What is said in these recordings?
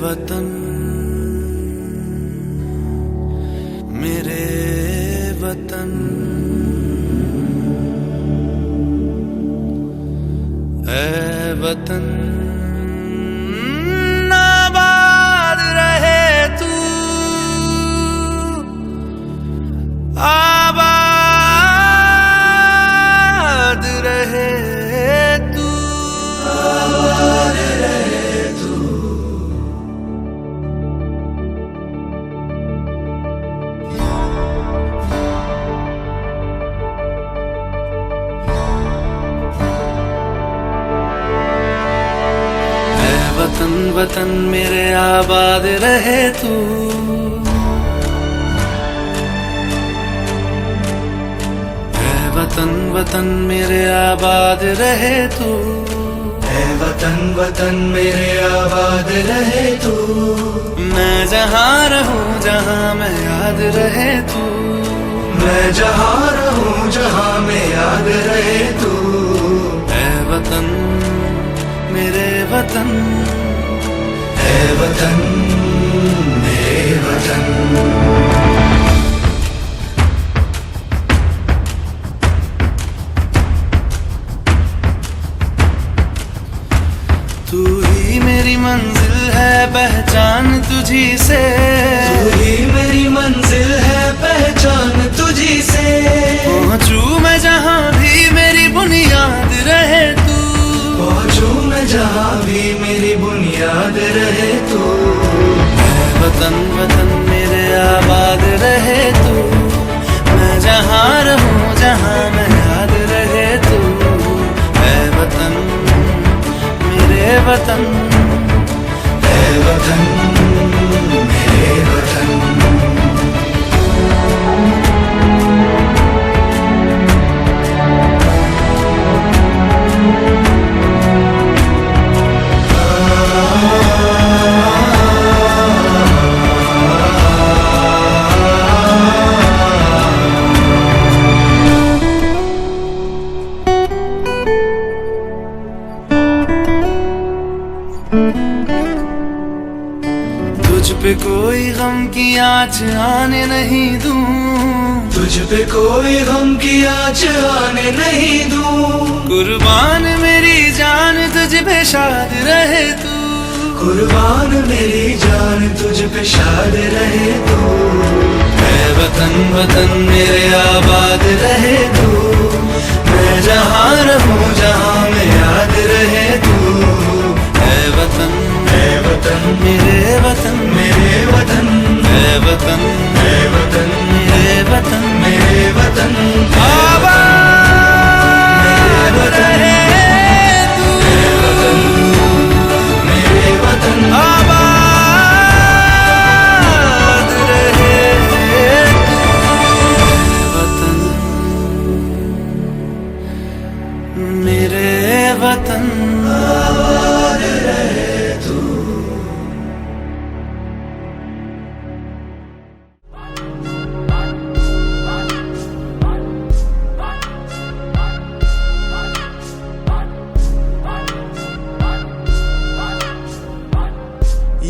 वतन मेरे वतन, ऐ वतन आबाद रहे तू, आबाद रहे तू, आबाद रहे तू। वतन वतन मेरे आबाद रहे तू, ऐ वतन वतन मेरे आबाद रहे तू, ऐ वतन वतन मेरे आबाद रहे तू। मैं जहाँ रहूँ जहाँ मैं याद रहे तू, मैं जहाँ रहूँ जहाँ मैं याद रहे तू। ऐ वतन मेरे वतन, ऐ वतन मेरे वतन। तू ही मेरी मंजिल है पहचान तुझी से, तू ही मेरी मंजिल है पहचान तुझी से। पहुँचूं मैं जहाँ भी मेरी बुनियाद रहे तू, पहुँचूं मैं जहाँ भी मेरी बुनियाद रहे तू। ऐ वतन वतन मेरे आबाद रहे तू, मैं जहाँ रहूँ जहाँ मैं याद रहे तू। ऐ वतन मेरे वतन, ऐ वतन मेरे वतन। तुझ पे कोई गम की आँच आने नहीं दूं, तुझ पे कोई गम की आँच आने नहीं दूं। कुर्बान मेरी जान तुझ पे शाद रहे तू, कुर्बान मेरी जान तुझ पे शाद रहे तू। ऐ वतन वतन मेरे आबाद रहे तू, मैं जहाँ रहूँ जहाँ मैं याद रहे तू। ऐ वतन, ऐ वतन मेरे वतन, मेरे वतन। ऐ वतन, ऐ वतन मेरे वतन, मेरे वतन। आबाद रहे तू, ऐ वतन मेरे वतन। आबाद रहे तू, वतन मेरे वतन। आबाद रहे तू।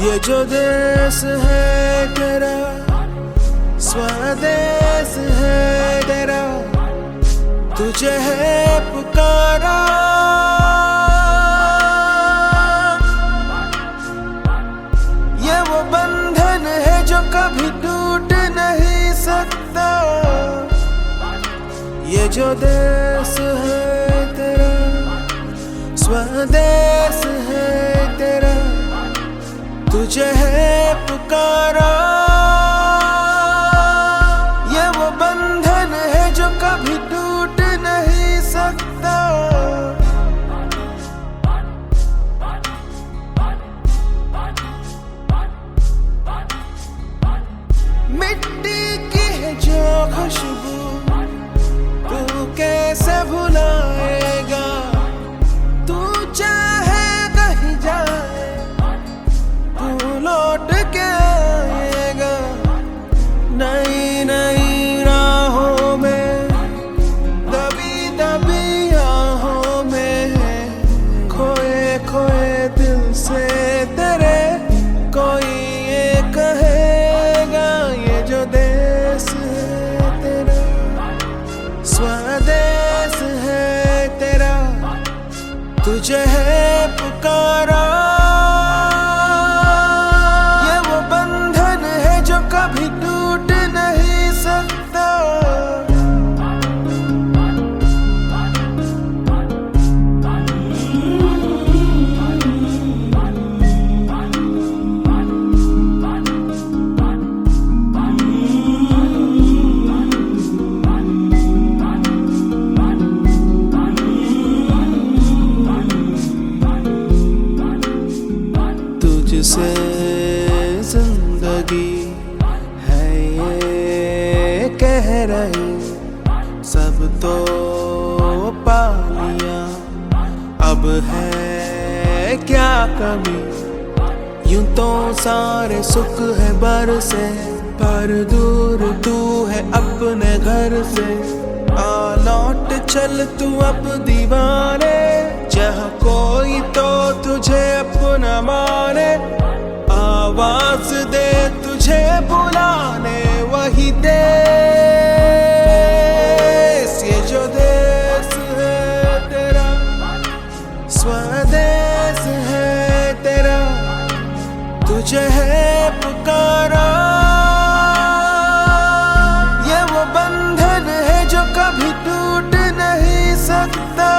ये जो देश है तेरा, स्वदेश है तेरा, तुझे है पुकारा। ये वो बंधन है जो कभी टूट नहीं सकता। ये जो देश है तेरा, स्वदेश है तेरा, तुझे है पुकारा। ये वो बंधन है जो कभी टूट नहीं सकता। मिट्टी की है जो खुशबू तू कैसे भुलाएगा। तू चाहे कहीं जाए लौट के आएगा। नई नई राहों में, दबी दबी आहों में, खोए खोए दिल से तेरे को से जिंदगी है ये कह रही सब तो पा लिया अब है क्या कमी यूं तो सारे सुख है बरसे पर दूर तू है अपने घर से आ लौट चल तू अब दीवाने जहाँ कोई तो तुझे अपना माने आवाज दे तुझे बुलाने वही देश ये जो देश है तेरा स्वदेश है तेरा तुझे है पुकारा ये वो बंधन है जो कभी टूट नहीं सकता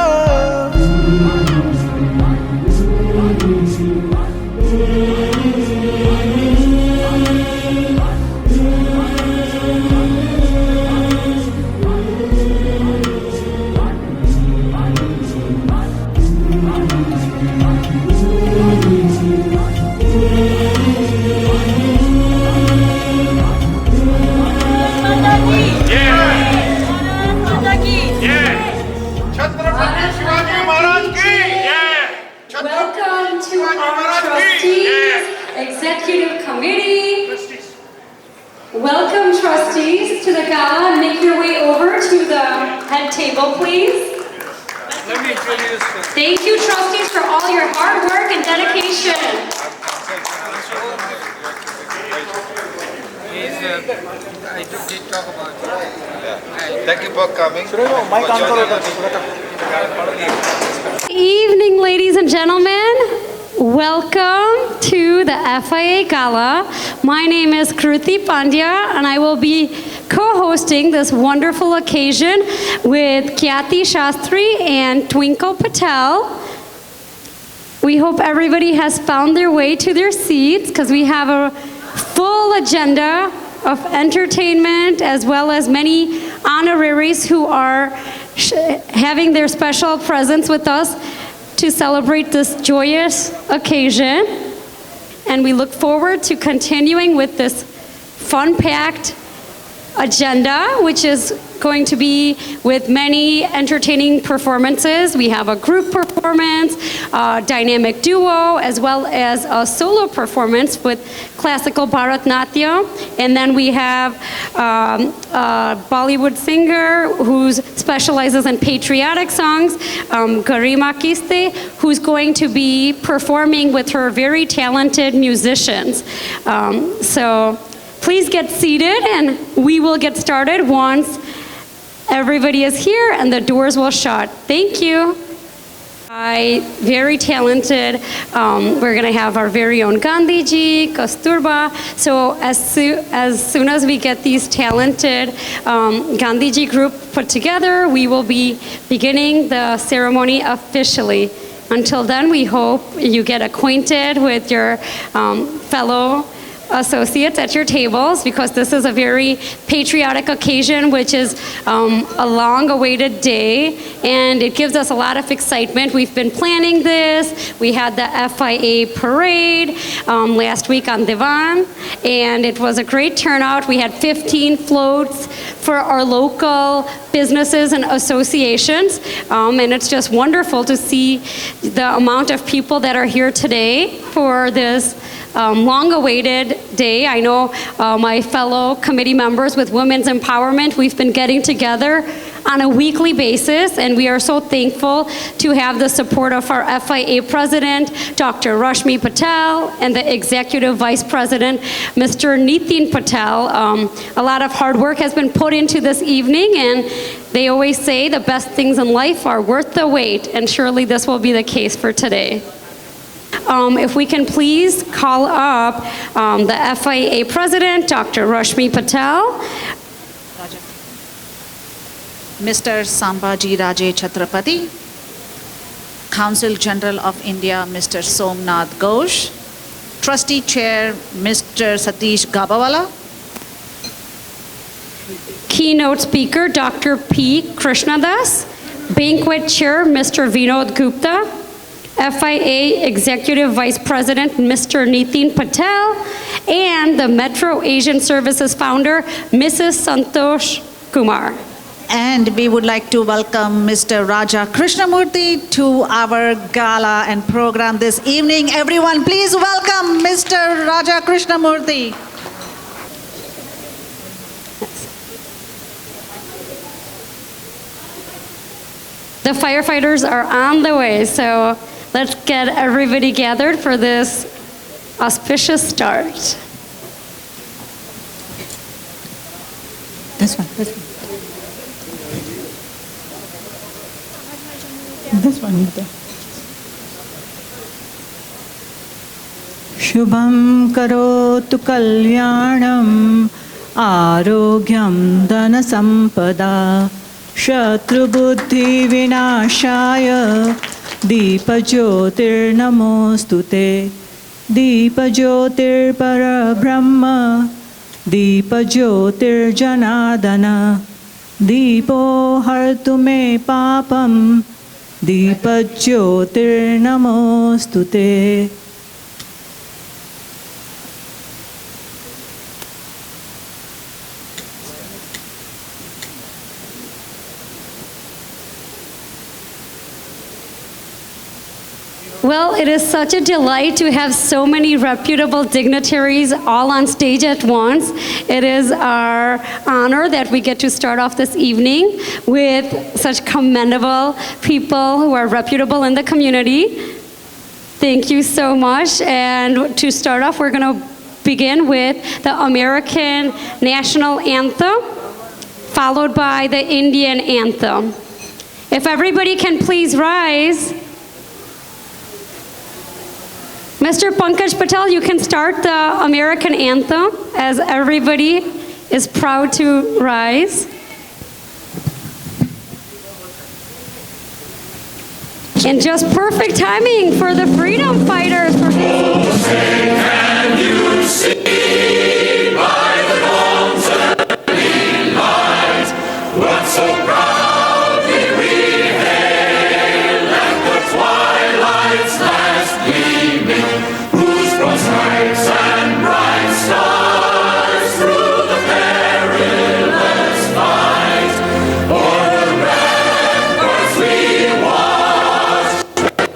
Welcome to our trustees, executive committee. Welcome trustees to the gala. Make your way over to the head table, please. Let me introduce you. Thank you, trustees, for all your hard work and dedication. I did talk about it. Thank you for coming. Evening, ladies and gentlemen. Welcome to the FIA Gala. My name is Kruti Pandya, and I will be co-hosting this wonderful occasion with Kyati Shastri and Twinkle Patel. We hope everybody has found their way to their seats because we have a full agenda of entertainment as well as many honoraries who are having their special presence with us to celebrate this joyous occasion. And we look forward to continuing with this fun-packed agenda, which is going to be with many entertaining performances. We have a group performance, a dynamic duo, as well as a solo performance with classical Bharatnatyam. And then we have a Bollywood singer who specializes in patriotic songs, Garima Kiste, who's going to be performing with her very talented musicians. So please get seated, and we will get started once everybody is here and the doors will shut. Thank you. Very talented. We're going to have our very own Gandhiji, Kasturba. So as soon as we get these talented Gandhiji group put together, we will be beginning the ceremony officially. Until then, we hope you get acquainted with your fellow associates at your tables, because this is a very patriotic occasion, which is a long-awaited day, and it gives us a lot of excitement. We've been planning this. We had the FIA parade last week on Divan, and it was a great turnout. We had 15 floats for our local businesses and associations, and it's just wonderful to see the amount of people that are here today for this long-awaited day. I know my fellow committee members with Women's Empowerment, we've been getting together on a weekly basis, and we are so thankful to have the support of our FIA President, Dr. Rashmi Patel, and the Executive Vice President, Mr. Nitin Patel. A lot of hard work has been put into this evening, and they always say the best things in life are worth the wait, and surely this will be the case for today. If we can please call up the FIA President, Dr. Rashmi Patel. Mr. Sambhaji Raje Chhatrapati, Counsel General of India, Mr. Somnath Ghosh, Trustee Chair, Mr. Satish Gabawala, Keynote Speaker, Dr. P. Krishnadas, Banquet Chair, Mr. Vinod Gupta, FIA Executive Vice President, Mr. Nitin Patel, and the Metro Asian Services founder, Mrs. Santosh Kumar. And we would like to welcome Mr. Raja Krishnamurthy to our gala and program this evening. Everyone, please welcome Mr. Raja Krishnamurthy. The firefighters are on the way, so let's get everybody gathered for this auspicious start. This one. This one. Shubham karotu kalyanam arogyam dhana sampada Shatru buddhi vinashaya Deepa jyotir namostute Deepa jyotir para brahma Deepa jyotir janadana Deepo hartu me papam Deepa jyotir namostute. Well, it is such a delight to have so many reputable dignitaries all on stage at once. It is our honor that we get to start off this evening with such commendable people who are reputable in the community. Thank you so much. And to start off, we're going to begin with the American National Anthem, followed by the Indian Anthem. If everybody can please rise. Mr. Pankaj Patel, you can start the American Anthem as everybody is proud to rise. And just perfect timing for the freedom fighters. Can you see by the dawn's early light what so proudly we hail at the twilight's last gleaming, whose broad stripes and bright stars through the perilous fight o'er the ramparts we watched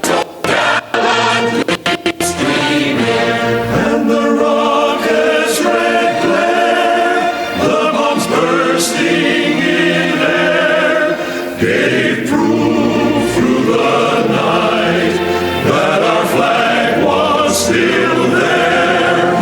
so gallantly streaming, and the rocket's red glare, the bombs bursting in air, gave proof through the night that our flag was still there.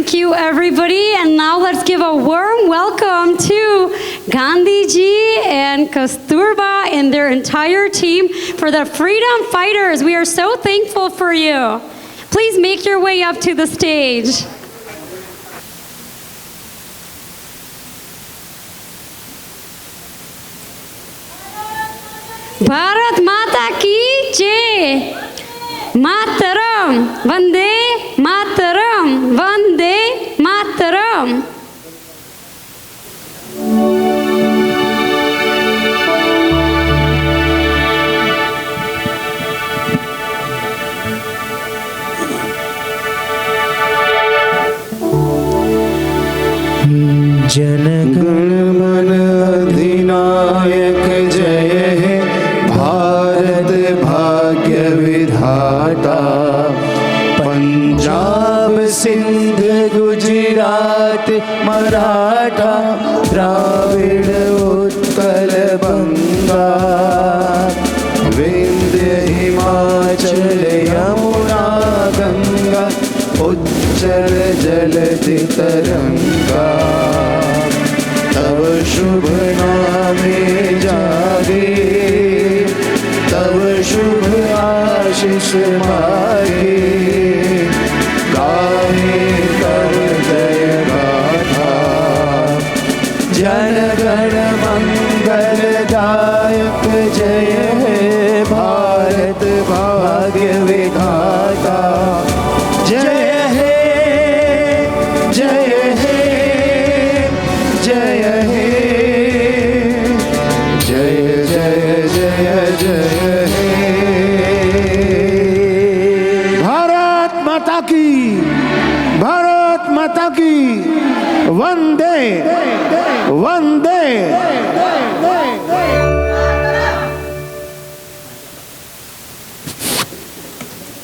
Thank you, everybody. And now let's give a warm welcome to Gandhi ji and Kasturba and their entire team for the Freedom Fighters. We are so thankful for you. Please make your way up to the stage. Bharat Mata ki jai. Mataram, Vande Mataram, Vande Mataram. जनगण मन अधिनायक जय हे भारत भाग्य विधाता पंजाब सिंध गुजरात मराठा द्राविड़ उत्कल बंगा विंध्य हिमाचल यमुना गंगा उच्चल जलधि तरंगा तब शुभ नामे जागे तब शुभ आशीष मागे गाहे कर जय गाथा जन गण मंगल दायक जय हे भारत भाग्य विधाता जय हे जय हे जय हे जय जय जय जय हे भारत माता की वंदे वंदे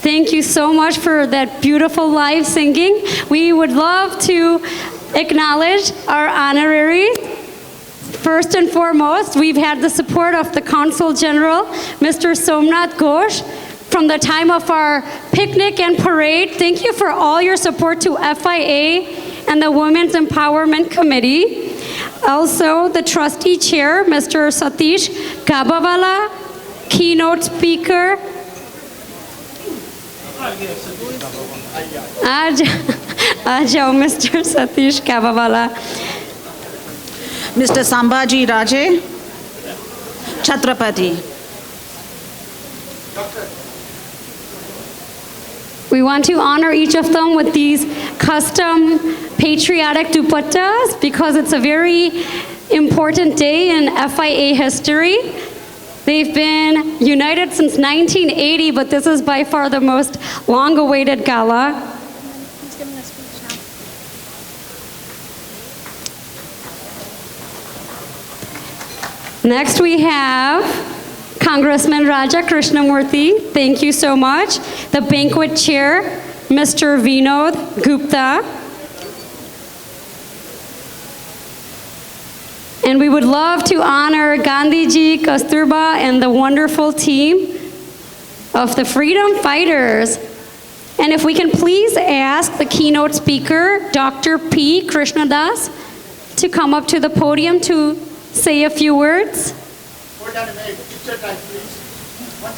Thank you so much for that beautiful live singing. We would love to acknowledge our honoraries. First and foremost, we've had the support of the Consul General, Mr. Somnath Ghosh, from the time of our picnic and parade. Thank you for all your support to FIA and the Women's Empowerment Committee. Also, the trustee chair, Mr. Satish Kabawala, keynote speaker. Aajao, Mr. Satish Kabawala. Mr. Sambhaji Raje, Chhatrapati. We want to honor each of them with these custom patriotic dupattas because it's a very important day in FIA history. They've been united since 1980, but this is by far the most long-awaited gala. Next we have Congressman Raja Krishnamurthy. Thank you so much. The banquet chair, Mr. Vinod Gupta. And we would love to honor Gandhiji, Kasturba, and the wonderful team of the Freedom Fighters. And if we can please ask the keynote speaker, Dr. P. Krishnadas, to come up to the podium to say a few words.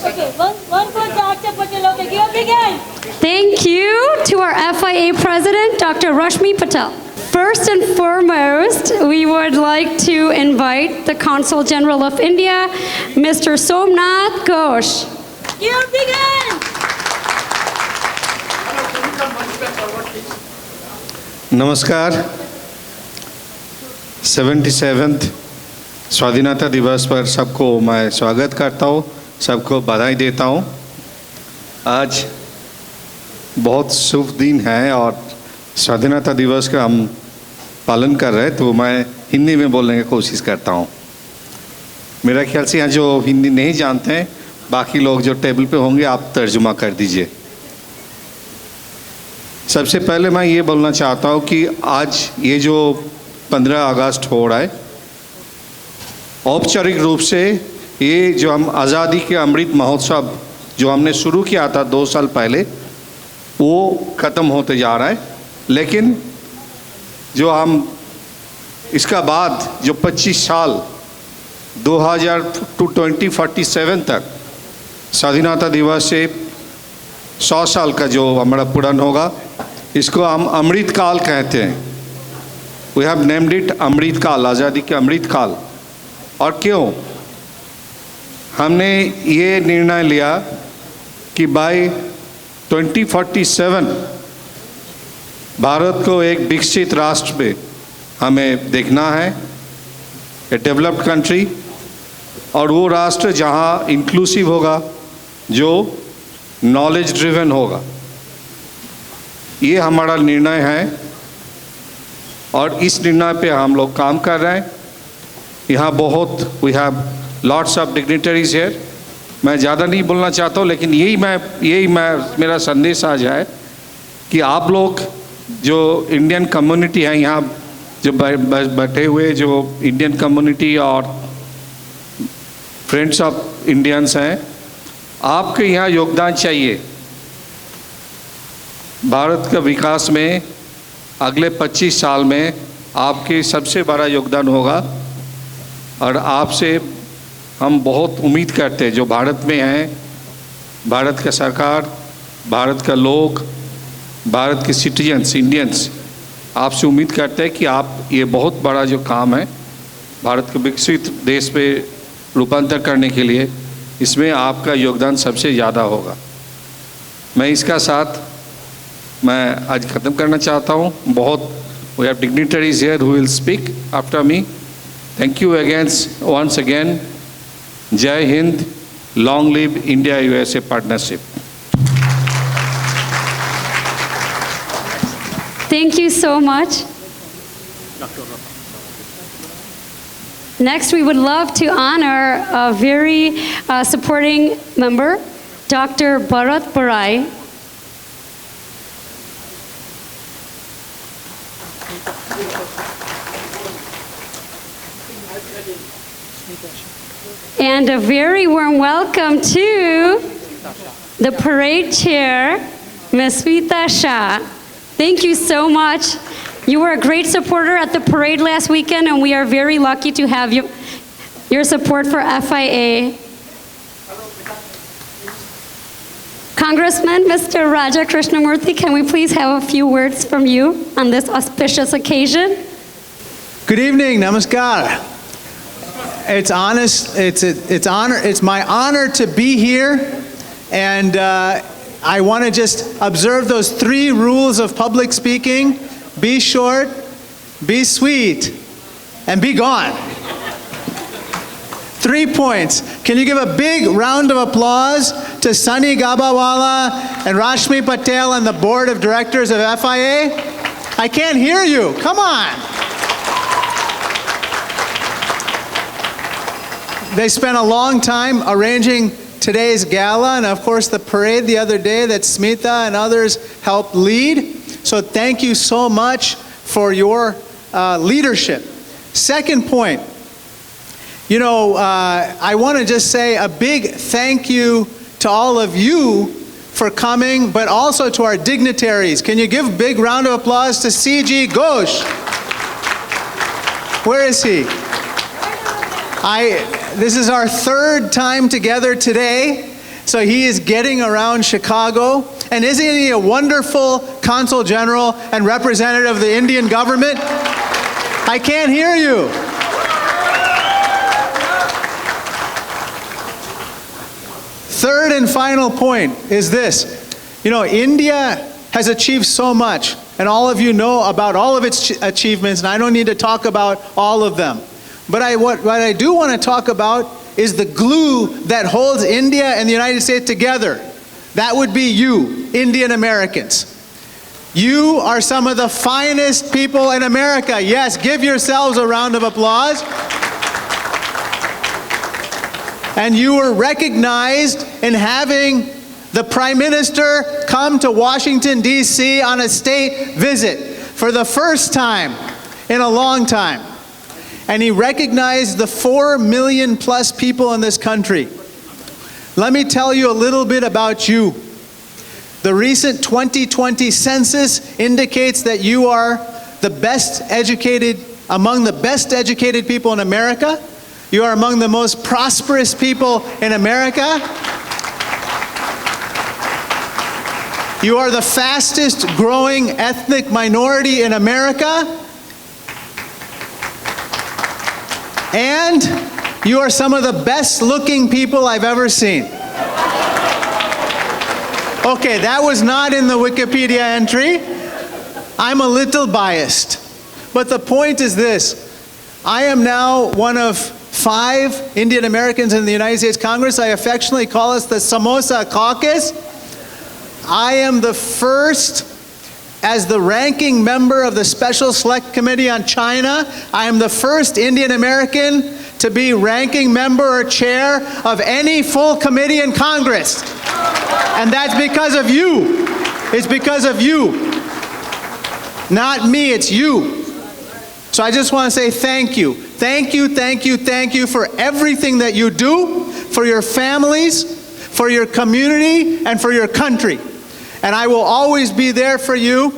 Okay, one for Dr. Patel. Okay, give a big hand. Thank you to our FIA President, Dr. Rashmi Patel. First and foremost, we would like to invite the Consul General of India, Mr. Somnath Ghosh. Give a big hand. नमस्कार 77th स्वाधीनता दिवस पर सबको मैं स्वागत करता हूँ, सबको बधाई देता हूँ। आज बहुत शुभ दिन है और स्वाधीनता दिवस का हम पालन कर रहे हैं, तो मैं हिंदी में बोलने की कोशिश करता हूँ। मेरा ख्याल से यहाँ जो हिंदी नहीं जानते हैं, बाकी लोग जो टेबल पे होंगे आप तर्जुमा कर दीजिए। सबसे पहले मैं ये बोलना चाहता हूँ कि आज ये जो 15 अगस्त हो रहा है, औपचारिक रूप से ये जो हम आज़ादी के अमृत महोत्सव जो हमने शुरू किया था 2 साल पहले, वो ख़त्म होते जा रहा है। लेकिन जो हम इसका बाद जो 25 साल 2000 टू 2047 तक स्वाधीनता दिवस से 100 साल का जो हमारा पूर्ण होगा, इसको हम अमृत काल कहते हैं। वी हैव नेम्ड इट अमृत काल, आज़ादी के अमृत काल। और क्यों हमने ये निर्णय लिया कि बाय 2047 भारत को एक विकसित राष्ट्र में हमें देखना है, ए डेवलप्ड कंट्री, और वो राष्ट्र जहाँ इंक्लूसिव होगा, जो नॉलेज ड्रिवन होगा। ये हमारा निर्णय है और इस निर्णय पे हम लोग काम कर रहे हैं। यहाँ बहुत we have lots of dignitaries here. मैं ज़्यादा नहीं बोलना चाहता हूँ, लेकिन यही मैं मेरा संदेश आज है कि आप लोग जो इंडियन कम्युनिटी है यहाँ जो बैठे हुए जो इंडियन कम्युनिटी और फ्रेंड्स ऑफ इंडियंस हैं, आपके यहाँ योगदान चाहिए। भारत का विकास में अगले 25 साल में आपके सबसे बड़ा योगदान होगा और आपसे हम बहुत उम्मीद करते हैं, जो भारत में हैं, भारत का सरकार, भारत का लोग, भारत के सिटीजन्स, इंडियंस, आपसे उम्मीद करते हैं कि आप ये बहुत बड़ा जो काम है भारत को विकसित देश में रूपांतर करने के लिए, इसमें आपका योगदान सबसे ज़्यादा होगा। मैं इसका साथ मैं आज ख़त्म करना चाहता हूँ। बहुत we have dignitaries here who will speak after me. Thank you once again. जय हिंद, लॉन्ग लिव इंडिया USA पार्टनरशिप। Thank you so much. Next, we would love to honor a very supporting member, Dr. Bharat Barai. And a very warm welcome to the parade chair, Ms. Smita Shah. Thank you so much. You were a great supporter at the parade last weekend, and we are very lucky to have your support for FIA. Congressman Mr. Raja Krishnamurthy, can we please have a few words from you on this auspicious occasion? Good evening, namaskar. It's my honor to be here, and I want to just observe those 3 rules of public speaking: be short, be sweet, and be gone. 3 points. Can you give a big round of applause to Sunny Gabawala and Rashmi Patel and the board of directors of FIA? I can't hear you. Come on. They spent a long time arranging today's gala, and of course the parade the other day that Smita and others helped lead. So thank you so much for your leadership. Second point, I want to just say a big thank you to all of you for coming, but also to our dignitaries. Can you give a big round of applause to C.G. Ghosh? Where is he? This is our 3rd time together today, so he is getting around Chicago. And isn't he a wonderful Consul General and representative of the Indian government? I can't hear you. Third and final point is this. India has achieved so much, and all of you know about all of its achievements, and I don't need to talk about all of them. But what I do want to talk about is the glue that holds India and the United States together. That would be you, Indian Americans. You are some of the finest people in America. Yes, give yourselves a round of applause. And you were recognized in having the Prime Minister come to Washington, D.C. on a state visit for the first time in a long time. And he recognized the 4 million plus people in this country. Let me tell you a little bit about you. The recent 2020 census indicates that you are among the best educated people in America. You are among the most prosperous people in America. You are the fastest growing ethnic minority in America. And you are some of the best looking people I've ever seen. Okay, that was not in the Wikipedia entry. I'm a little biased. But the point is this. I am now one of 5 Indian Americans in the United States Congress. I affectionately call us the Samosa Caucus. I am the first, as the ranking member of the Special Select Committee on China, I am the first Indian American to be ranking member or chair of any full committee in Congress. And that's because of you. It's because of you. Not me, it's you. So I just want to say thank you. Thank you, thank you, thank you for everything that you do, for your families, for your community, and for your country. And I will always be there for you.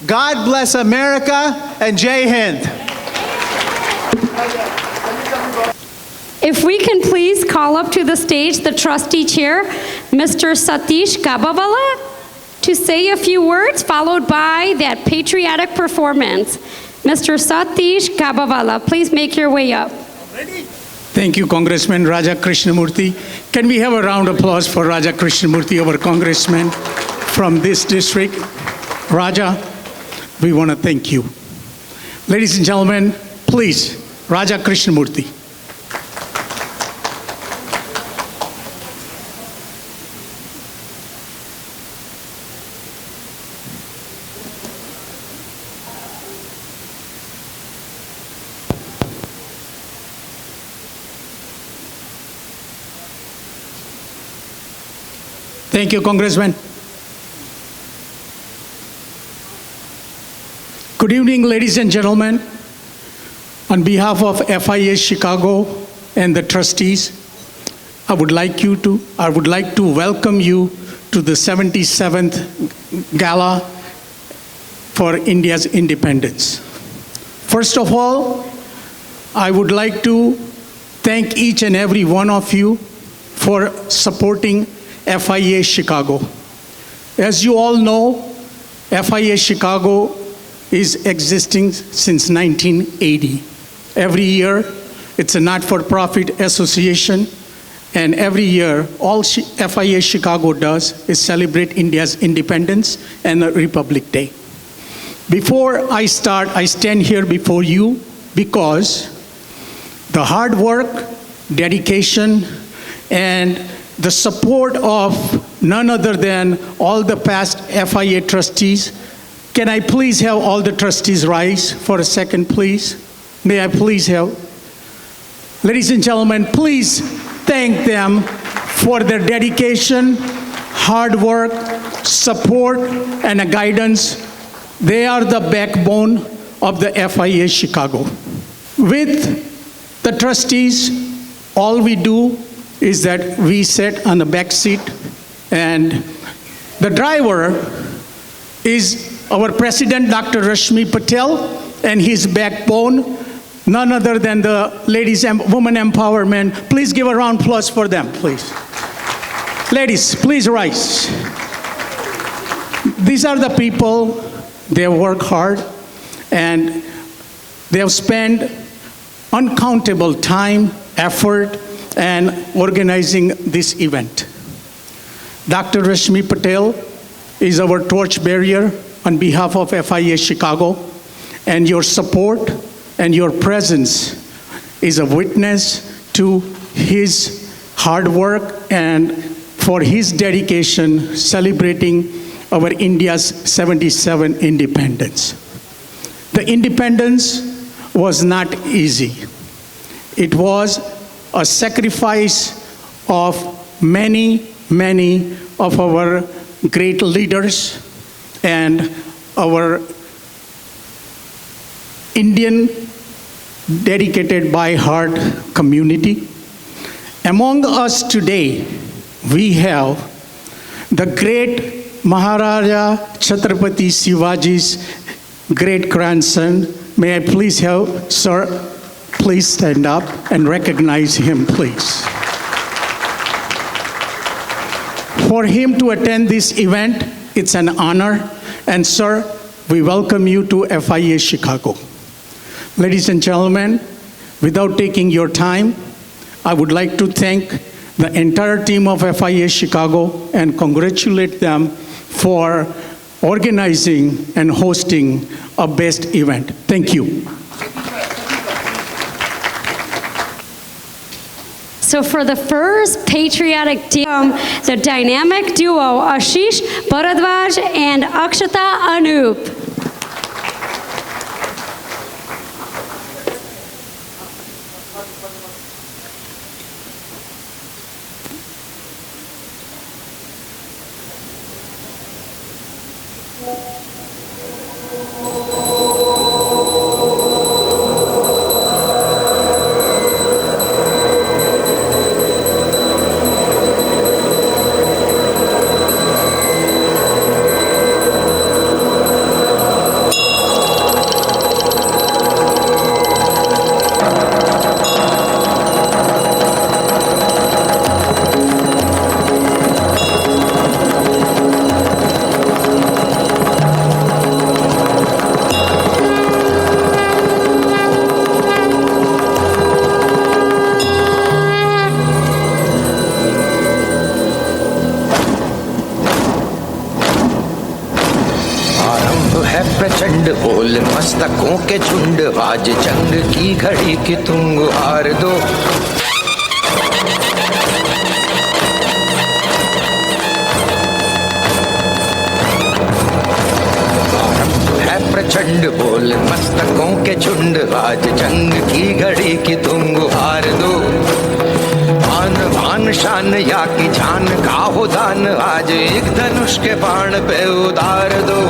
God bless America, and Jai Hind. If we can please call up to the stage the trustee chair, Mr. Satish Gabavala, to say a few words, followed by that patriotic performance. Mr. Satish Gabavala, please make your way up. Thank you, Congressman Raja Krishnamurthy. Can we have a round of applause for Raja Krishnamurthy, our congressman from this district? Raja, we want to thank you. Ladies and gentlemen, please, Raja Krishnamurthy. Thank you, Congressman. Good evening, ladies and gentlemen. On behalf of FIA Chicago and the trustees, I would like to welcome you to the 77th Gala for India's independence. First of all, I would like to thank each and every one of you for supporting FIA Chicago. As you all know, FIA Chicago is existing since 1980. Every year, it's a not-for-profit association, and every year, all FIA Chicago does is celebrate India's independence and the Republic Day. Before I start, I stand here before you because the hard work, dedication, and the support of none other than all the past FIA trustees. Can I please have all the trustees rise for a second, please? May I please have? Ladies and gentlemen, please thank them for their dedication, hard work, support, and guidance. They are the backbone of the FIA Chicago. With the trustees, all we do is that we sit on the back seat, and the driver is our President, Dr. Rashmi Patel, and his backbone, none other than the ladies and women empowerment. Please give a round of applause for them, please. Ladies, please rise. These are the people, they work hard, and they have spent uncountable time, effort, and organizing this event. Dr. Rashmi Patel is our torchbearer on behalf of FIA Chicago, and your support and your presence is a witness to his hard work and for his dedication celebrating our India's 77 independence. The independence was not easy. It was a sacrifice of many, many of our great leaders and our Indian dedicated by heart community. Among us today, we have the great Maharaja Chhatrapati Shivaji's great-grandson. May I please have, sir, please stand up and recognize him, please. For him to attend this event, it's an honor. And sir, we welcome you to FIA Chicago. Ladies and gentlemen, without taking your time, I would like to thank the entire team of FIA Chicago and congratulate them for organizing and hosting a best event. Thank you. So for the first patriotic team, the dynamic duo Ashish Bharadwaj and Akshata Anup. प्रचंड बोल मस्तकों के झुंड आज जंग की घड़ी की तुम गुहार दो है प्रचंड बोल मस्तकों के झुंड आज जंग की घड़ी की तुम गुहार दो आन बान शान या की जान का हो दान आज एक धनुष के बाण पे उतार दो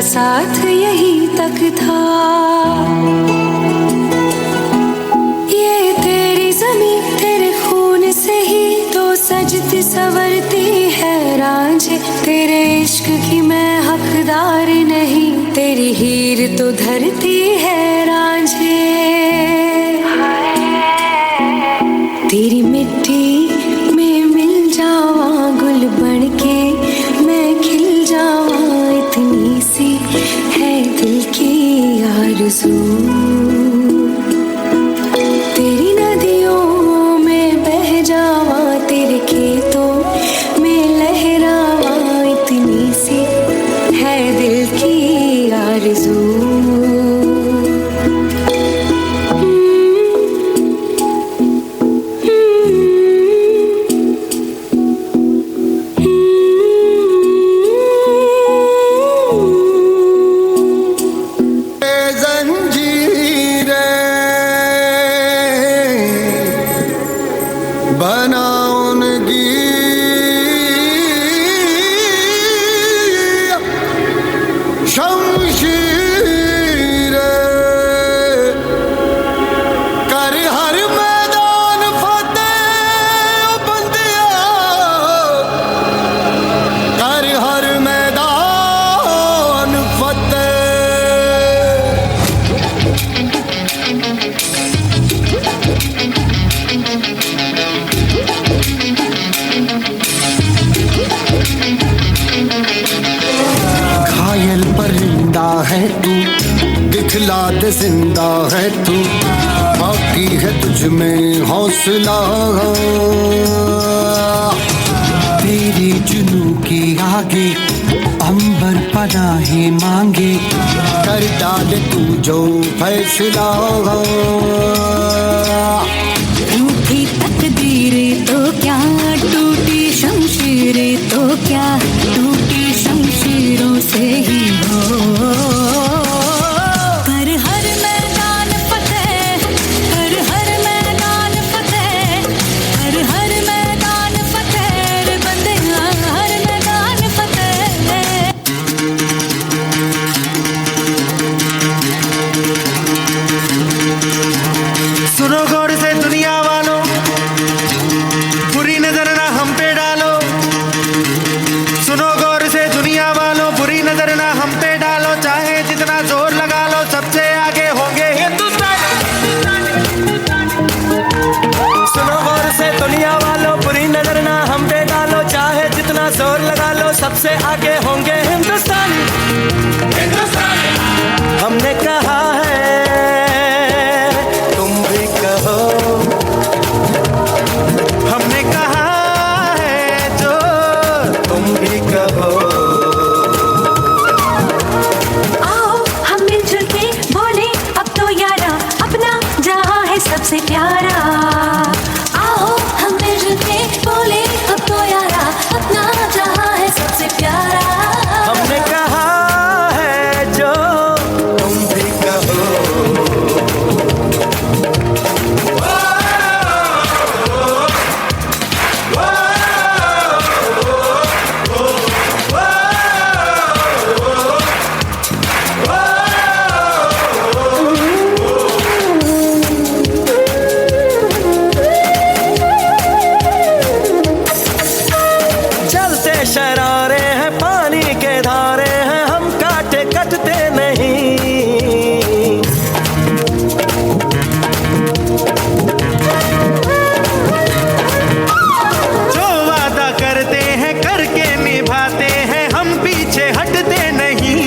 साथ यही तक था ये तेरी ज़मीं तेरे खून से ही तो सजती संवरती है रांझे तेरे इश्क की मैं हकदार नहीं तेरी हीर तो धरती है रांझे तेरी मिट्टी में मिल जावा गुल बन के मैं खिल जावा इतनी सी है दिल की आरज़ू तेरी नदियों में बह जावा तेरे खेतों में लहरावा इतनी सी है दिल की आरज़ू है तू दिखला दे जिंदा है तू बाकी है तुझ में हौसला तेरे जुनू के आगे अंबर पनाहे मांगे कर डाले तू जो फैसला रूठी तकदीर तो क्या टूटी शमशीर तो क्या टूटी शमशीर सबसे प्यारा। आओ हम मिलके बोले अब तो यारा, अपना जहां है सबसे प्यारा। हमने कहा है जो तुम भी कहो। शरारे हैं पानी के धारे हैं, हम काटे कटते नहीं। जो वादा करते हैं करके निभाते हैं, हम पीछे हटते नहीं।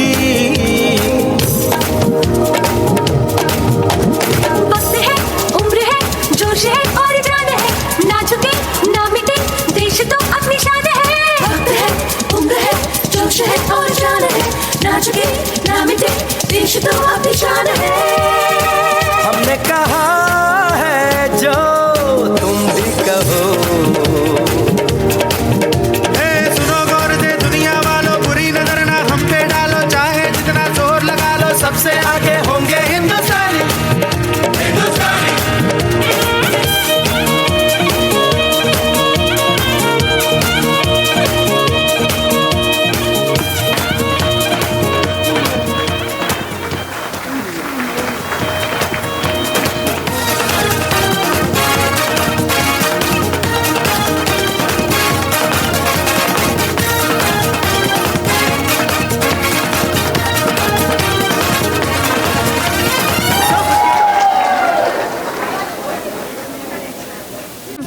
वक्त है, उम्र है, जोश है और जान है, ना झुके ना मिटे देश तो अपनी शान है। जोश है और जान है, ना झुके ना मिटे देश तो अपनी शान है। हमने कहा है जो तुम भी कहो। सुनो गौर से दुनिया वालों, बुरी नजर ना हम पे डालो, चाहे जितना जोर लगा लो, सबसे आगे होंगे हिंदुस्तानी।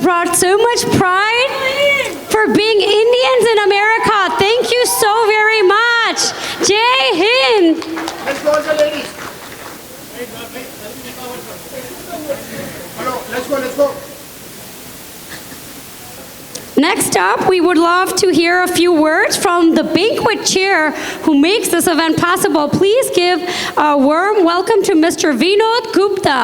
Brought so much pride for being Indians in America. Thank you so very much. Jai Hind. Let's go, ladies. Let's go. Next up, we would love to hear a few words from the banquet chair who makes this event possible. Please give a warm welcome to Mr. Vinod Gupta.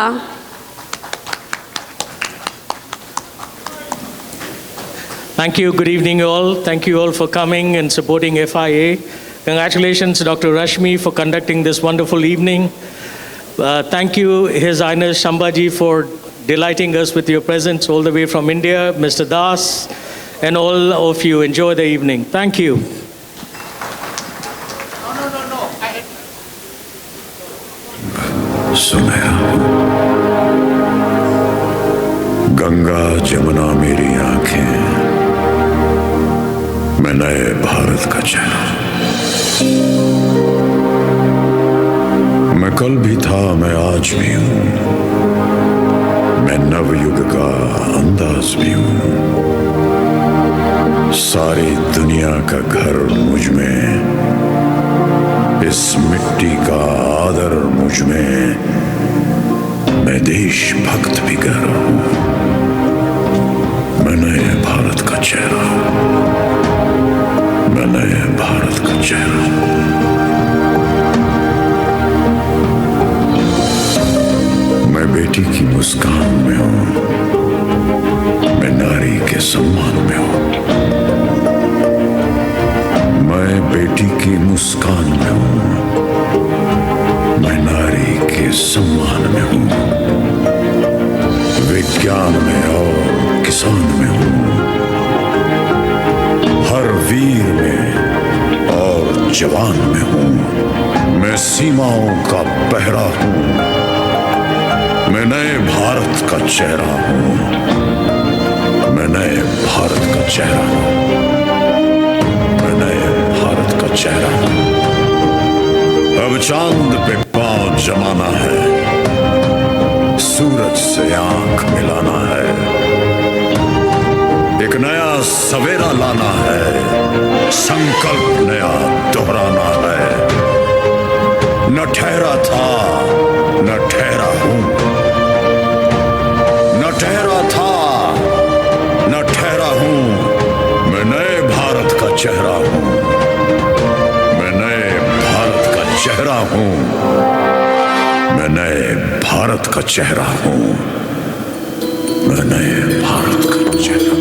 Thank you. Good evening, all. Thank you all for coming and supporting FIA. Congratulations, Dr. Rashmi, for conducting this wonderful evening. Thank you, His Highness Shambhaji, for delighting us with your presence all the way from India, Mr. Das, and all of you. Enjoy the evening. Thank you. सुनया गंगा जमुना मेरी आंखें, मैं नए भारत का चेहरा। मैं कल भी था, मैं आज भी हूं, मैं नवयुग का अंदाज भी हूं। सारी दुनिया का घर मुझ में, इस मिट्टी का आदर मुझ में, मैं देशभक्त भी कह रहा हूं। मैं नए भारत का चेहरा, मैं नए भारत का चेहरा। मैं बेटी की मुस्कान में हूं, मैं नारी के सम्मान में हूं। मैं बेटी की मुस्कान में हूं, मैं नारी के सम्मान में हूं। विज्ञान में और किसान में हूं, हर वीर में और जवान में हूं। मैं सीमाओं का पहरा हूं, मैं नए भारत का चेहरा हूं। मैं नए भारत का चेहरा हूं, मैं नए भारत का चेहरा हूं। अब चांद पे पांव जमाना है, सूरज से आंख मिलाना है, एक नया सवेरा लाना है, संकल्प नया दोहराना है। न ठहरा था न ठहरा हूं, न ठहरा था न ठहरा हूं। मैं नए भारत का चेहरा हूं, मैं नए भारत का चेहरा हूं, मैं नए भारत का चेहरा हूं। मैं नए भारत का चेहरा।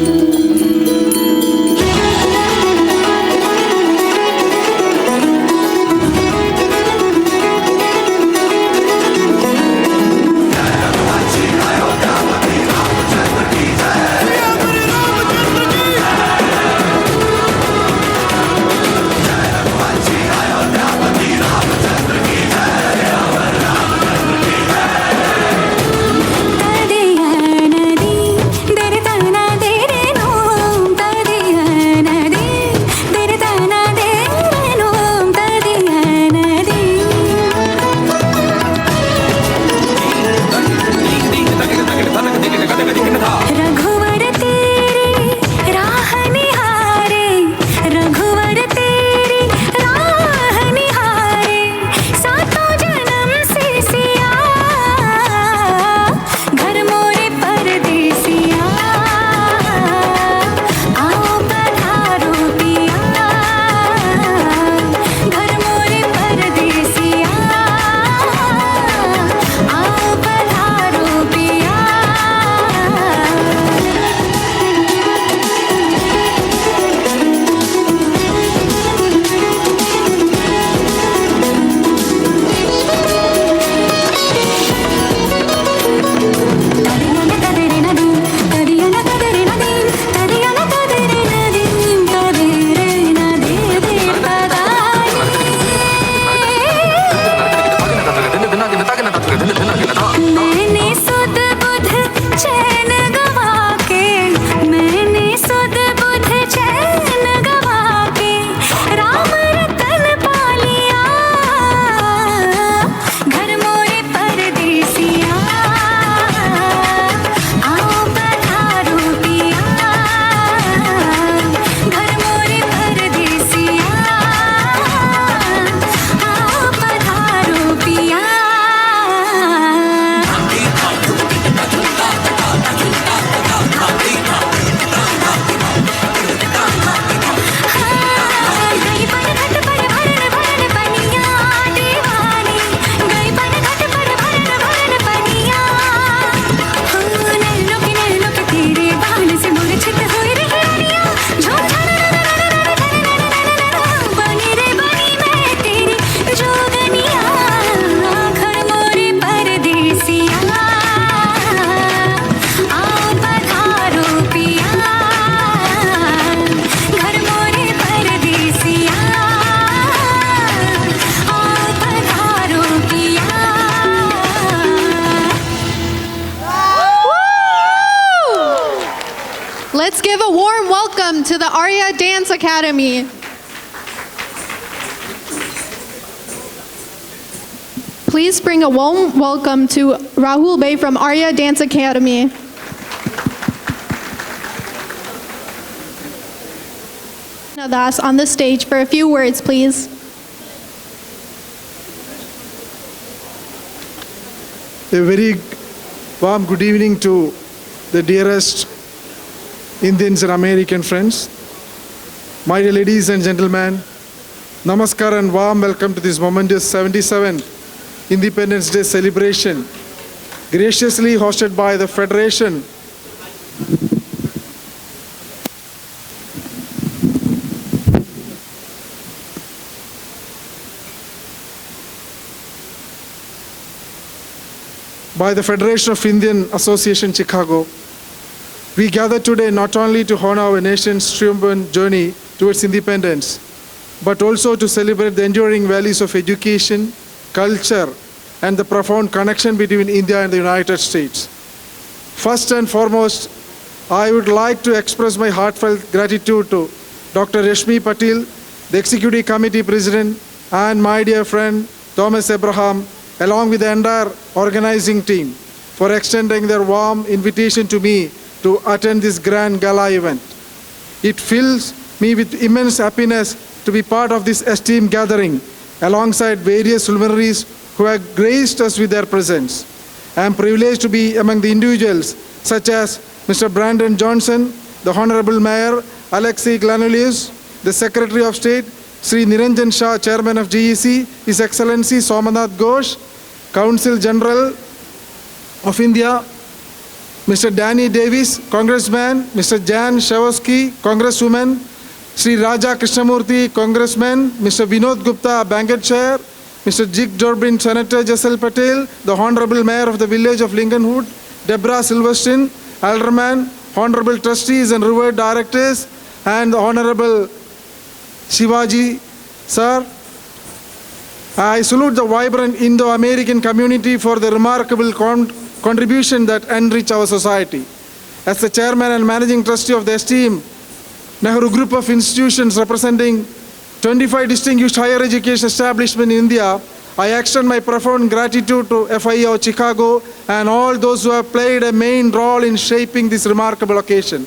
Let's give a warm welcome to the Arya Dance Academy. Please bring a warm welcome to Rahul Bey from Arya Dance Academy. Das on the stage for a few words, please. A very warm good evening to the dearest Indians and American friends. My dear ladies and gentlemen, namaskar and warm welcome to this momentous 77th Independence Day celebration, graciously hosted by the Federation of Indian Association Chicago. We gather today not only to honor our nation's triumphant journey towards independence, but also to celebrate the enduring values of education, culture, and the profound connection between India and the United States. First and foremost, I would like to express my heartfelt gratitude to Dr. Rashmi Patil, the Executive Committee President, and my dear friend Thomas Abraham, along with the entire organizing team, for extending their warm invitation to me to attend this grand gala event. It fills me with immense happiness to be part of this esteemed gathering alongside various luminaries who have graced us with their presence. I am privileged to be among the individuals such as Mr. Brandon Johnson, the Honorable Mayor Alexei Glanolius, the Secretary of State, Sri Niranjan Shah, Chairman of GEC, His Excellency Somanath Ghosh, Council General of India, Mr. Danny Davis, Congressman, Mr. Jan Shawosky, Congresswoman, Sri Raja Krishnamurthy, Congressman, Mr. Vinod Gupta, Banquet Chair, Mr. Jig Jorbin, Senator Jasal Patel, the Honorable Mayor of the village of Lincolnwood, Deborah Silverstein, Alderman, Honorable Trustees and Revered Directors, and the Honorable Shivaji, sir. I salute the vibrant Indo-American community for the remarkable contribution that enrich our society. As the Chairman and Managing Trustee of the esteemed Nehru Group of Institutions representing 25 distinguished higher education establishments in India, I extend my profound gratitude to FIA of Chicago and all those who have played a main role in shaping this remarkable occasion.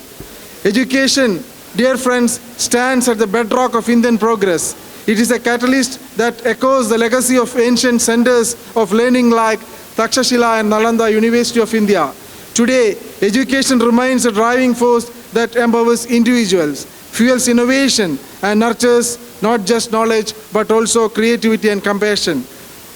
Education, dear friends, stands at the bedrock of Indian progress. It is a catalyst that echoes the legacy of ancient centers of learning like Takshashila and Nalanda University of India. Today, education remains a driving force that empowers individuals, fuels innovation, and nurtures not just knowledge but also creativity and compassion.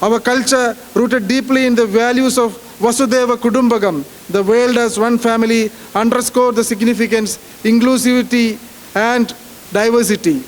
Our culture, rooted deeply in the values of Vasudhaiva Kudumbakam, the world as one family, underscores the significance, inclusivity, and diversity.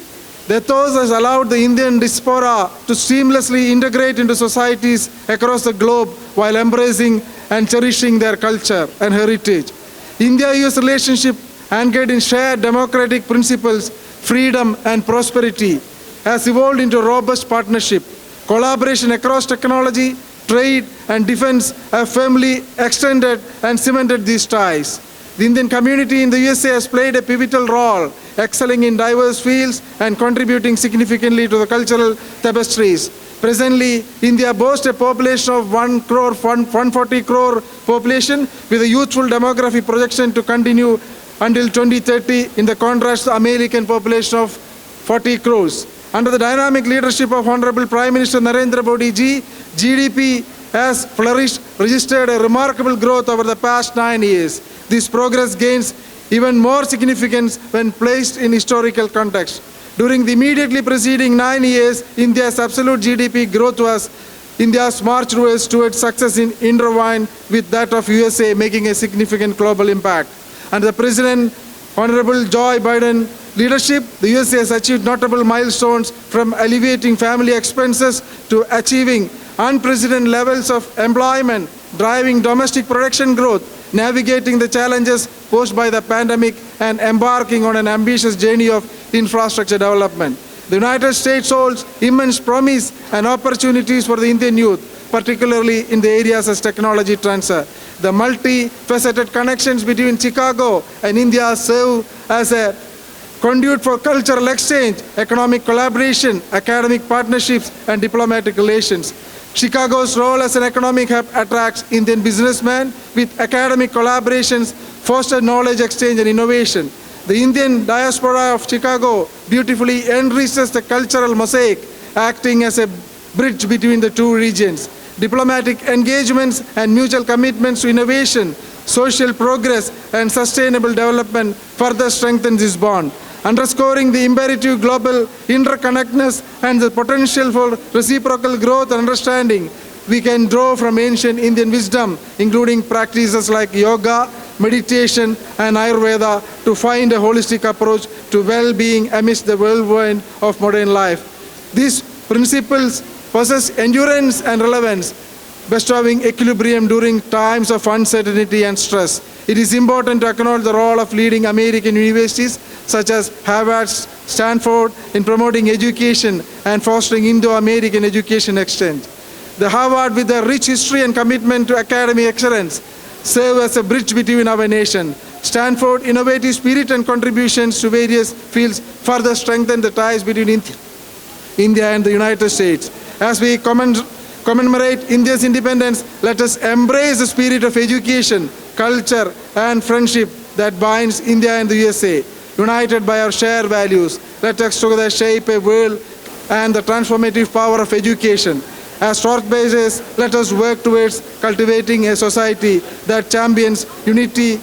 The ethos has allowed the Indian diaspora to seamlessly integrate into societies across the globe while embracing and cherishing their culture and heritage. India-US relationship, anchored in shared democratic principles, freedom, and prosperity, has evolved into a robust partnership. Collaboration across technology, trade, and defense have firmly extended and cemented these ties. The Indian community in the USA has played a pivotal role, excelling in diverse fields and contributing significantly to the cultural tapestries. Presently, India boasts a population of 140 crore population with a youthful demography projection to continue until 2030 in the contrast to the American population of 40 crores. Under the dynamic leadership of Honorable Prime Minister Narendra Modi ji, GDP has flourished, registered a remarkable growth over the past 9 years. This progress gains even more significance when placed in historical context. During the immediately preceding 9 years, India's absolute GDP growth was India's march towards success in intertwined with that of USA, making a significant global impact. Under the President, Honorable Joe Biden leadership, the USA has achieved notable milestones from alleviating family expenses to achieving unprecedented levels of employment, driving domestic production growth, navigating the challenges posed by the pandemic, and embarking on an ambitious journey of infrastructure development. The United States holds immense promise and opportunities for the Indian youth, particularly in the areas of technology transfer. The multifaceted connections between Chicago and India serve as a conduit for cultural exchange, economic collaboration, academic partnerships, and diplomatic relations. Chicago's role as an economic hub attracts Indian businessmen with academic collaborations, foster knowledge exchange and innovation. The Indian diaspora of Chicago beautifully enriches the cultural mosaic, acting as a bridge between the two regions. Diplomatic engagements and mutual commitments to innovation, social progress, and sustainable development further strengthen this bond, underscoring the imperative global interconnectedness and the potential for reciprocal growth and understanding. We can draw from ancient Indian wisdom, including practices like yoga, meditation, and Ayurveda, to find a holistic approach to well-being amidst the whirlwind of modern life. These principles possess endurance and relevance, bestowing equilibrium during times of uncertainty and stress. It is important to acknowledge the role of leading American universities such as Harvard, Stanford in promoting education and fostering Indo-American education exchange. The Harvard, with a rich history and commitment to academic excellence, serve as a bridge between our nation. Stanford's innovative spirit and contributions to various fields further strengthen the ties between India and the United States. As we commemorate India's independence, let us embrace the spirit of education, culture, and friendship that binds India and the USA. United by our shared values, let us together shape a world and the transformative power of education. As Northbasers, let us work towards cultivating a society that champions unity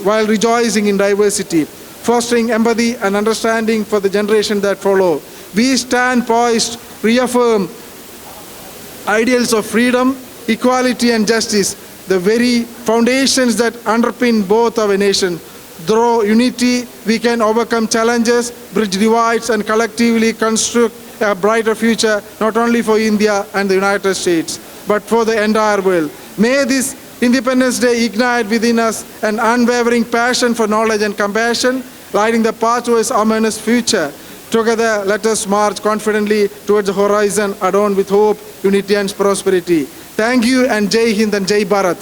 while rejoicing in diversity, fostering empathy and understanding for the generation that follow. We stand poised, reaffirm ideals of freedom, equality, and justice. the very foundations that underpin both our nations. Through unity, we can overcome challenges, bridge divides, and collectively construct a brighter future, not only for India and the United States, but for the entire world. May this Independence Day ignite within us an unwavering passion for knowledge and compassion, lighting the path towards a harmonious future. Together, let us march confidently towards the horizon, adorned with hope, unity, and prosperity. Thank you, and Jai Hind and Jai Bharat.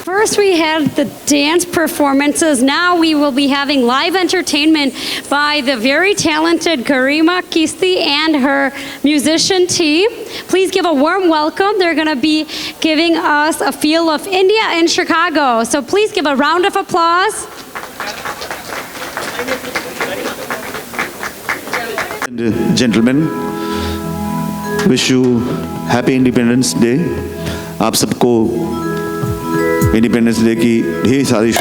First, we had the dance performances. Now we will be having live entertainment by the very talented Garima Kisti and her musician team. Please give a warm welcome. They're going to be giving us a feel of India in Chicago. So please give a round of applause. Gentlemen, wish you happy Independence Day. आप सबको independence day की ढेर सारी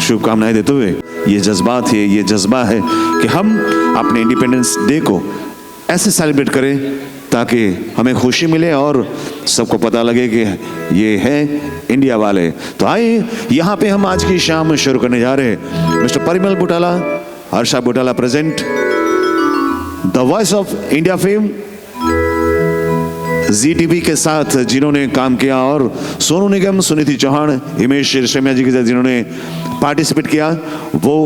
शुभकामनाएं देते हुए ये जज्बा है कि हम अपने इंडिपेंडेंस डे को ऐसे सेलिब्रेट करें ताकि हमें खुशी मिले और सबको पता लगे कि ये है इंडिया वाले। तो आइए यहाँ पे हम आज की शाम शुरू करने जा रहे हैं। Mister Parimal Butala, Harsha Butala present, the voice of India fame, ZTV के साथ जिन्होंने काम किया, और सोनू निगम, सुनीति चौहान, हिमेश रेशमिया जी के साथ जिन्होंने पार्टिसिपेट किया। वो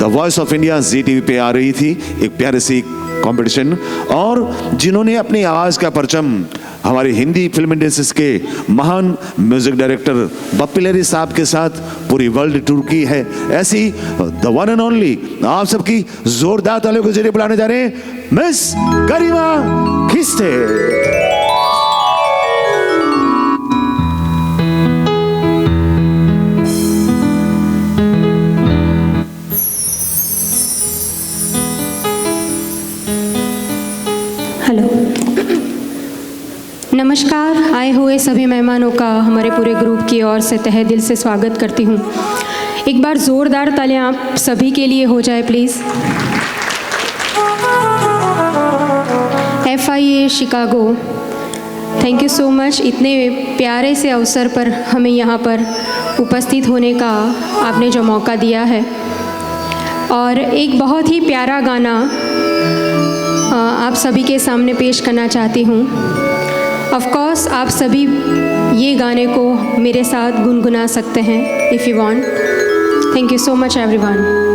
the voice of India ZTV पे आ रही थी, एक प्यारी सी कंपटीशन, और जिन्होंने अपनी आवाज़ का परचम हमारी हिंदी फिल्म इंडस्ट्रीज के महान म्यूजिक डायरेक्टर बप्पी लहरी साहब के साथ पूरी वर्ल्ड टूर की है। ऐसी द वन एंड ओनली आप सबकी जोरदार तालियों के जरिए बुलाने जा रहे हैं मिस गरिमा खिस्ते। हेलो, नमस्कार। आए हुए सभी मेहमानों का हमारे पूरे ग्रुप की ओर से तहे दिल से स्वागत करती हूँ। एक बार ज़ोरदार तालियां आप सभी के लिए हो जाए please. FIA Chicago, thank you so much. इतने प्यारे से अवसर पर हमें यहाँ पर उपस्थित होने का आपने जो मौका दिया है, और एक बहुत ही प्यारा गाना आप सभी के सामने पेश करना चाहती हूँ। ऑफ कोर्स आप सभी ये गाने को मेरे साथ गुनगुना सकते हैं if you want. Thank you so much everyone.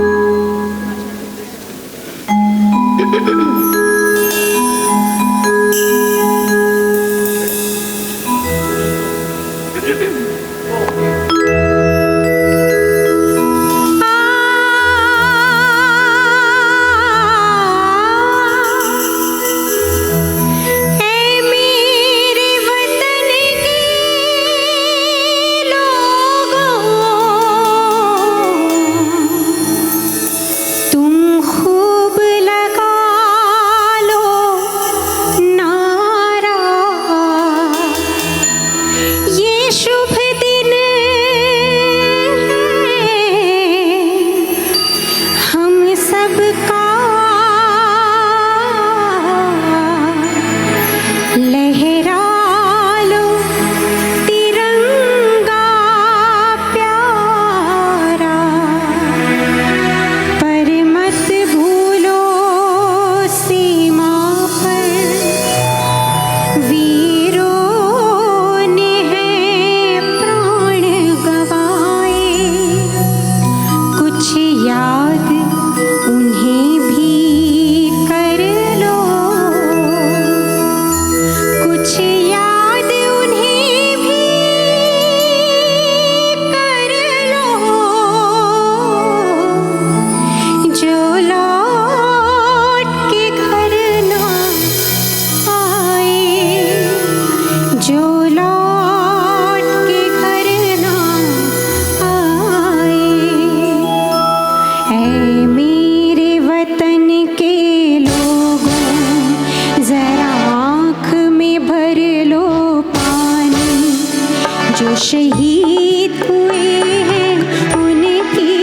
शहीद हुए हैं उनकी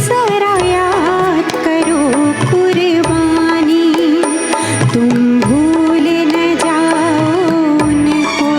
जरा याद करो कुर्बानी। तुम भूल न जाओ उनको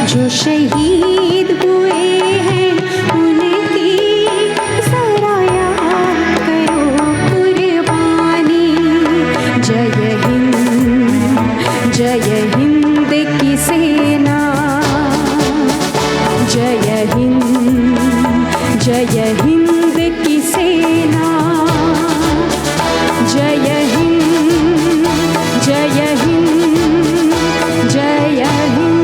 जो शहीद हुए हैं उनकी जरा याद करो कुर्बानी। जय हिंद की सेना, जय हिंद की सेना, जय हिंद, जय हिंद, जय हिंद।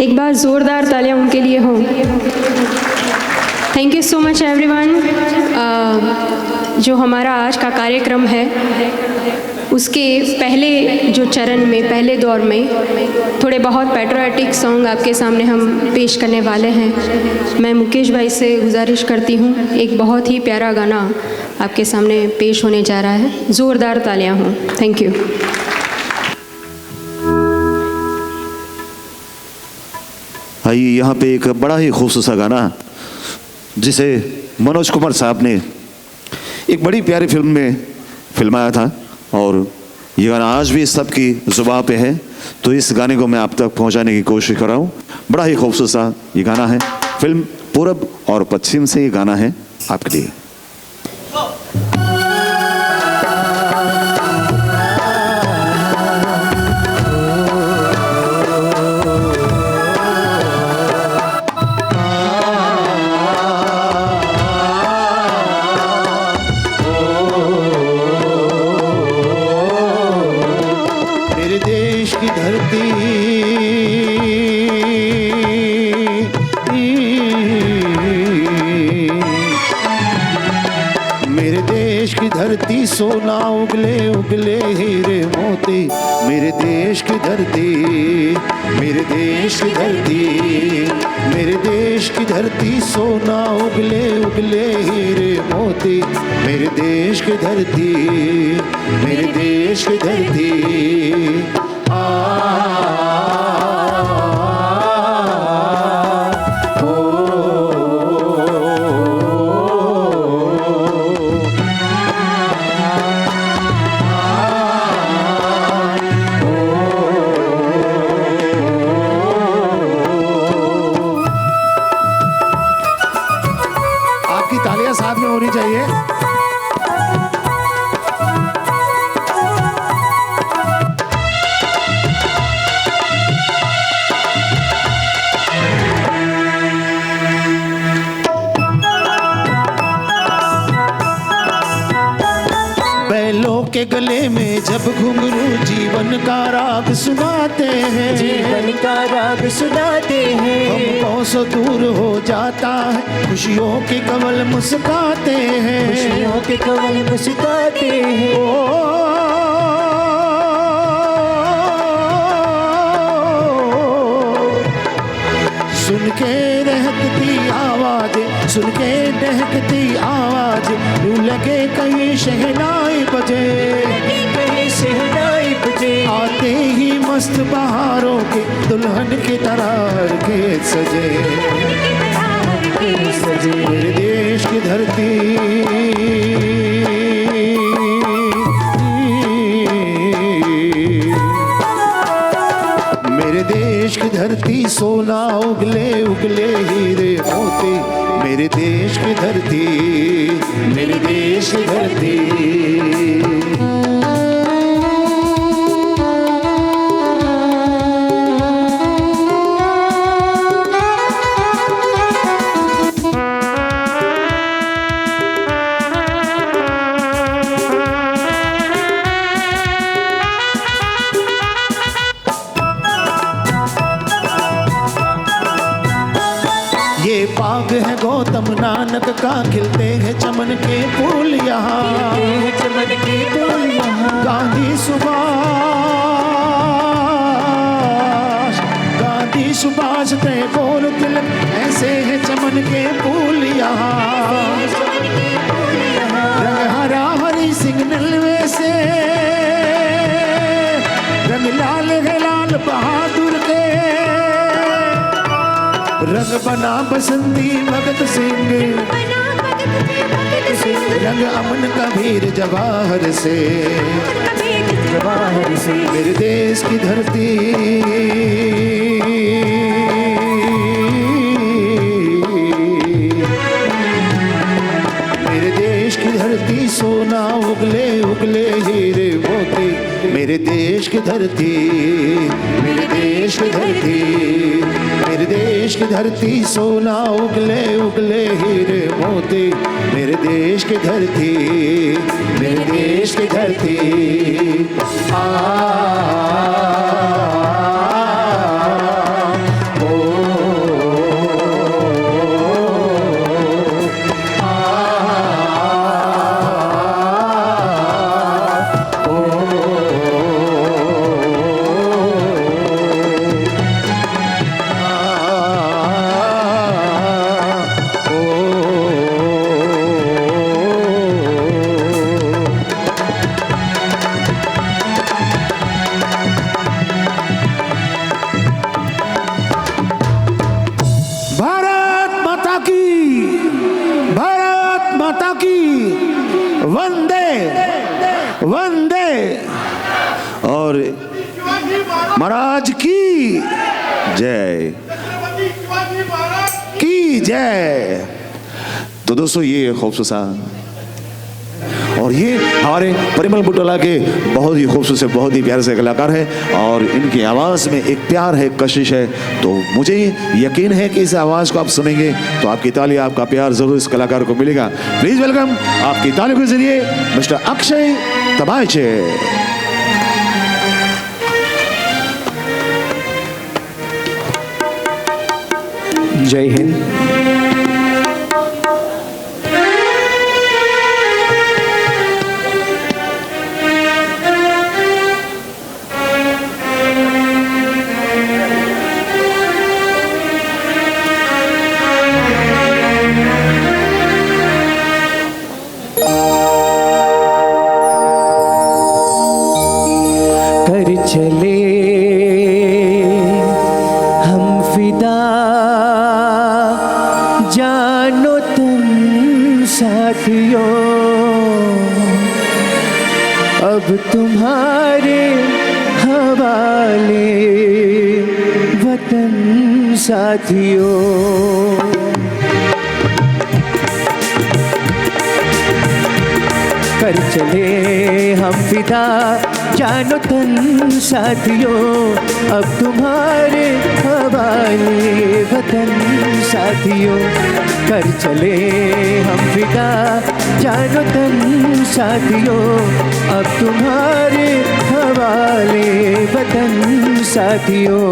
एक बार ज़ोरदार तालियां उनके लिए हो। Thank you so much everyone. जो हमारा आज का कार्यक्रम है उसके पहले जो चरण में, पहले दौर में थोड़े बहुत पैट्रियोटिक सॉन्ग आपके सामने हम पेश करने वाले हैं। मैं मुकेश भाई से गुजारिश करती हूँ, एक बहुत ही प्यारा गाना आपके सामने पेश होने जा रहा है। ज़ोरदार तालियां हों। Thank you. आइए, यहाँ पे एक बड़ा ही खूबसूरत सा गाना जिसे मनोज कुमार साहब ने एक बड़ी प्यारी फिल्म में फिल्माया था और ये गाना आज भी सबकी जुबान पे है, तो इस गाने को मैं आप तक पहुंचाने की कोशिश कर रहा हूँ। बड़ा ही खूबसूरत सा ये गाना है, फिल्म पूरब और पश्चिम से ये गाना है आपके लिए। सोना उगले उगले हीरे मोती, मेरे देश की धरती, मेरे देश की धरती, मेरे देश की धरती। सोना उगले उगले हीरे मोती, मेरे देश की धरती, मेरे देश की धरती। के गले में जब घुंघरू जीवन का राग सुनाते हैं, जीवन का राग सुनाते हैं। हमको सो दूर हो जाता है, खुशियों के कमल मुस्काते हैं, खुशियों के कमल मुस्काते हैं। सुन के रहकती आवाज, सुन के दहकती आवाज, यूं लगे कहीं शहनाई बजे, कहीं शहनाई बजे। आते ही मस्त बहारों के दुल्हन की तरह खेत सजे, मेरे देश की धरती, मेरे देश की धरती। सोना उगले उगले हीरे मोती, मेरे देश की धरती, मेरे देश की धरती। बाग है गौतम नानक का, खिलते हैं चमन के फूल यहाँ, चमन के फूल यहाँ। गांधी सुभाष, गांधी सुभाष टैगोर तिलक, ऐसे है चमन के फूल यहाँ। रंग हरा हरी सिंह नलवे से, रंग लाल है लाल बहादुर के। रंग बना बसंती भगत सिंह, रंग अमन कबीर जवाहर से, जवाहर से मेरे देश की धरती, मेरे देश की धरती सोना उगले उगले हीरे मोती, मेरे देश की धरती, मेरे देश की धरती, मेरे देश की धरती सोना उगले उगले हीरे मोती, मेरे देश की धरती, मेरे देश की धरती। और महाराज की जय, की जय। तो दोस्तों ये खूबसूरत और ये हमारे परिमल बुटोला के बहुत ही खूबसूरत, बहुत ही प्यारे से कलाकार है और इनकी आवाज़ में एक प्यार है, कशिश है। तो मुझे यकीन है कि इस आवाज़ को आप सुनेंगे तो आपकी ताली, आपका प्यार ज़रूर इस कलाकार को मिलेगा। प्लीज़ वेलकम आपकी ताली के जरिए मिस्टर अक्षय तबाचे। जय हिंद। कर चले हम फिदा, जानो तुम साथियों, अब तुम्हारे हवाले वतन साथियों। कर चले हम फिदा, जानो तन साथियों, अब तुम्हारे हवाले वतन साथियों। कर चले हम फिदा, जानो तन साथियों, अब तुम्हारे हवाले वतन साथियों।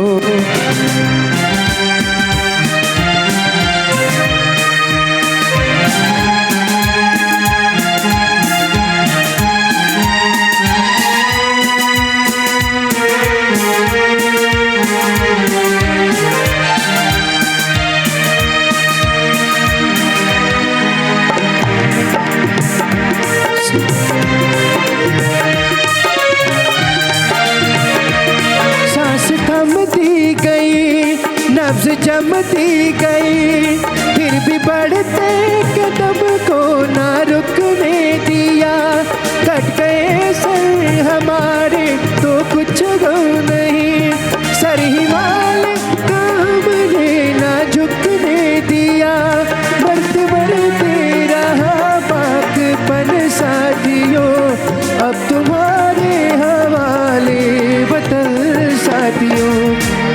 सांस थमती गई, नब्ज जमती गई, फिर भी बढ़ते कदम को ना रुकने दिया। कट गए सर हमारे तो कुछ गम नहीं, सर हिमालय का हमने ना झुकने दिया। बढ़ते बढ़ते रहा पाकपन साथियों, अब तुम्हारे हवाले वतन साथियों।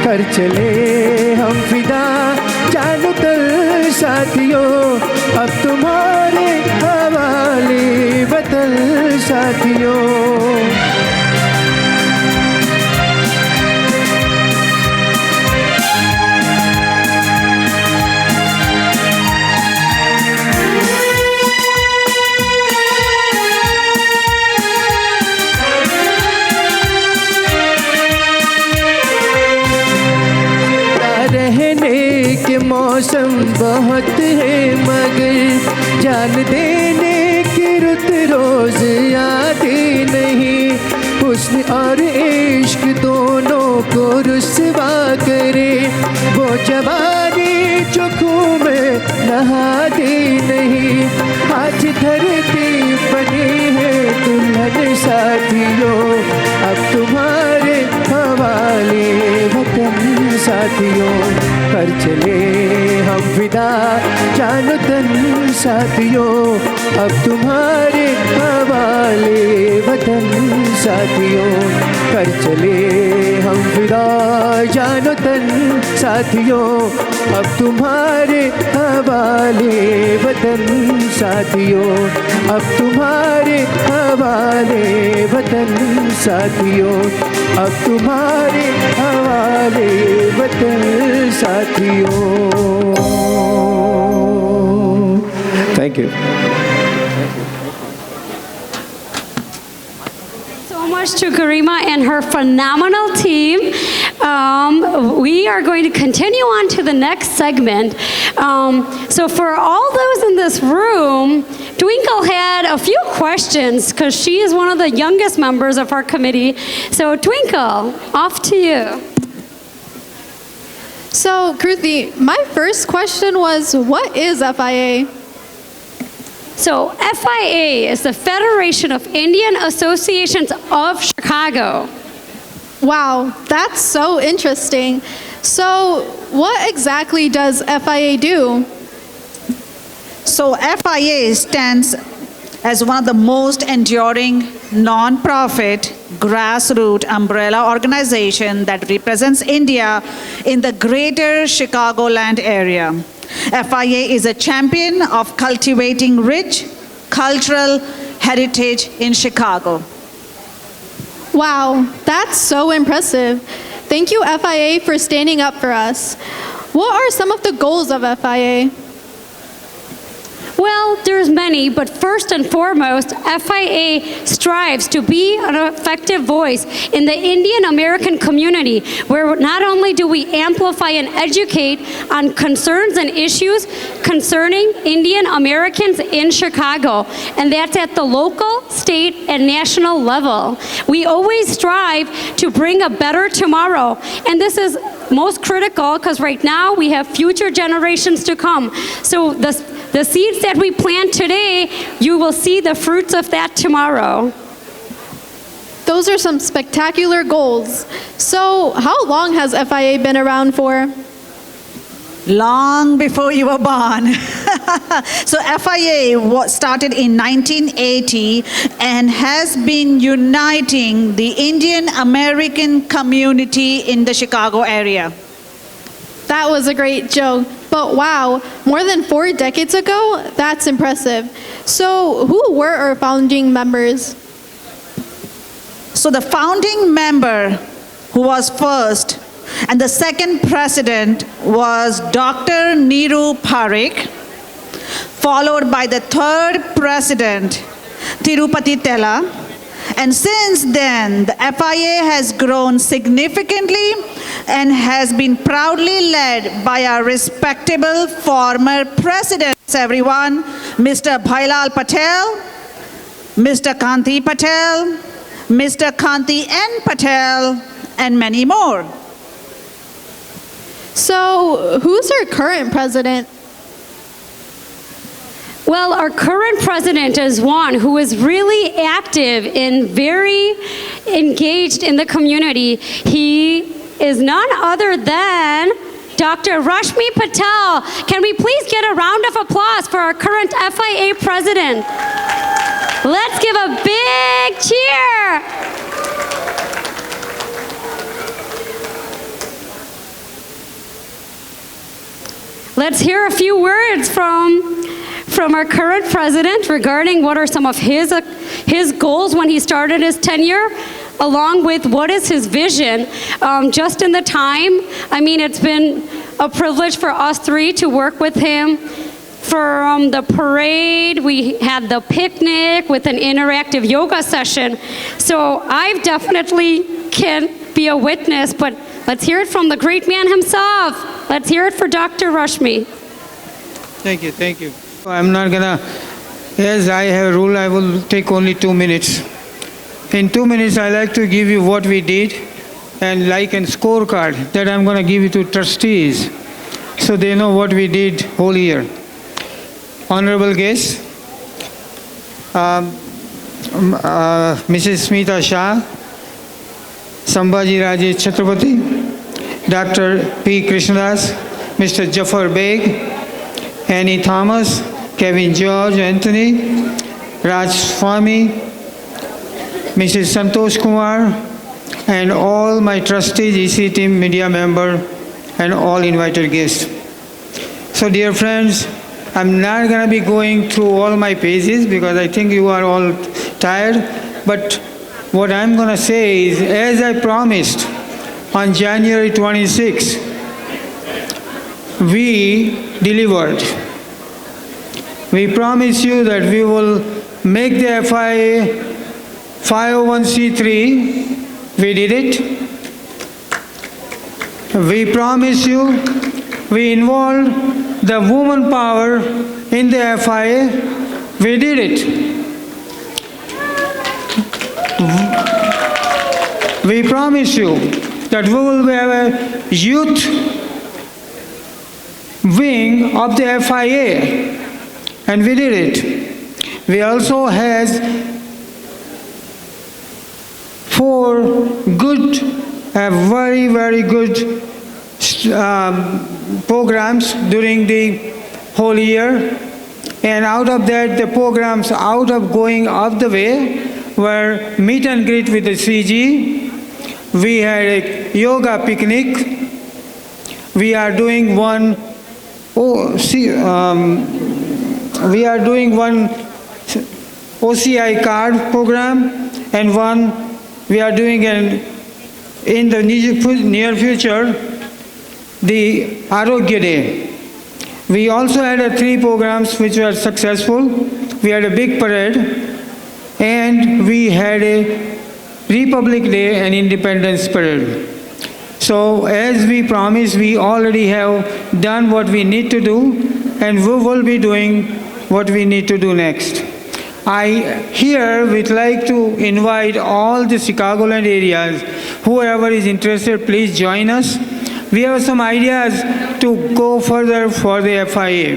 कर चले हम फिदा, जानो तन साथियों, अब तुम्हारे हवाले वतन साथियों। रहने के मौसम बहुत है मगर जान देने की रुत रोज आती नहीं। हुस्न और इश्क दोनों को रुसवा करे वो जवानी चोखों में नहाती नहीं। आज धरती बनी है दुल्हन साथियों, अब तुम्हारे हवाले वतन साथियों। कर चले हम विदा जानो तन साथियों, अब तुम्हारे हवाले वतन साथियों। कर चले हम विदा जानो तन साथियों, अब तुम्हारे हवाले वतन साथियों। अब तुम्हारे हवाले वतन साथियों, अब तुम्हारे हवाले वतन साथियों। Thank you. So much to Garima and her phenomenal team. We are going to continue on to the next segment. So for all those in this room, Twinkle had a few questions because she is one of the youngest members of our committee. So Twinkle, off to you. So, Kruti, my first question was, what is FIA? So FIA is the Federation of Indian Associations of Chicago. Wow, that's so interesting. So, what exactly does FIA do? So FIA stands as one of the most enduring non-profit grassroots umbrella organization that represents India in the greater Chicagoland area. FIA is a champion of cultivating rich cultural heritage in Chicago. Wow, that's so impressive. Thank you, FIA, for standing up for us. What are some of the goals of FIA? Well, there's many, but first and foremost, FIA strives to be an effective voice in the Indian American community, where not only do we amplify and educate on concerns and issues concerning Indian Americans in Chicago, and that's at the local, state, and national level. We always strive to bring a better tomorrow, and this is most critical because right now we have future generations to come. So the seeds that we plant today, you will see the fruits of that tomorrow. Those are some spectacular goals. So, how long has FIA been around for? Long before you were born. So FIA started in 1980 and has been uniting the Indian American community in the Chicago area. That was a great joke. But wow, more than 4 decades ago? That's impressive. So, who were our founding members? So the founding member who was first and the second president was Dr. Neeru Parikh, followed by the third president, Tirupati Tella. And since then, the FIA has grown significantly and has been proudly led by our respectable former presidents, everyone, Mr. Bhailal Patel, Mr. Kanti Patel, Mr. Kanti N. Patel, and many more. So, who's our current president? Well, our current president is one who is really active and very engaged in the community. He is none other than Dr. Rashmi Patel. Can we please get a round of applause for our current FIA president? Let's give a big cheer. Let's hear a few words from our current president regarding what are some of his goals when he started his tenure, along with what is his vision. Just in the time, I mean, it's been a privilege for us three to work with him. From the parade, we had the picnic with an interactive yoga session. So I definitely can be a witness, but let's hear it from the great man himself. Let's hear it for Dr. Rashmi. Thank you, thank you. I'm not gonna, as I have a rule, I will take only 2 minutes. In 2 minutes, I like to give you what we did and like a scorecard that I'm gonna give you to trustees. so they know what we did whole year. Honorable guests, Mrs. Smita Shah, Sambhaji Raje Chhatrapati, Dr. P. Krishnadas, Mr. Jafar Beg, Annie Thomas, Kevin George Anthony, Raj Swami, Mrs. Santosh Kumar, and all my trustees, EC team, media member, and all invited guests. So dear friends, I'm not going to be going through all my pages because I think you are all tired, but what I'm going to say is, as I promised on January 26, we delivered. We promise you that we will make the FIA 501c3. We did it. We promise you, we involved the woman power in the FIA. We did it. We promise you that we will have a youth wing of the FIA, and we did it. We also had 4 good, very, very good programs during the whole year. And out of that, the programs out of going off the way were meet and greet with the CG. We had a yoga picnic. We are doing one OCI card program, and one we are doing in the near future, the Arogya Day. We also had 3 programs which were successful. We had a big parade, and we had a Republic Day and Independence Parade. So as we promised, we already have done what we need to do, and we will be doing what we need to do next. I here would like to invite all the Chicagoland areas, whoever is interested, please join us. We have some ideas to go further for the FIA.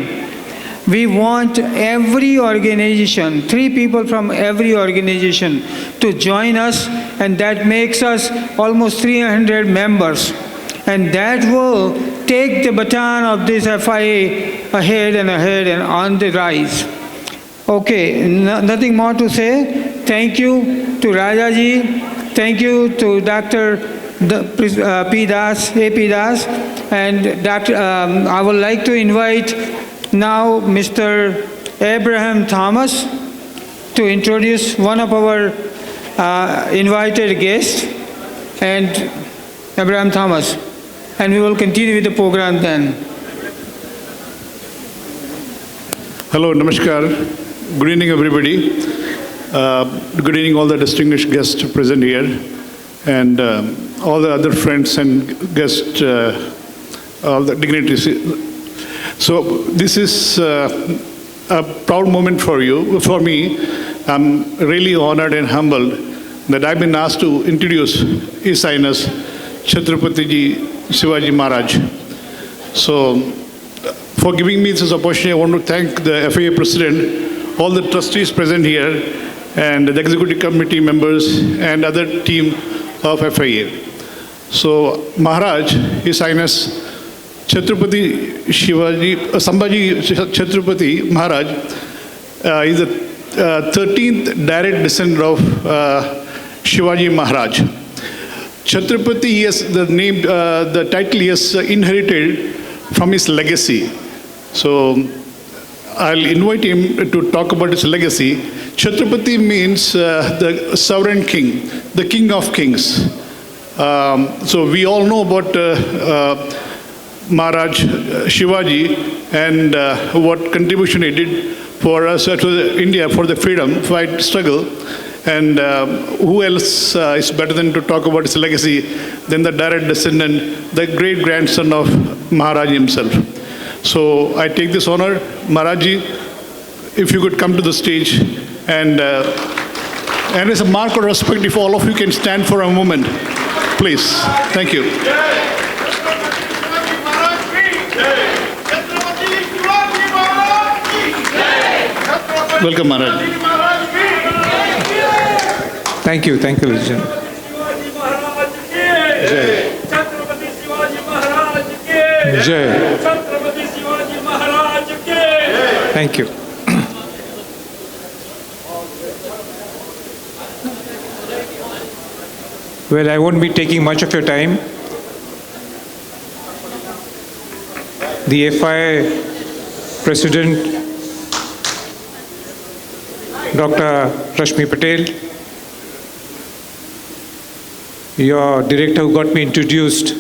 We want every organization, 3 people from every organization to join us, and that makes us almost 300 members. And that will take the baton of this FIA ahead and on the rise. Okay, nothing more to say. Thank you to Rajaji. Thank you to Dr. P. Das, A.P. Das, and I would like to invite now Mr. Abraham Thomas to introduce one of our invited guests, and Abraham Thomas, and we will continue with the program then. Hello, namaskar. Good evening, everybody. Good evening, all the distinguished guests present here, and all the other friends and guests, all the dignitaries. So this is a proud moment for me. I'm really honored and humbled that I've been asked to introduce His Highness Chhatrapati Ji Shivaji Maharaj. So for giving me this opportunity, I want to thank the FIA President, all the trustees present here, and the executive committee members and other team of FIA. So Maharaj, His Highness Chhatrapati Sambhaji Chhatrapati Maharaj is the 13th direct descendant of Shivaji Maharaj. Chhatrapati is the name, the title he has inherited from his legacy. So I'll invite him to talk about his legacy. Chhatrapati means the sovereign king, the king of kings. So we all know about Maharaj Shivaji and what contribution he did for us, to India, for the freedom fight struggle. And who else is better than to talk about his legacy than the direct descendant, the great grandson of Maharaj himself. So I take this honor. Maharajji, if you could come to the stage, and as a mark of respect, if all of you can stand for a moment, please. Thank you. Welcome, Maharaj. Thank you, ladies and gentlemen. Jai. Thank you. Well, I won't be taking much of your time. The FIA President, Dr. Rashmi Patel, your director who got me introduced,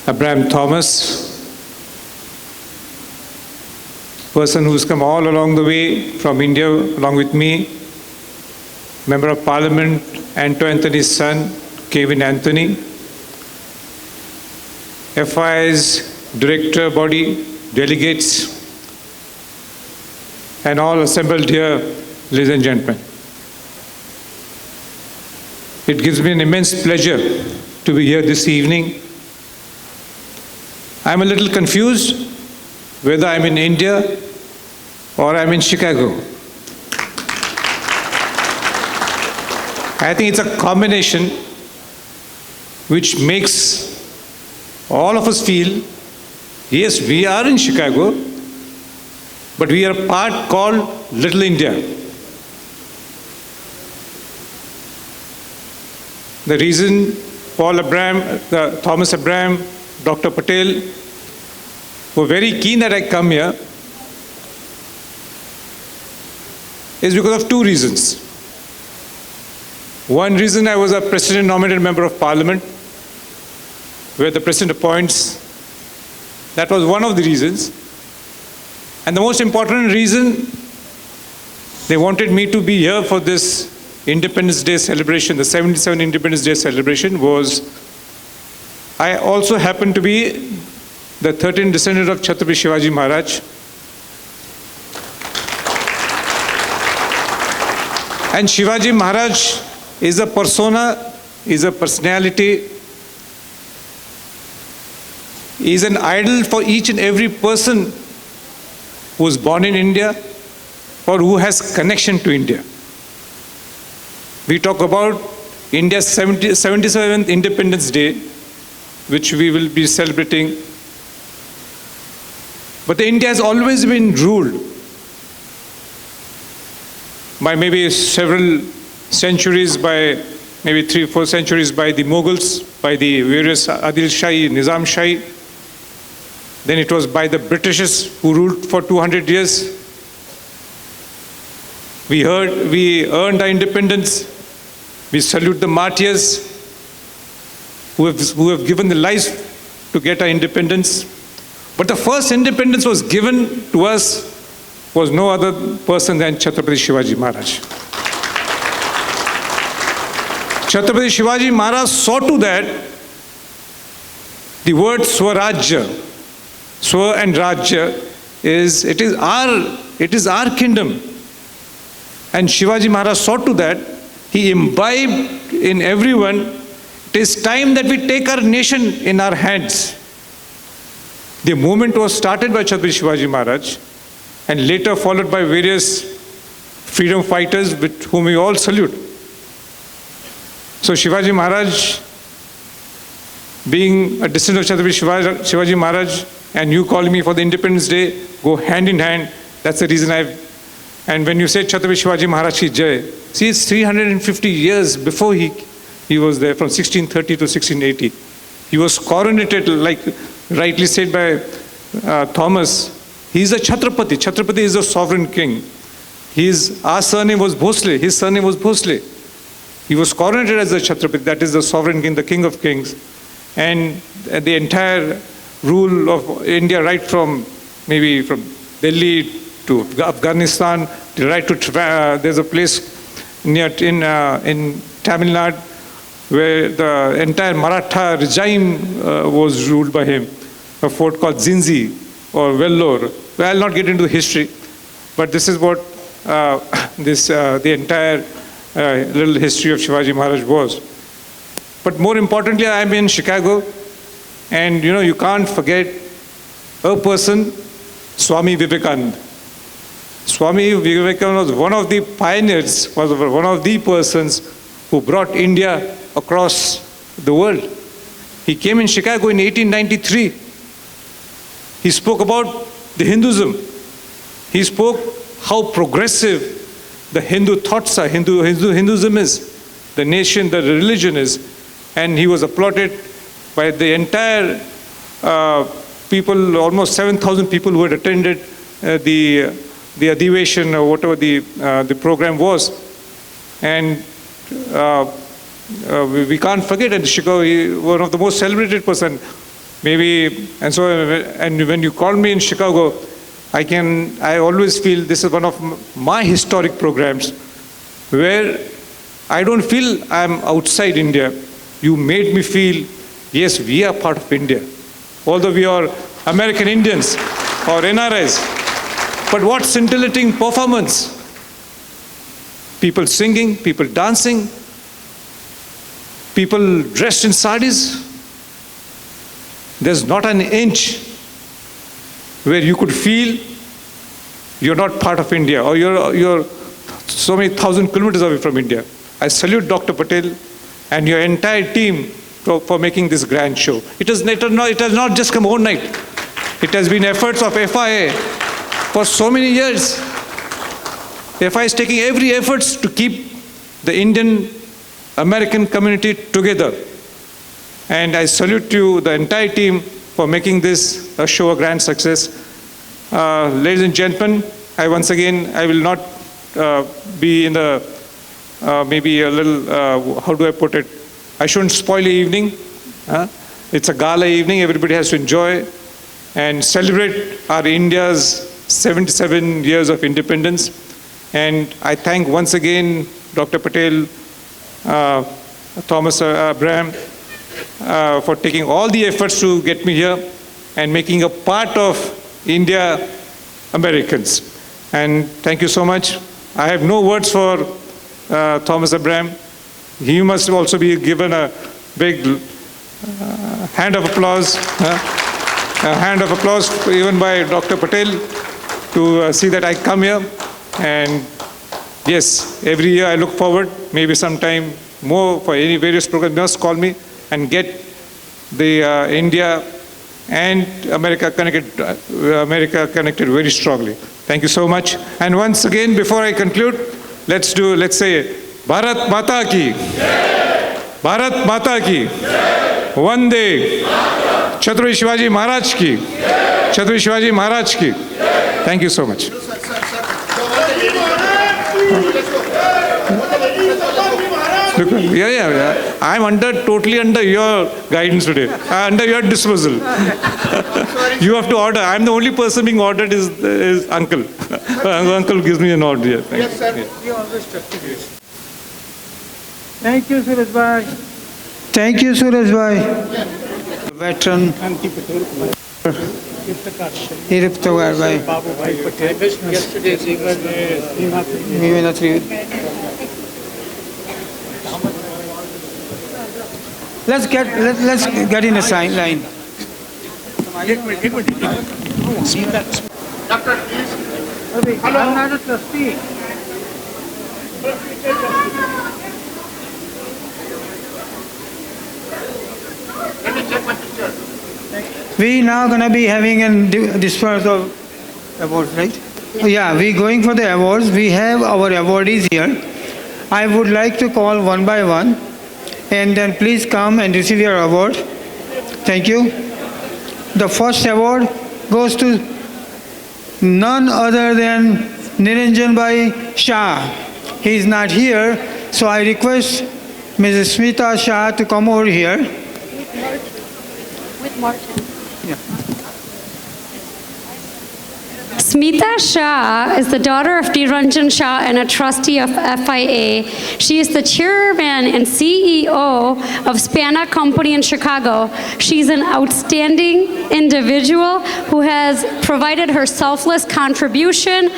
Abraham Thomas, person who's come all along the way from India along with me, Member of Parliament, Anto Anthony's son, Kevin Anthony, FI's director body, delegates, and all assembled here, ladies and gentlemen. It gives me an immense pleasure to be here this evening. I'm a little confused whether I'm in India or I'm in Chicago. I think it's a combination which makes all of us feel, yes, we are in Chicago, but we are a part called Little India. The reason Paul Abraham, Thomas Abraham, Dr. Patel were very keen that I come here is because of two reasons. One reason, I was a president-nominated member of Parliament, where the president appoints. That was one of the reasons. And the most important reason, they wanted me to be here for this Independence Day celebration, the 77th Independence Day celebration, was I also happen to be the 13th descendant of Chhatrapati Shivaji Maharaj. And Shivaji Maharaj is a persona, is a personality, is an idol for each and every person who is born in India or who has connection to India. We talk about India's 77th Independence Day, which we will be celebrating. But India has always been ruled by maybe several centuries, by maybe 3-4 centuries by the Mughals, by the various Adil Shahi, Nizam Shahi. Then it was by the Britishers who ruled for 200 years. We earned our independence. We salute the martyrs who have given their lives to get our independence. But the first independence was given to us was no other person than Chhatrapati Shivaji Maharaj. Chhatrapati Shivaji Maharaj saw to that the word Swarajya, Swa and Rajya, it is our kingdom. And Shivaji Maharaj saw to that. He imbibed in everyone, it is time that we take our nation in our hands. The movement was started by Chhatrapati Shivaji Maharaj and later followed by various freedom fighters with whom we all salute. So Shivaji Maharaj, being a descendant of Chhatrapati Shivaji Maharaj, and you calling me for the Independence Day, go hand in hand. That's the reason and when you say Chhatrapati Shivaji Maharaj Ki Jai, see, it's 350 years before he was there, from 1630 to 1680. He was coronated, like rightly said by Thomas. He's a Chhatrapati. Chhatrapati is a sovereign king. Our surname was Bhosle. His surname was Bhosle. He was coronated as a Chhatrapati, that is the sovereign king, the king of kings. And the entire rule of India, right from Delhi to Afghanistan, right to there's a place in Tamil Nadu where the entire Maratha regime was ruled by him. A fort called Zinzi or Vellore. Well, I'll not get into the history, but this is what the entire little history of Shivaji Maharaj was. But more importantly, I'm in Chicago, and you can't forget a person Swami Vivekananda. Swami Vivekananda was one of the pioneers, was one of the persons who brought India across the world. He came in Chicago in 1893. He spoke about the Hinduism. He spoke how progressive the Hindu thoughts are, Hinduism is, the nation, the religion is. And he was applauded by the entire people, almost 7,000 people who had attended the Adhiveshan or whatever the program was. And we can't forget, in Chicago, one of the most celebrated person, maybe, and when you call me in Chicago, I always feel this is one of my historic programs where I don't feel I'm outside India. You made me feel, yes, we are part of India. Although we are American Indians or NRIs. But what scintillating performance. People singing, people dancing, people dressed in saris. There's not an inch where you could feel you're not part of India or you're so many thousand kilometers away from India. I salute Dr. Patel and your entire team for making this grand show. It has not just come overnight. It has been efforts of FIA for so many years. FIA is taking every efforts to keep the Indian American community together. And I salute you, the entire team, for making this show a grand success. Ladies and gentlemen, I will not be in the, maybe a little, how do I put it? I shouldn't spoil the evening. It's a gala evening, everybody has to enjoy and celebrate our India's 77 years of independence. And I thank once again Dr. Patel, Thomas Abraham, for taking all the efforts to get me here and making a part of India Americans. And thank you so much. I have no words for Thomas Abraham. He must also be given a big hand of applause. A hand of applause even by Dr. Patel to see that I come here. And yes, every year I look forward, maybe sometime more for any various programs. Just call me and get the India and America connected very strongly. Thank you so much. And once again, before I conclude, let's say, Bharat Mata Ki, Bharat Mata Ki, Vande, Chhatrapati Shivaji Maharaj Ki, Chhatrapati Shivaji Maharaj Ki. Thank you so much. Look, yeah. I'm totally under your guidance today, under your disposal. You have to order. I'm the only person being ordered is Uncle. Uncle gives me an order. Yeah, yes, sir. We always trust you. Thank you, Suraj Bhai. Thank you, Suraj Bhai. Veteran. Iriptagar Bhai. Let's get in a sign line. Doctor, please. Hello. I'm not a trustee. Let me check my picture. We now gonna be having a disperse of awards, right? Yeah, we going for the awards. We have our awardees here. I would like to call one by one, and then please come and receive your award. Thank you. The first award goes to none other than Niranjan Bhai Shah. He is not here, so I request Mrs. Smita Shah to come over here. With Martin. Yeah. Smita Shah is the daughter of Niranjan Shah and a trustee of FIA. She is the chairman and CEO of Spana Company in Chicago. She's an outstanding individual who has provided her selfless contribution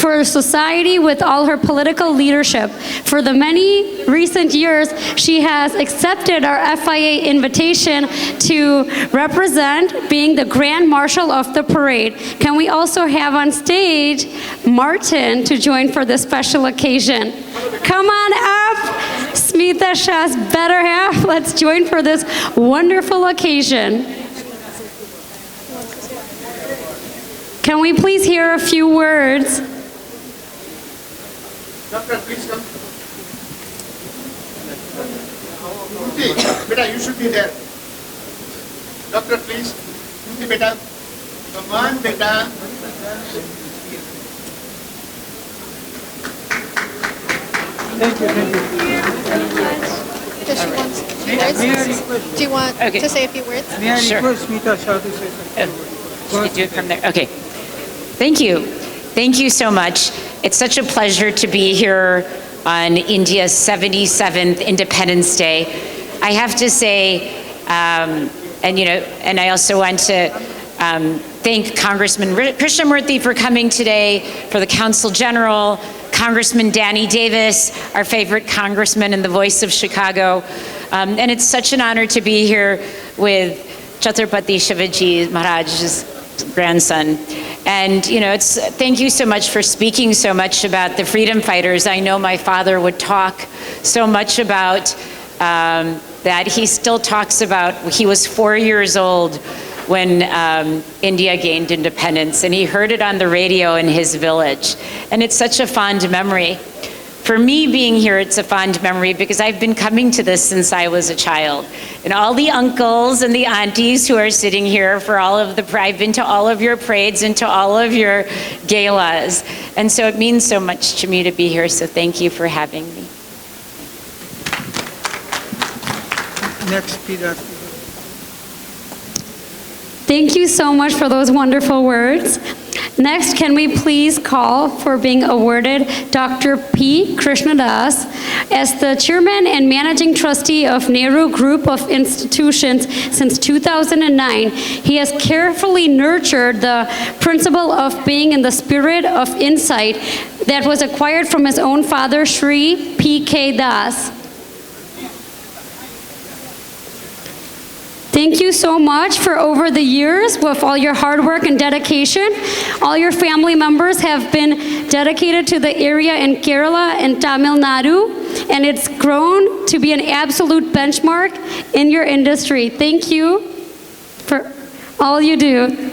for society with all her political leadership. For the many recent years, she has accepted our FIA invitation to represent being the Grand Marshal of the parade. Can we also have on stage Martin to join for this special occasion? Come on up, Smita Shah's better half. Let's join for this wonderful occasion. Can we please hear a few words? Doctor, please come. Beta, you should be there. Doctor, please. Beta. Come on, beta. Thank you. Does she want words? Do you want to say a few words? May I request Smita Shah to say something? Do it from there. Okay. Thank you. Thank you so much. It's such a pleasure to be here on India's 77th Independence Day. I have to say, and I also want to thank Congressman Krishnamurthy for coming today, for the Council General, Congressman Danny Davis, our favorite congressman and the voice of Chicago. And it's such an honor to be here with Chhatrapati Shivaji Maharaj's grandson. And, thank you so much for speaking so much about the freedom fighters. I know my father would talk so much about that. He still talks about, he was 4 years old when India gained independence, and he heard it on the radio in his village. And it's such a fond memory. For me being here, it's a fond memory because I've been coming to this since I was a child. And all the uncles and the aunties who are sitting here for I've been to all of your parades and to all of your galas. And so it means so much to me to be here, so thank you for having me. Next, Peter. Thank you so much for those wonderful words. Next, can we please call for being awarded Dr. P. Krishnadas as the Chairman and Managing Trustee of Nehru Group of Institutions since 2009. He has carefully nurtured the principle of being in the spirit of insight that was acquired from his own father, Sri P.K. Das. Thank you so much for over the years with all your hard work and dedication. All your family members have been dedicated to the area in Kerala and Tamil Nadu, and it's grown to be an absolute benchmark in your industry. Thank you for all you do.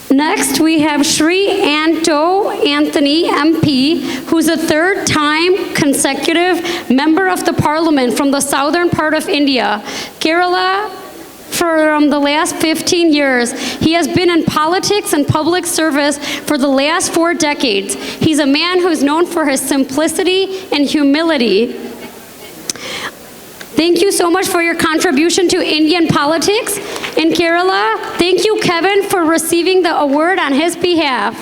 Next, we have Sri Anto Anthony, MP, who's a third-time consecutive member of the parliament from the southern part of India, Kerala, for the last 15 years. He has been in politics and public service for the last 4 decades. He's a man who's known for his simplicity and humility. Thank you so much for your contribution to Indian politics in Kerala. Thank you, Kevin, for receiving the award on his behalf.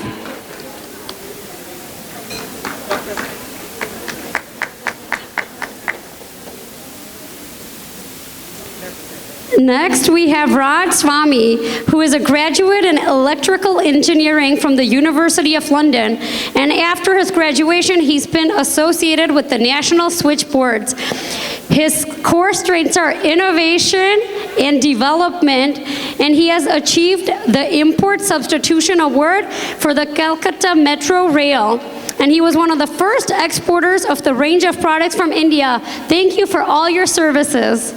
Next, we have Raj Swami, who is a graduate in electrical engineering from the University of London. And after his graduation, he's been associated with the National Switchboards. His core strengths are innovation and development, and he has achieved the Import Substitution Award for the Calcutta Metro Rail. And he was one of the first exporters of the range of products from India. Thank you for all your services.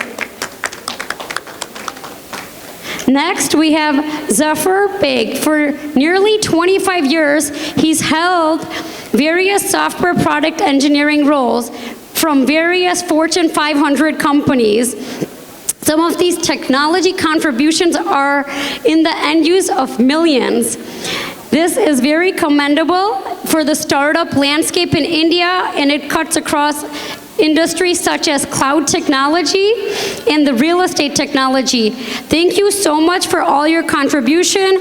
Next, we have Zafar Beg. For nearly 25 years, he's held various software product engineering roles from various Fortune 500 companies. Some of these technology contributions are in the end use of millions. This is very commendable for the startup landscape in India, and it cuts across industries such as cloud technology and the real estate technology. Thank you so much for all your contribution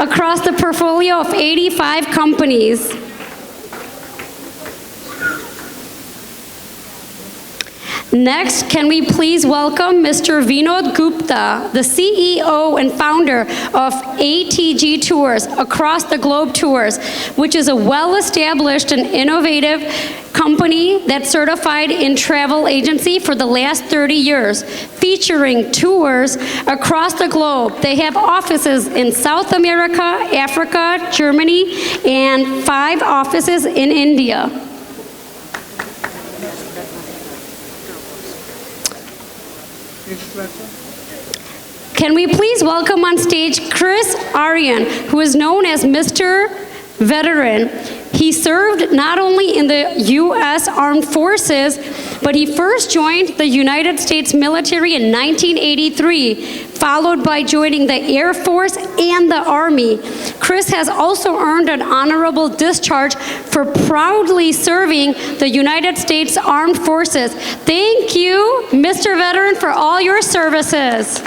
across the portfolio of 85 companies. Next, can we please welcome Mr. Vinod Gupta, the CEO and founder of ATG Tours, Across the Globe Tours, which is a well-established and innovative company that's certified in travel agency for the last 30 years, featuring tours across the globe. They have offices in South America, Africa, Germany, and 5 offices in India. Can we please welcome on stage Chris Aryan, who is known as Mr. Veteran. He served not only in the U.S. Armed Forces, but he first joined the United States military in 1983, followed by joining the Air Force and the Army. Chris has also earned an honorable discharge for proudly serving the United States Armed Forces. Thank you, Mr. Veteran, for all your services.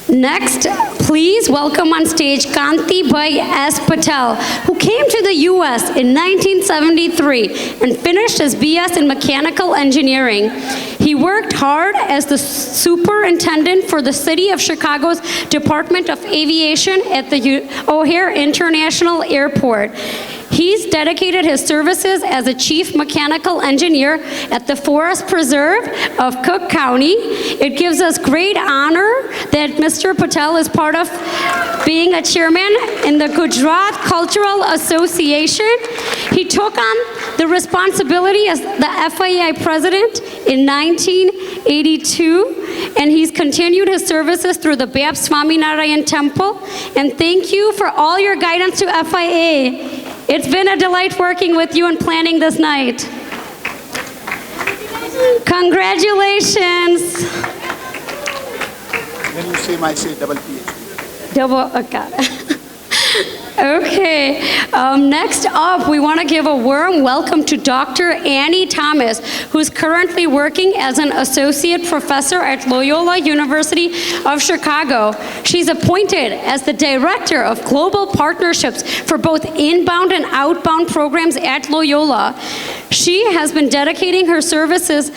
Next, please welcome on stage Kanti Bhai S. Patel, who came to the U.S. in 1973 and finished his B.S. in mechanical engineering. He worked hard as the superintendent for the City of Chicago's Department of Aviation at the O'Hare International Airport. He's dedicated his services as a chief mechanical engineer at the Forest Preserve of Cook County. It gives us great honor that Mr. Patel is part of being a chairman in the Gujarat Cultural Association. He took on the responsibility as the FIA president in 1982, and he's continued his services through the Bab Swaminarayan Temple. And thank you for all your guidance to FIA. It's been a delight working with you and planning this night. Congratulations. When you say I say double PhD. Double, okay. Okay, next up, we want to give a warm welcome to Dr. Annie Thomas, who's currently working as an associate professor at Loyola University of Chicago. She's appointed as the director of global partnerships for both inbound and outbound programs at Loyola. She has been dedicating her services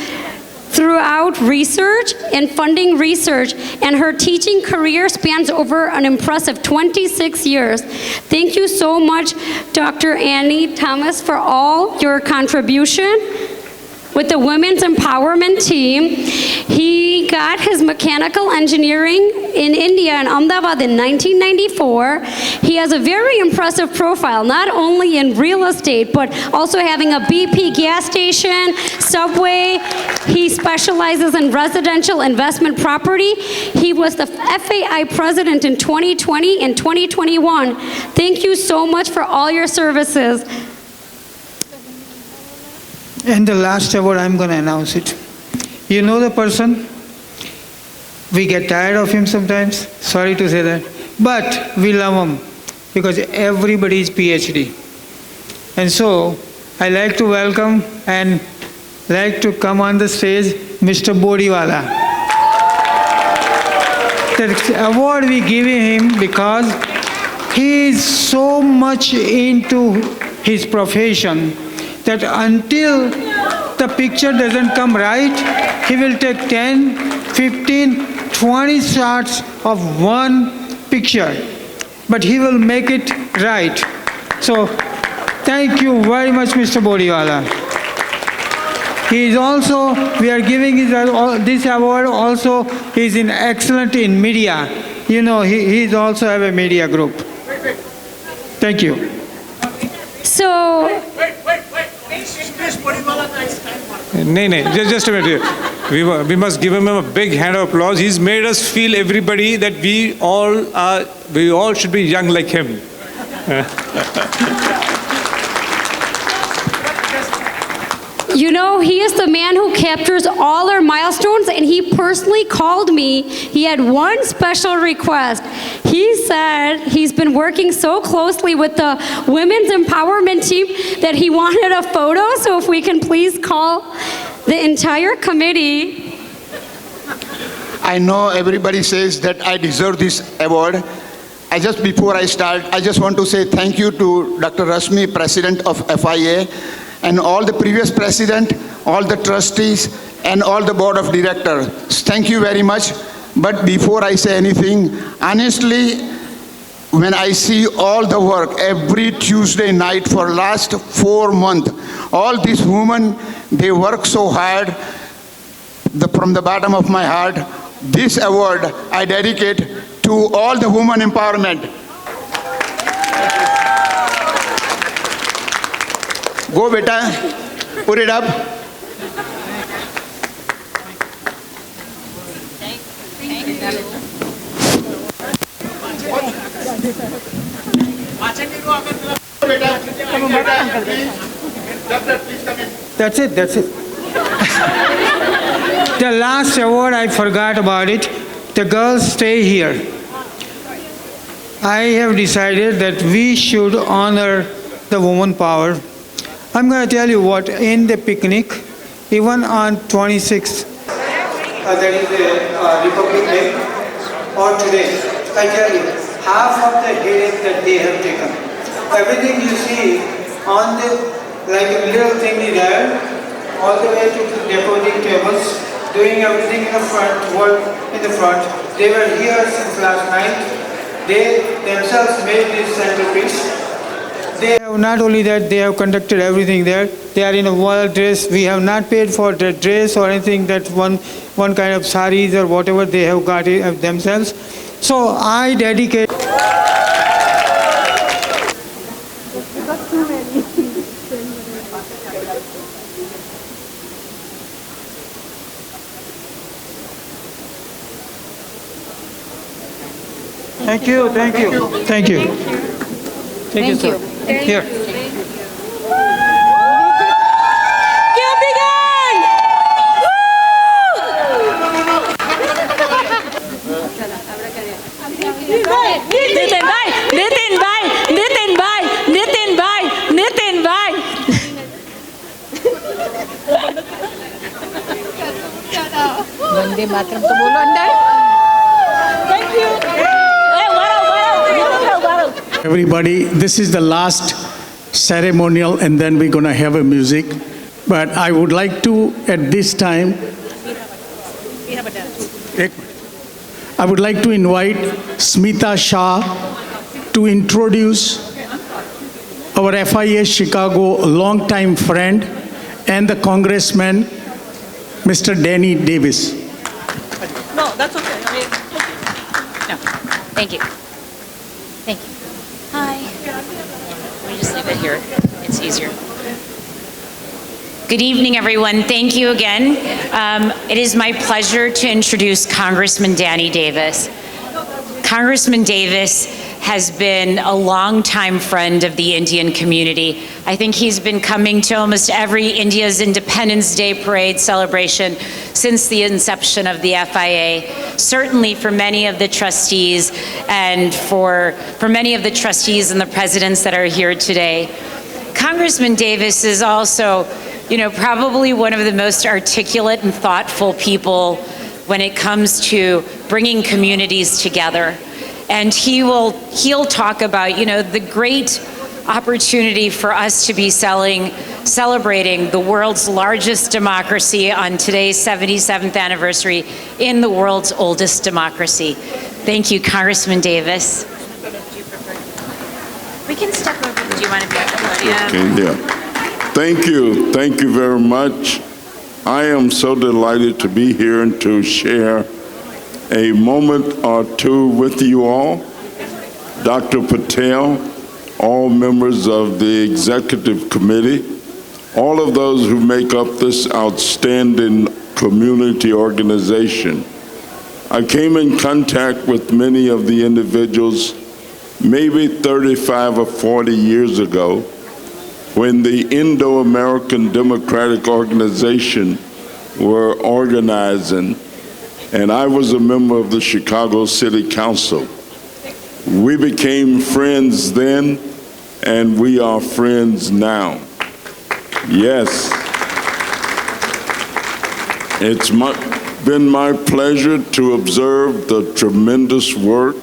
throughout research and funding research, and her teaching career spans over an impressive 26 years. Thank you so much, Dr. Annie Thomas, for all your contribution. With the Women's Empowerment Team, he got his mechanical engineering in India in Ahmedabad in 1994. He has a very impressive profile, not only in real estate, but also having a BP gas station, Subway. He specializes in residential investment property. He was the FAI president in 2020 and 2021. Thank you so much for all your services. And the last award, I'm going to announce it. You know the person? We get tired of him sometimes. Sorry to say that. But we love him because everybody is PhD. And so I like to welcome and like to come on the stage, Mr. Bodiwala. The award we give him because he is so much into his profession that until the picture doesn't come right, he will take 10, 15, 20 shots of one picture. But he will make it right. So thank you very much, Mr. Bodiwala. He is also, we are giving this award also, he is excellent in media. You know, he is also have a media group. Thank you. So, just a minute. We must give him a big hand of applause. He's made us feel, everybody, that we all should be young like him. you know, he is the man who captures all our milestones, and he personally called me. He had one special request. He said he's been working so closely with the Women's Empowerment Team that he wanted a photo, so if we can please call the entire committee. I know everybody says that I deserve this award, before I start, I just want to say thank you to Dr. Rashmi, President of FIA, and all the previous president, all the trustees, and all the board of directors. Thank you very much. But before I say anything, honestly, when I see all the work every Tuesday night for last 4 months, all these women, they work so hard. From the bottom of my heart, this award I dedicate to all the women empowerment. Go beta, put it up. That's it, that's it. The last award, I forgot about it. The girls stay here. I have decided that we should honor the woman power. I'm going to tell you what, in the picnic, even on 26th, that is the Republic Day, or today, I tell you, half of the headache that they have taken. Everything you see on the, like a little thingy there, all the way to the decorating tables, doing everything in the front, work in the front. They were here since last night. They themselves made this centerpiece. They have not only that, they have conducted everything there. They are in a well dress. We have not paid for the dress or anything, that one kind of saris or whatever they have got it themselves. So I dedicate. Thank you, thank you, thank you. Thank you, sir. Here. Vande Mataram तो बोलो अंदर. Thank you. Everybody, this is the last ceremonial and then we're going to have a music. But I would like to, at this time, I would like to invite Smita Shah to introduce our FIA Chicago longtime friend and the Congressman, Mr. Danny Davis. No, that's okay. No, thank you. Thank you. Hi. Let me just leave it here. It's easier. Good evening, everyone. Thank you again. It is my pleasure to introduce Congressman Danny Davis. Congressman Davis has been a longtime friend of the Indian community. I think he's been coming to almost every India's Independence Day parade celebration since the inception of the FIA. Certainly for many of the trustees and for many of the trustees and the presidents that are here today. Congressman Davis is also, probably one of the most articulate and thoughtful people when it comes to bringing communities together. And he'll talk about, the great opportunity for us to be celebrating the world's largest democracy on today's 77th anniversary in the world's oldest democracy. Thank you, Congressman Davis. We can step over. Do you want to be at the podium? Okay, yeah. Thank you very much. I am so delighted to be here and to share a moment or two with you all. Dr. Patel, all members of the executive committee, all of those who make up this outstanding community organization. I came in contact with many of the individuals maybe 35 or 40 years ago when the Indo-American Democratic Organization were organizing, and I was a member of the Chicago City Council. We became friends then, and we are friends now. Yes. It's been my pleasure to observe the tremendous work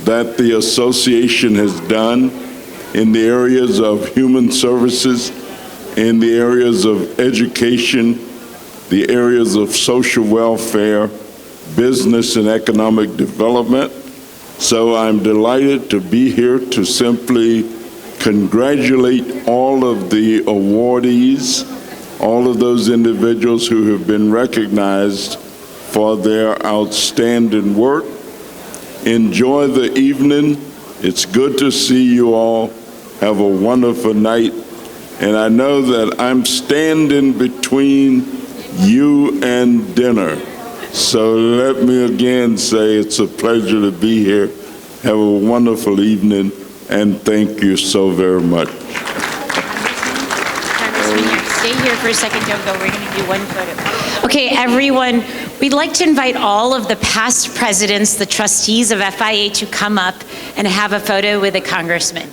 that the association has done in the areas of human services, in the areas of education, the areas of social welfare, business and economic development. So I'm delighted to be here to simply congratulate all of the awardees, all of those individuals who have been recognized for their outstanding work. Enjoy the evening. It's good to see you all. Have a wonderful night. And I know that I'm standing between you and dinner. So let me again say it's a pleasure to be here. Have a wonderful evening, and thank you so very much. Stay here for a second, don't go. We're going to do one photo. Okay, everyone, we'd like to invite all of the past presidents, the trustees of FIA, to come up and have a photo with the congressman.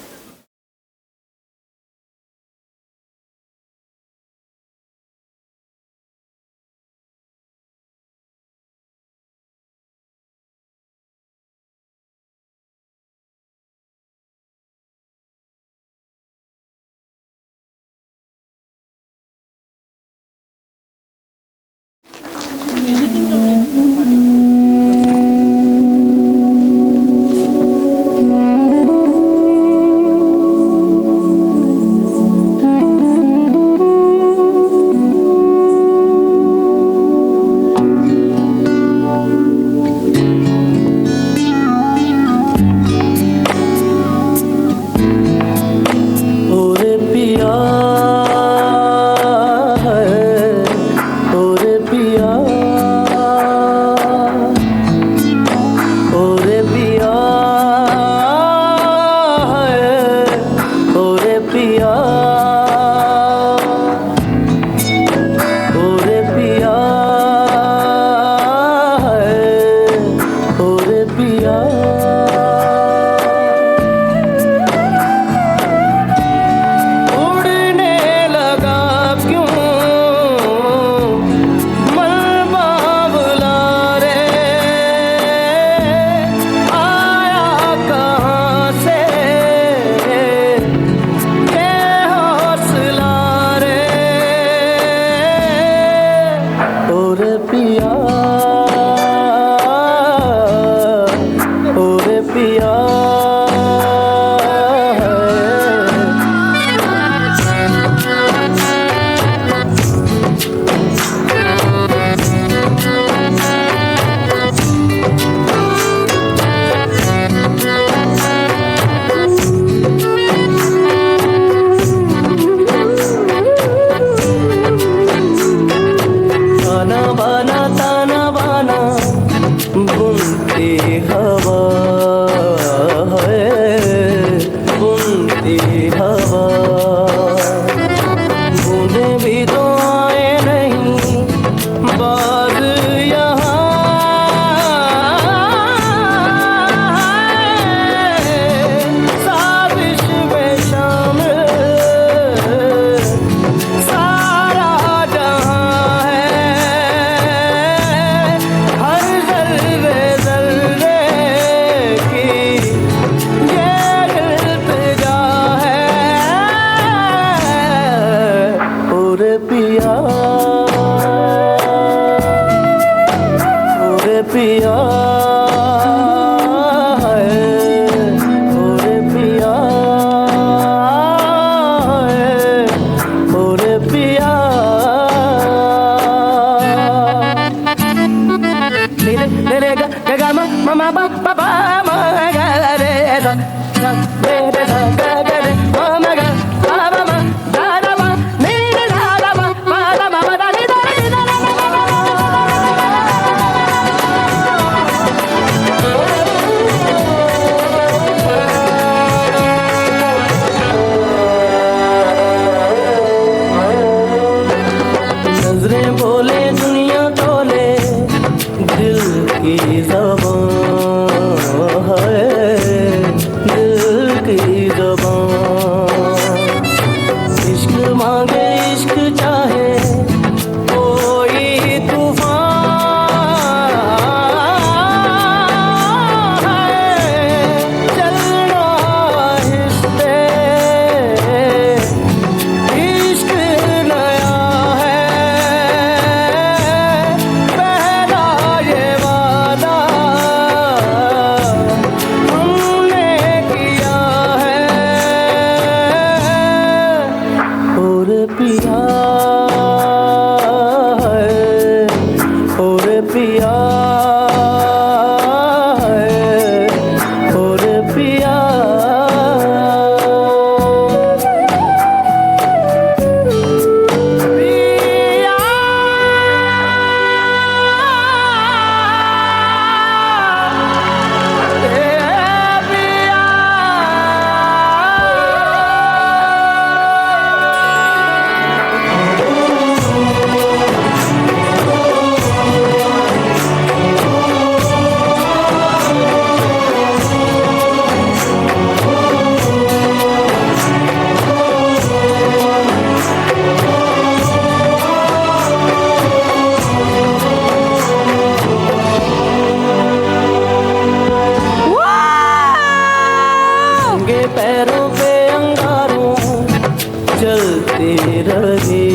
रहे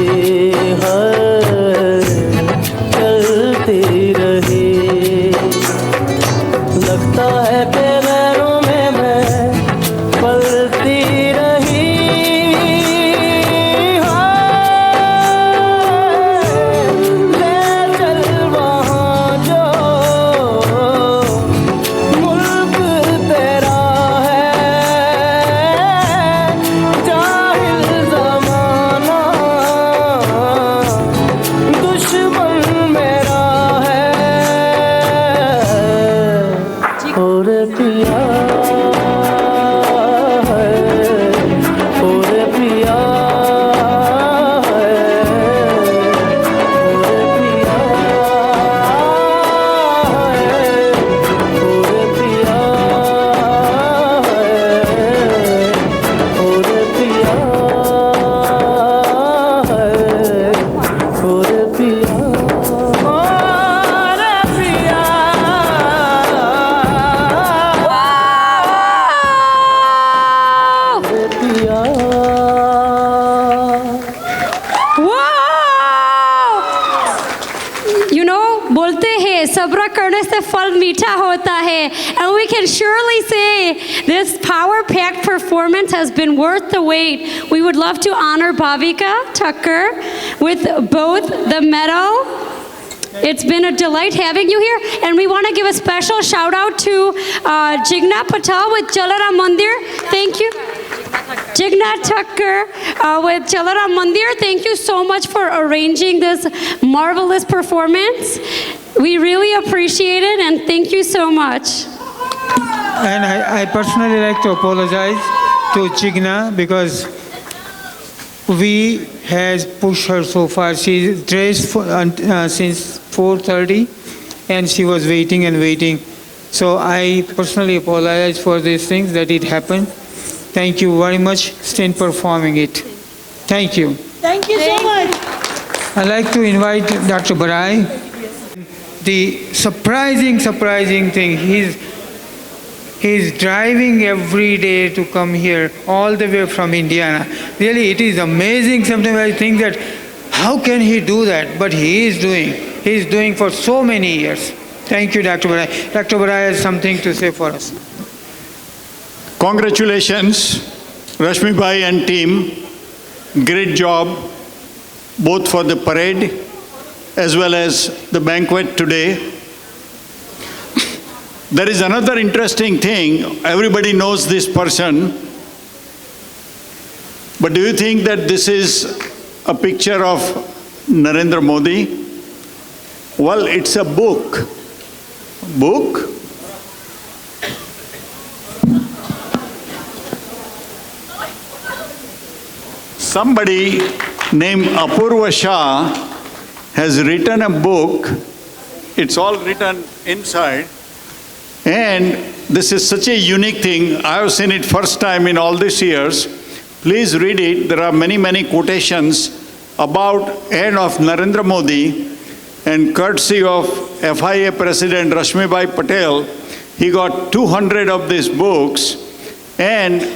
चलते रहे लगता है कि नैनों में मैं पलती रही ले चल वहाँ जो मुल्क तेरा है जाहिल ज़माना दुश्मन मेरा है और पिया और पिया You know, बोलते हैं सब्र करने से फल मीठा होता है, and we can surely say this power-packed performance has been worth the wait. We would love to honor Bhavika Tucker with both the medal. It's been a delight having you here, and we want to give a special shout out to Jigna Patel with Jalaram Mandir. Thank you. Jigna Tucker with Jalaram Mandir. Thank you so much for arranging this marvelous performance. We really appreciate it, and thank you so much. And I personally like to apologize to Jigna because we has pushed her so far. She dressed since 4:30 and she was waiting and waiting. So I personally apologize for these things that it happened. Thank you very much for performing it. Thank you. Thank you so much. I'd like to invite Dr. Barai. The surprising thing, he's driving every day to come here, all the way from Indiana. Really, it is amazing. Sometimes I think that, how can he do that? But he is doing. He's doing for so many years. Thank you, Dr. Barai. Dr. Barai has something to say for us. Congratulations, Rashmi Bhai and team. Great job, both for the parade as well as the banquet today. There is another interesting thing. Everybody knows this person. But do you think that this is a picture of Narendra Modi? Well, it's a book. Book? Somebody named Apurva Shah has written a book. It's all written inside. And this is such a unique thing. I have seen it first time in all these years. Please read it. There are many quotations about and of Narendra Modi, and courtesy of FIA President Rashmi Bhai Patel, he got 200 of these books, and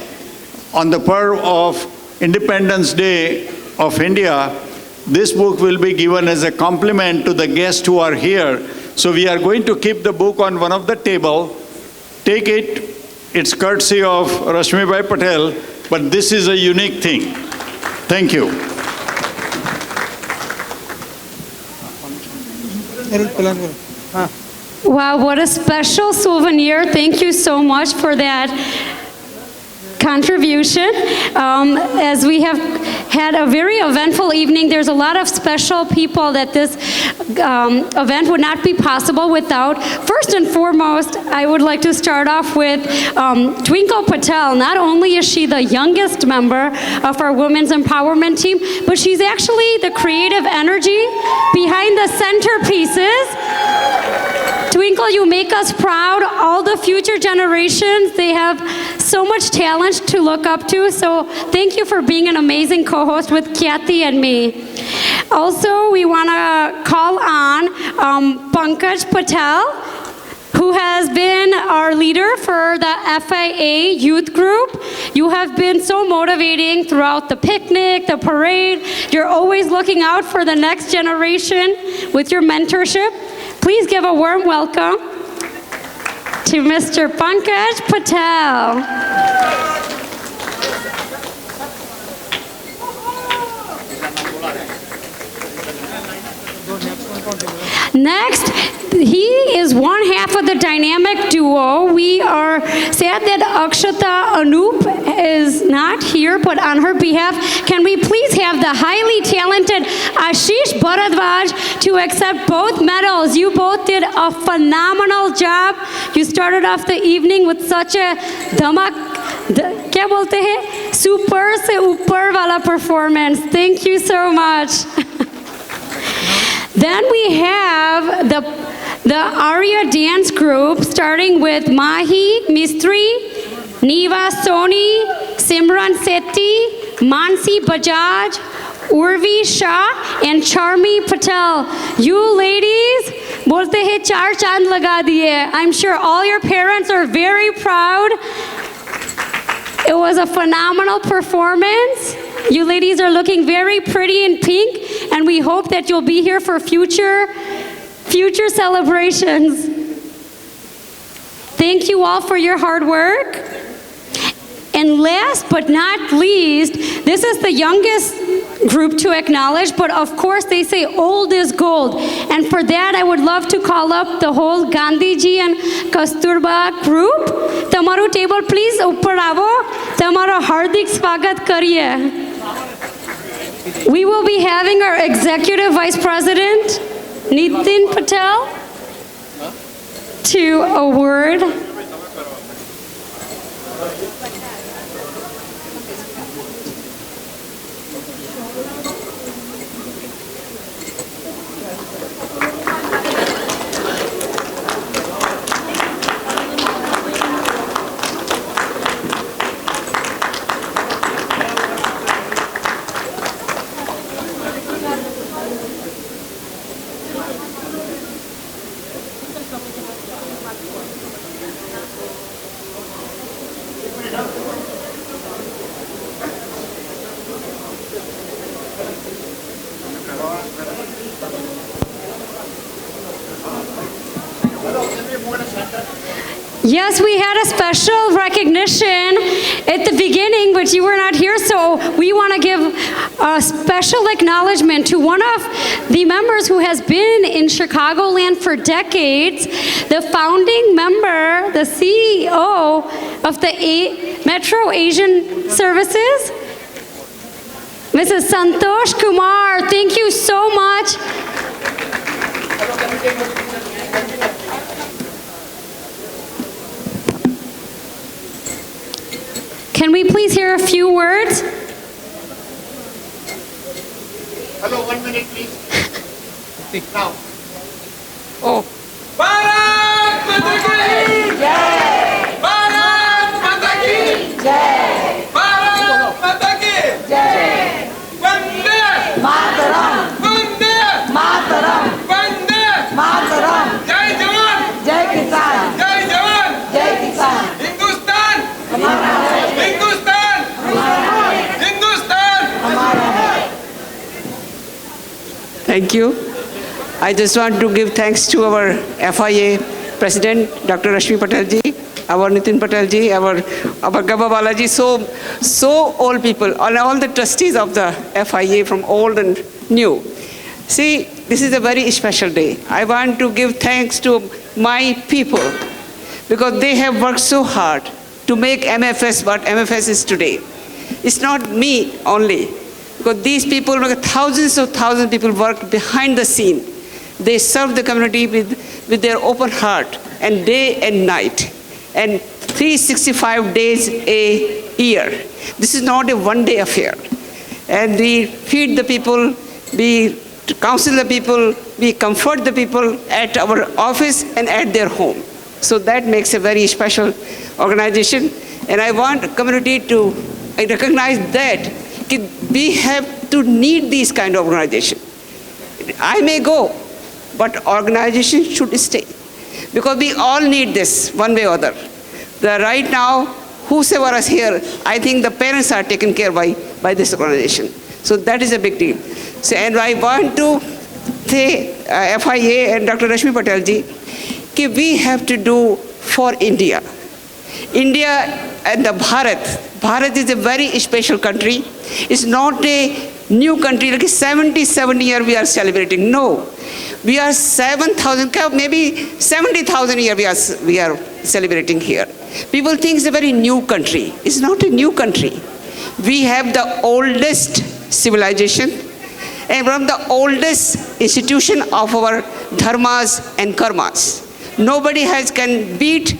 on the pearl of Independence Day of India, this book will be given as a compliment to the guests who are here. So we are going to keep the book on one of the table. Take it. It's courtesy of Rashmi Bhai Patel, but this is a unique thing. Thank you. Wow, what a special souvenir. Thank you so much for that contribution. As we have had a very eventful evening, there's a lot of special people that this event would not be possible without. First and foremost, I would like to start off with Twinkle Patel. Not only is she the youngest member of our women's empowerment team, but she's actually the creative energy behind the centerpieces. Twinkle, you make us proud. All the future generations, they have so much talent to look up to. So thank you for being an amazing co-host with Kathy and me. Also, we want to call on Pankaj Patel, who has been our leader for the FIA youth group. You have been so motivating throughout the picnic, the parade. You're always looking out for the next generation with your mentorship. Please give a warm welcome to Mr. Banquet Patel. Next, he is one half of the dynamic duo. We are sad that Akshata Anup is not here, but on her behalf, can we please have the highly talented Ashish Bharadwaj to accept both medals? You both did a phenomenal job. You started off the evening with such a क्या बोलते हैं? Super से ऊपर वाला performance. Thank you so much. Then we have the Arya dance group, starting with Mahi Mistry, Neva Soni, Simran Sethi, Mansi Bajaj, Urvi Shah, and Charmi Patel. You ladies, bolte hai char chand laga diye. I'm sure all your parents are very proud. It was a phenomenal performance. You ladies are looking very pretty in pink, and we hope that you'll be here for future celebrations. Thank you all for your hard work. And last but not least, this is the youngest group to acknowledge, but of course they say old is gold. And for that, I would love to call up the whole Gandhiji and Kasturba group. Tamaru table, please, upar aavo. Tamaro hardik swagat kariye. We will be having our Executive Vice President, Nitin Patel, to award. Yes, we had a special recognition at the beginning, but you were not here, so we want to give a special acknowledgement to one of the members who has been in Chicagoland for decades, the founding member, the CEO of the Metro Asian Services, Mrs. Santosh Kumar. Thank you so much. Can we please hear a few words? Hello, 1 minute, please. Now. Oh. Bharat माता की जय। भारत माता की जय। भारत माता की जय। वंदे मातरम। वंदे मातरम। वंदे मातरम। जय जवान। जय किसान। जय जवान। जय किसान। हिंदुस्तान हमारा है। हिंदुस्तान हमारा है। हिंदुस्तान हमारा है। Thank you. I just want to give thanks to our FIA President, Dr. Rashmi Patel ji, our Nitin Patel ji, our Gaba Balaji, so old people, and all the trustees of the FIA from old and new. See, this is a very special day. I want to give thanks to my people because they have worked so hard to make MFS what MFS is today. It's not me only, because these people, thousands of people work behind the scene. They serve the community with their open heart and day and night, and 365 days a year. This is not a one-day affair. And we feed the people, we counsel the people, we comfort the people at our office and at their home. So that makes a very special organization. And I want the community to recognize that we have to need these kind of organization. I may go, but organization should stay. because we all need this one way or other. Right now, whosoever is here, I think the parents are taken care by this organization. So that is a big deal. So, and I want to say FIA and Dr. Rashmi Patel ji, that we have to do for India. India and the Bharat is a very special country. It's not a new country, like 77 year we are celebrating. No, we are 7,000, maybe 70,000 year we are celebrating here. People think it's a very new country. It's not a new country. We have the oldest civilization and one of the oldest institution of our dharmas and karmas. Nobody can beat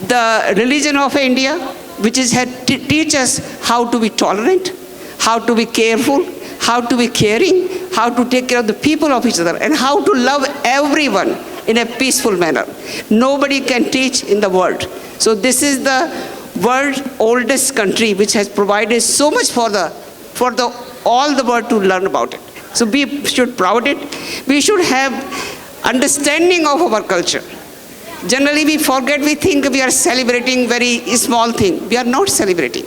the religion of India, which is teach us how to be tolerant, how to be careful, how to be caring, how to take care of the people of each other, and how to love everyone in a peaceful manner. Nobody can teach in the world. So this is the world's oldest country which has provided so much for all the world to learn about it. So we should proud it. We should have understanding of our culture. Generally we forget, we think we are celebrating very small thing. We are not celebrating.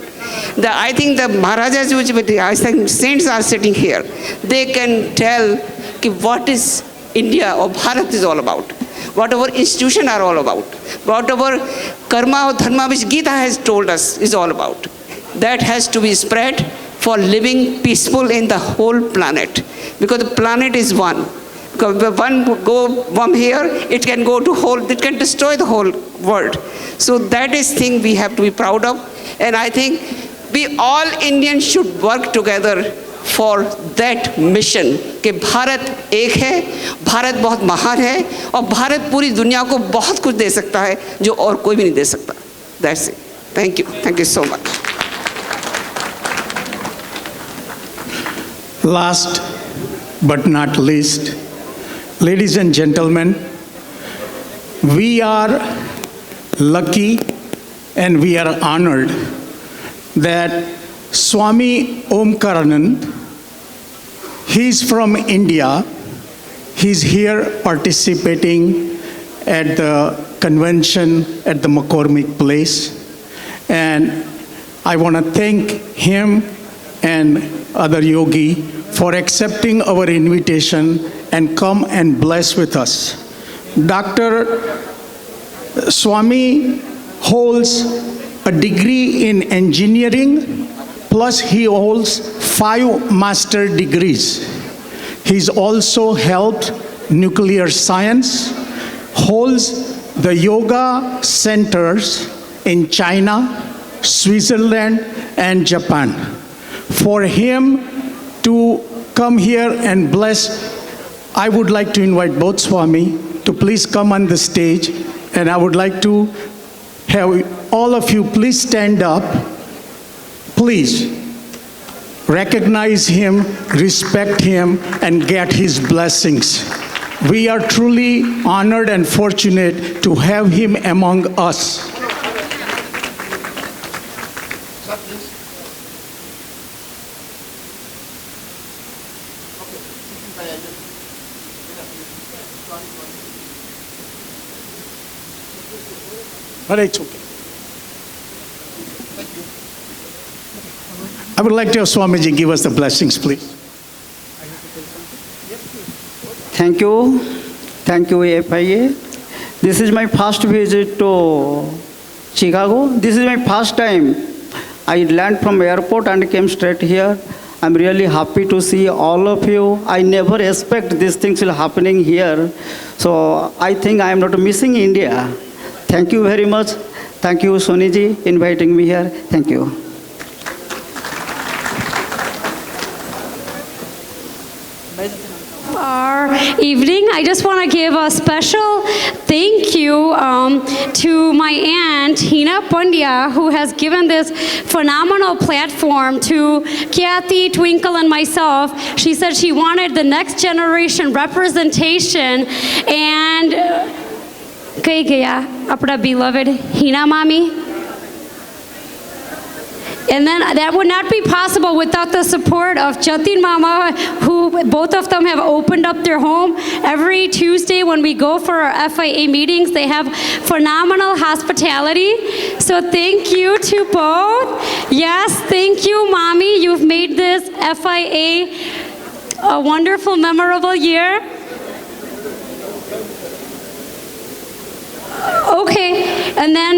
I think the Maharajas, I think saints are sitting here. They can tell what is India or Bharat is all about. What our institutions are all about. What our karma or dharma which Gita has told us is all about. That has to be spread for living peaceful in the whole planet. Because the planet is one. Because one go from here, it can go to it can destroy the whole world. So that is thing we have to be proud of. And I think we all Indians should work together for that mission कि भारत एक है, भारत बहुत महान है और भारत पूरी दुनिया को बहुत कुछ दे सकता है जो और कोई भी नहीं दे सकता. That's it. Thank you. Thank you so much. Last but not least, ladies and gentlemen, we are lucky and we are honored that Swami Omkaranand, he's from India. He's here participating at the convention at the McCormick Place. And I want to thank him and other yogi for accepting our invitation and come and bless with us. Dr. Swami holds a degree in engineering, plus he holds 5 master degrees. He's also helped nuclear science, holds the yoga centers in China, Switzerland, and Japan. For him to come here and bless, I would like to invite both Swami to please come on the stage, and I would like to have all of you please stand up. Please recognize him, respect him, and get his blessings. We are truly honored and fortunate to have him among us. But it's okay. I would like to have Swamiji give us the blessings, please. Thank you. Thank you, FIA. This is my first visit to Chicago. This is my first time. I landed from airport and came straight here. I'm really happy to see all of you. I never expect these things will happening here. So I think I am not missing India. Thank you very much. Thank you, Soniji, inviting me here. Thank you. Our evening, I just want to give a special thank you to my aunt Hina Pandya, who has given this phenomenal platform to Kathy, Twinkle, and myself. She said she wanted the next generation representation, and Apna beloved Hina Mami. And then that would not be possible without the support of Jatin Mama, who both of them have opened up their home. Every Tuesday when we go for our FIA meetings, they have phenomenal hospitality. So thank you to both. Yes, thank you, Mommy. You've made this FIA a wonderful, memorable year. Okay, and then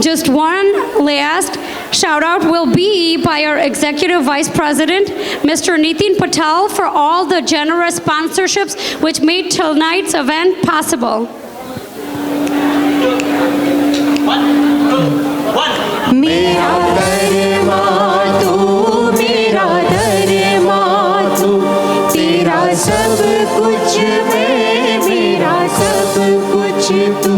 just one last shout out will be by our Executive Vice President, Mr. Nitin Patel, for all the generous sponsorships which made tonight's event possible. मेरा दरमा तू, मेरा दरमा तू, तेरा सब कुछ मैं, मेरा सब कुछ तू।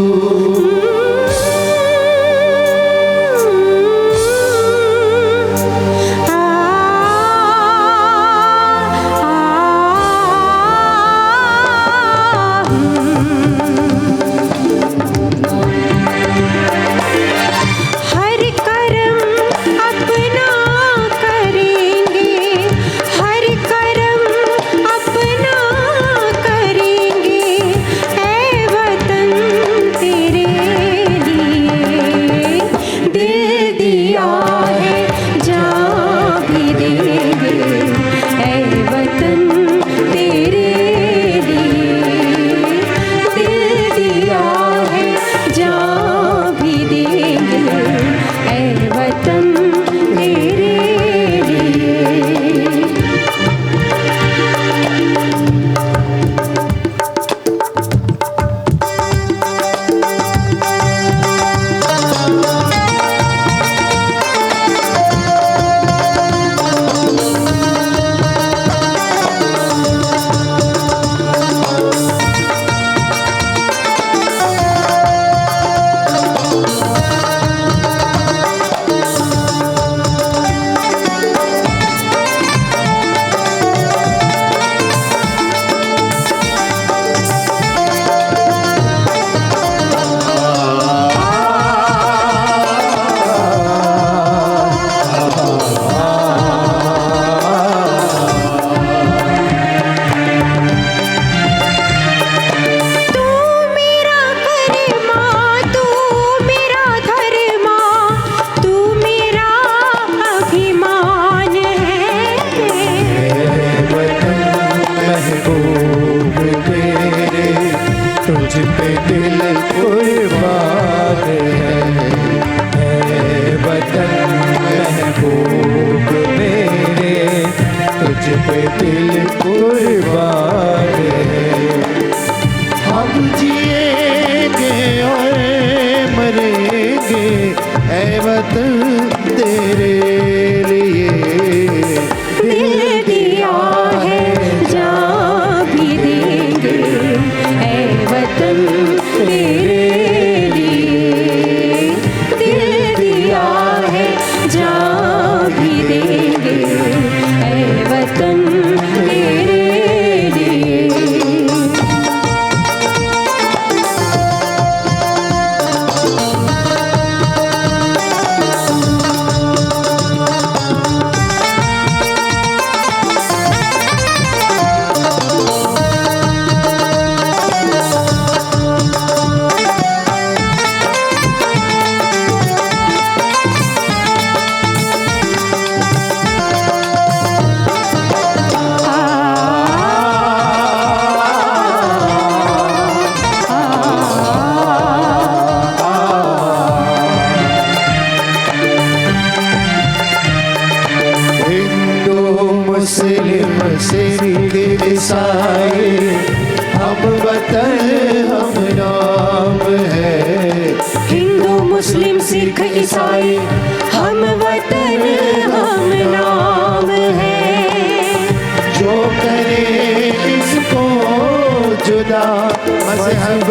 मजहब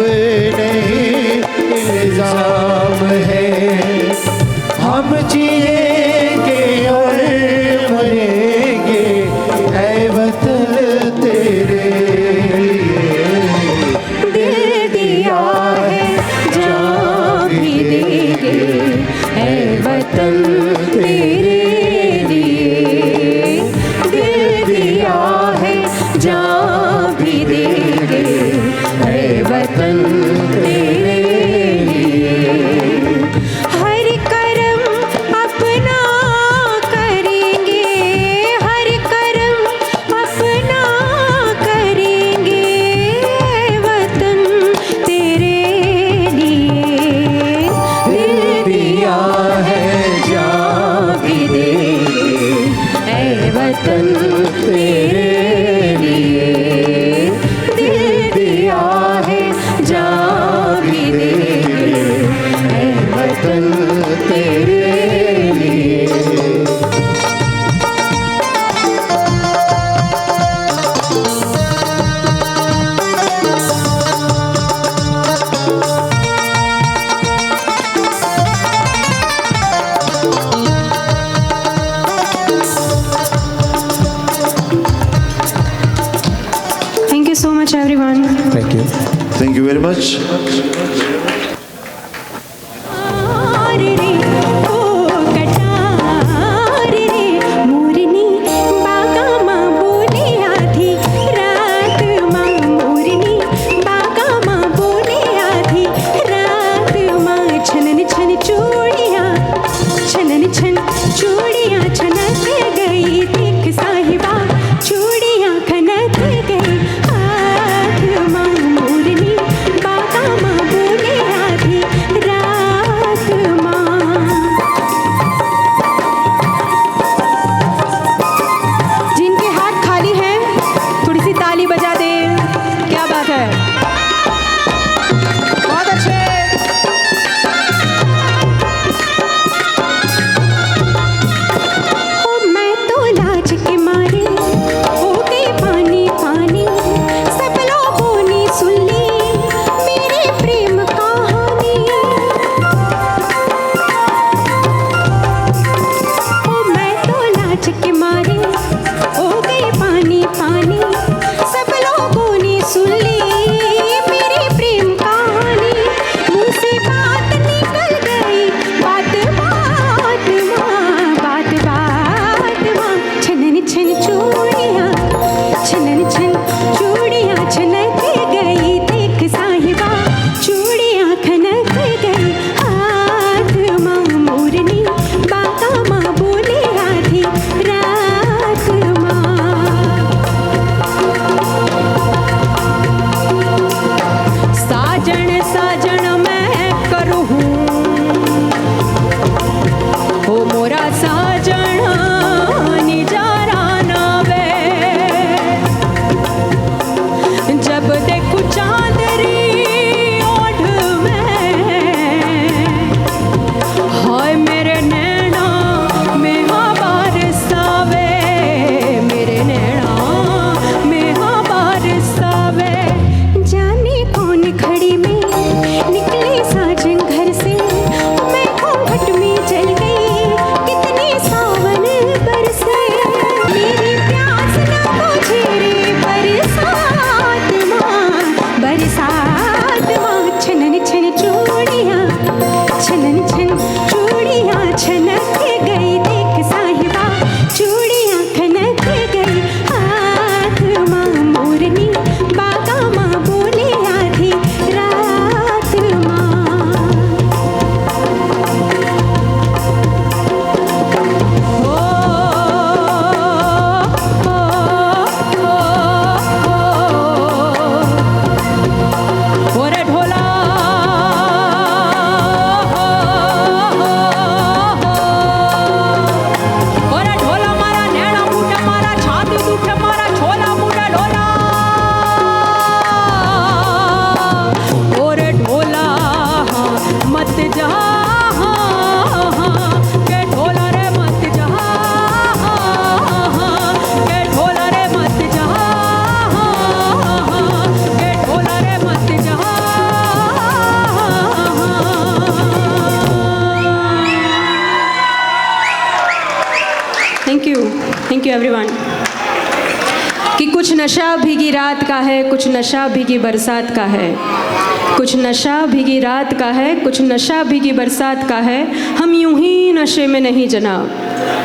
नहीं इल्जाम है, हम जिएंगे और मरेंगे ऐ वतन तेरे लिए। दिल दिया है जान भी देंगे ऐ वतन तेरे वतन तेरे लिए दिल दिया है, जान भी दे ऐ वतन तेरे लिए। Thank you so much, everyone. Thank you. Thank you very much. Thank you everyone. कि कुछ नशा भीगी रात का है, कुछ नशा भीगी बरसात का है, कुछ नशा भीगी रात का है, कुछ नशा भीगी बरसात का है। हम यूं ही नशे में नहीं जनाब,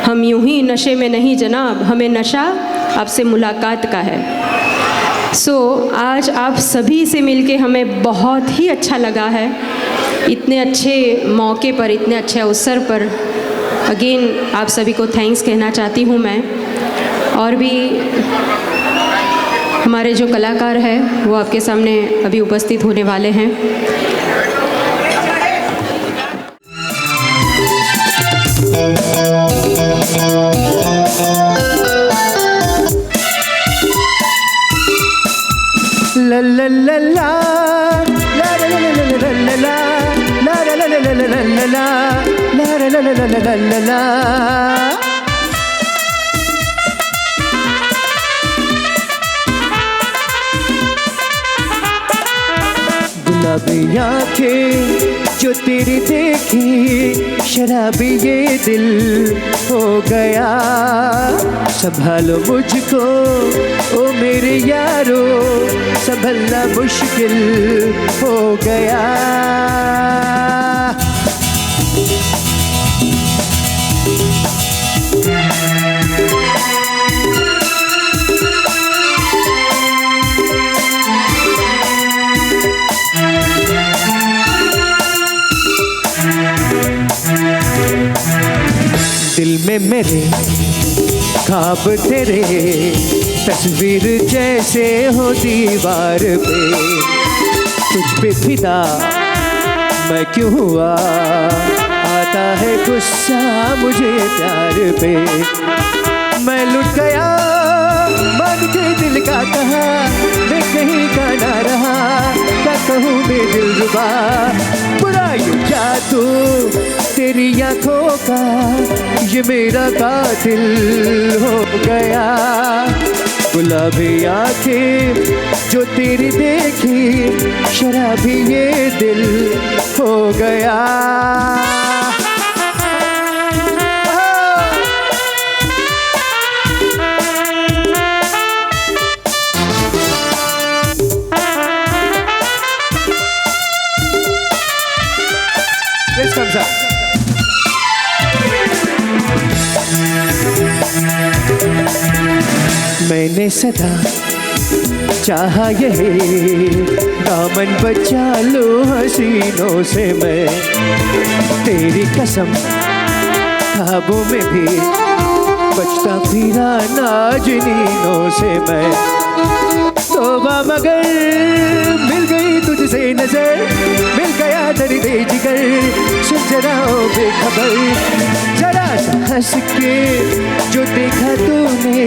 हम यूं ही नशे में नहीं जनाब, हमें नशा आपसे मुलाकात का है। आज आप सभी से मिलके हमें बहुत ही अच्छा लगा है। इतने अच्छे मौके पर, इतने अच्छे अवसर पर अगेन आप सभी को थैंक्स कहना चाहती हूँ मैं। और भी हमारे जो कलाकार हैं वो आपके सामने अभी उपस्थित होने वाले हैं। ला ला ला ला ला। गुलाबी आंखें जो तेरी देखी, शराबी ये दिल हो गया। संभालो मुझको ओ मेरे यारो, संभलना मुश्किल हो गया। दिल में मेरे ख्वाब तेरे, तस्वीर जैसे हो दीवार पे। तुझ पे फिदा मैं क्यों हुआ, आता है गुस्सा मुझे प्यार पे। मैं लुट गया मान के दिल का कहा, मैं कहीं का ना रहा, क्या कहूँ मैं दिलरुबा। बुरा ये जादू तेरी आंखों का, ये मेरा कातिल हो गया। गुलाबी आंखें जो तेरी देखी, शराबी ये दिल हो गया। This comes up. मैंने सदा चाहा यही, दामन बचा लो हसीनों से मैं। तेरी कसम ख्वाबों में भी बचता फिरा नाज़नीनों से मैं। तौबा मगर मिल गई तुझसे नजर, मिल गया दर्द जिगर, सुन जरा ओ बेखबर। जरा सा हंस के जो देखा तूने,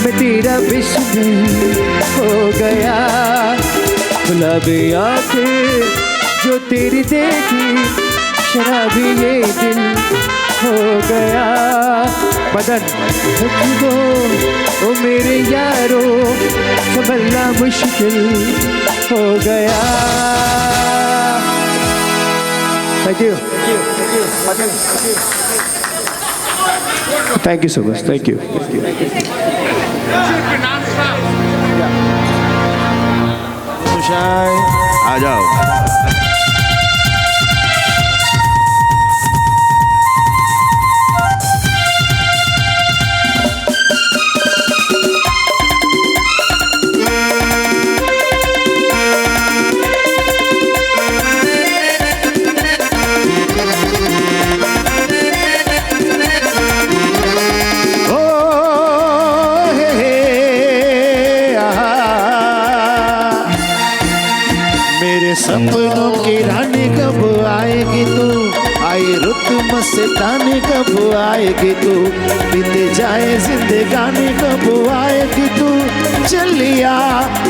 मैं तेरा बिस्मिल हो गया। गुलाबी आंखें जो तेरी देखी, शराबी ये दिल हो गया। बदन दो ओ मेरे यारो, संभलना मुश्किल हो गया। Thank you. Thank you so much. Thank you. आ जाओ। सपनों की रानी कब आएगी तू, आई रुत मस्तानी कब आएगी तू। बीत जाए जिंदगानी कब आएगी तू, चलिया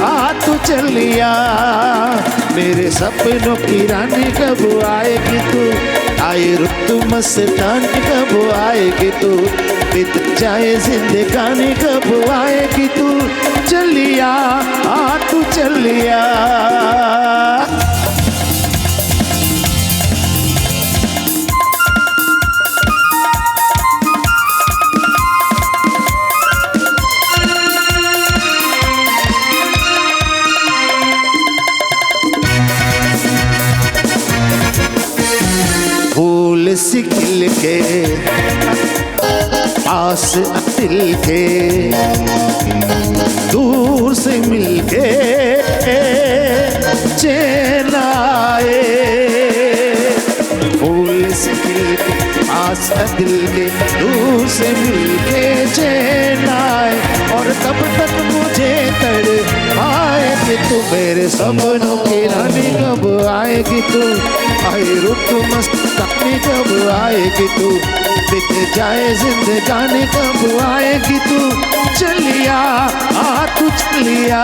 आ तू चलिया। मेरे सपनों की रानी कब आएगी तू, आई रुत मस्तानी कब आएगी तू। बीत जाए जिंदगानी कब आएगी तू, चलिया आ तू चलिया। फूल सी खिल के पास दिल के, दूर से मिल के चैन आए। फूल से खिल के पास दिल के, दूर से मिल के चैन आए। और तब तक मुझे तड़पाएगी तू, मेरे सपनों की रानी कब आएगी तू, आई रुत मस्तानी कब आएगी तू। बीत जाए जिंदगानी कब आएगी तू, चलिया आ तू चलिया।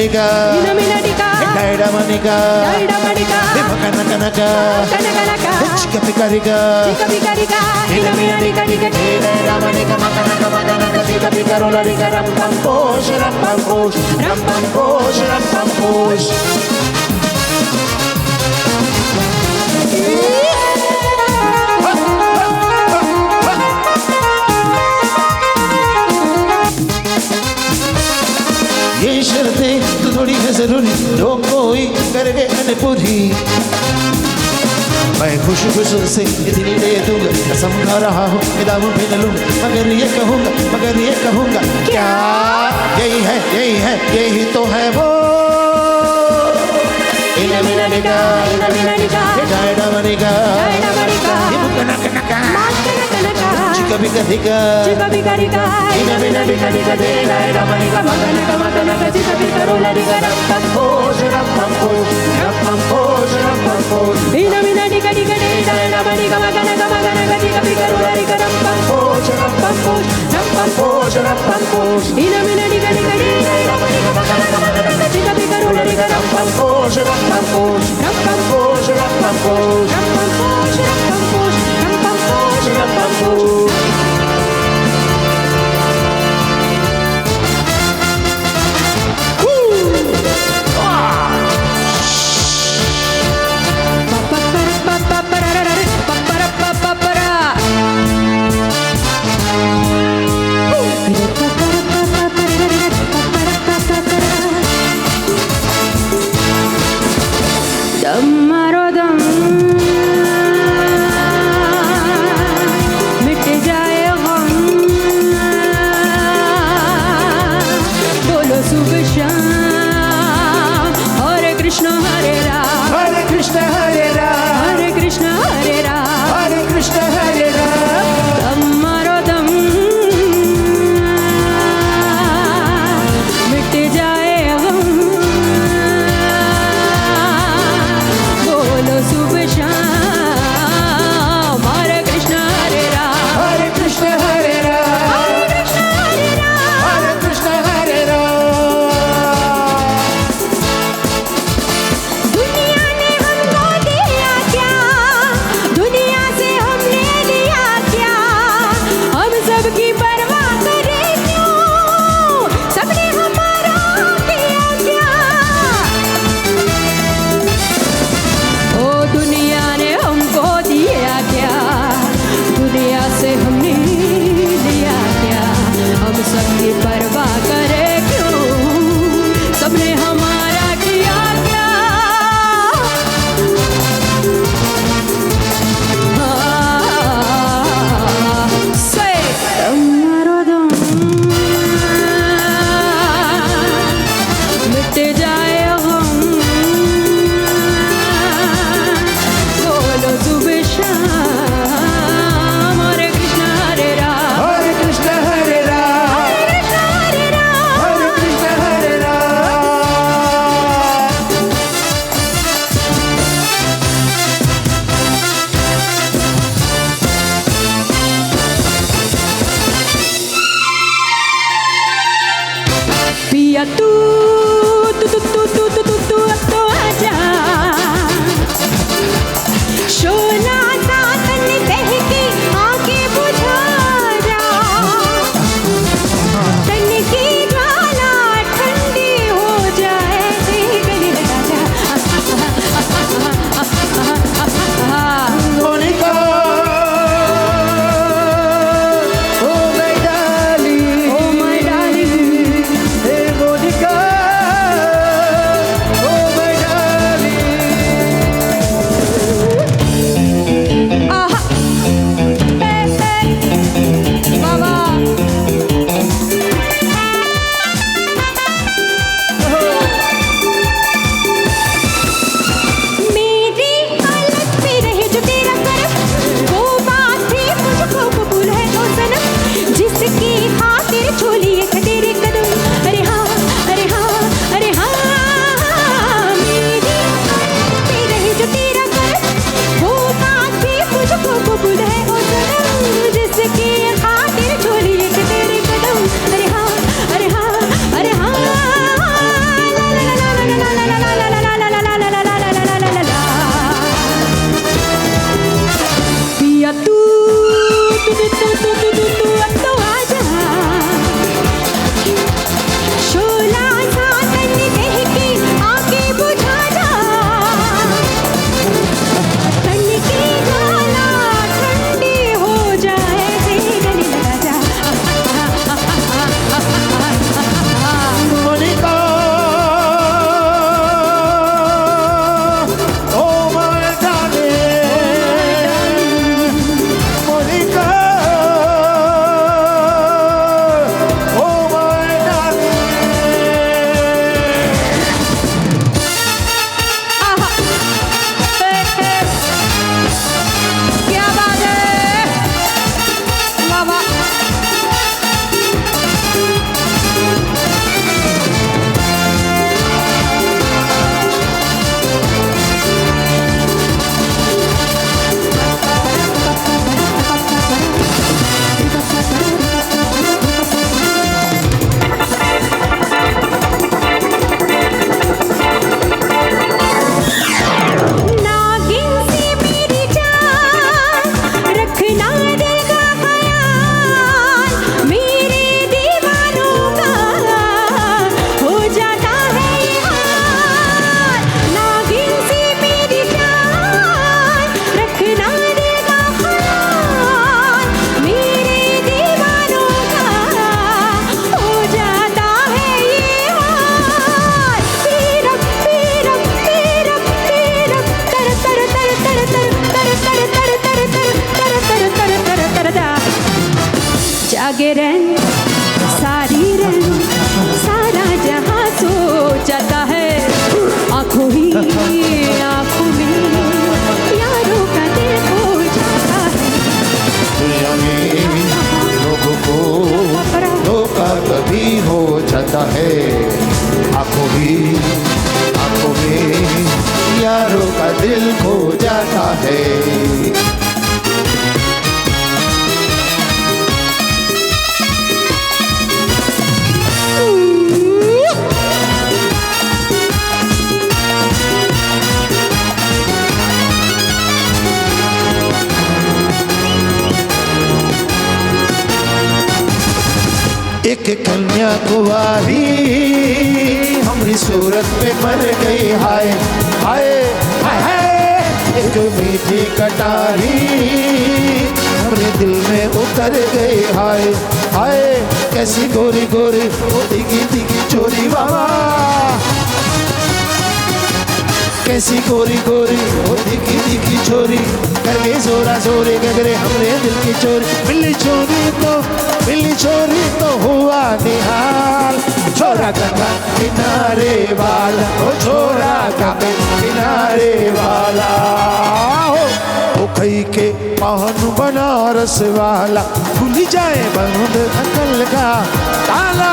Inamidika, Daidamanika, Himakanakanaka, Chikapikarika, Inaminadika, Daidamanika, Makanaka, Makanaka, Chikapikarolika, Rampamposh, Rampamposh, Rampamposh, Rampamposh. ये शर्तें तो थोड़ी है जरूरी जो कोई करके मैंने पूरी मैं खुश खुश से इतनी दे दूंगा कसम खा रहा हूँ कि दामों पे न लूंगा मगर ये कहूँगा क्या यही है यही तो है वो इनामिनानिका डायडामनिका चिकाबिकारिका इनामिनानिका डायडामनिका मगनका चिकाबिकारोलानिका रप्पम्पोश रप्पम्पोश रप्पम्पोश रप्पम्पोश इनामिनानिका डायडामनिका मगनका चिकाबिकारोलानिका रप्पम्पोश रप्पम्पोश रप्पम्पोश रप्पम्पोश इनामिनानिका डायडामनिका मगनका चिकाबिकारोलानिका रप्पम्पोश रप्पम्पोश रप्पम्पोश रप्पम्पोश रप्पम्पोश रप्पम्पोश रप्पम्पोश रप्पम्पोश जागे रैन सारी रैन सारा जहां सो जाता है आंखों ही आंखों में यारों का दिल खो जाता है दुनिया में लोगों को धोखा कभी हो जाता है आंखों में यारों का दिल खो जाता है एक कन्या कुंवारी हमारी सूरत पे मर गई हाय हाय हाय हाय एक मीठी कटारी हमारे दिल में उतर गई हाय हाय कैसी गोरी गोरी वो दिखी दिखी चोरी बाबा कैसी गोरी गोरी वो दिखी दिखी चोरी करके जोरा जोरी गगरे हमरे दिल की चोरी मिली चोरी तो हुआ निहाल छोरा गंगा किनारे वाला ओ छोरा गंगा किनारे वाला ओ खई के पान बनारस वाला खुल जाए बंद अकल का ताला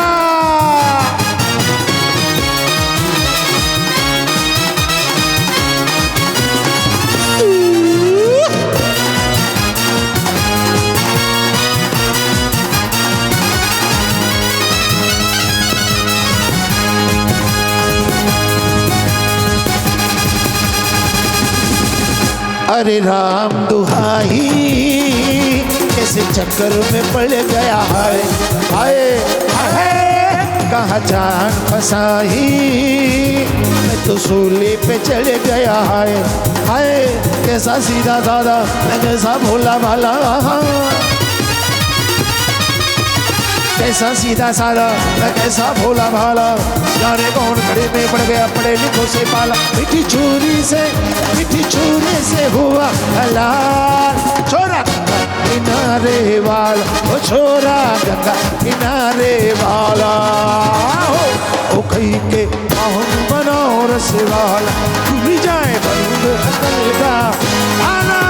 अरे राम दुहाई कैसे चक्कर में पड़ गया है हाय हाय कहाँ जान फसाई मैं तो सूली पे चढ़ गया है हाय कैसा सीधा साधा मैं कैसा भोला भाला कैसा सीधा साधा मैं कैसा भोला भाला जाने कौन खड़े में पड़ गया पढ़े लिखों से पाला मीठी चूरी से हुआ हलाल छोरा गंगा किनारे वाला ओ छोरा गंगा किनारे वाला ओ कई के पाहुन बनारस वाला खुल जाए बंद अकल का आना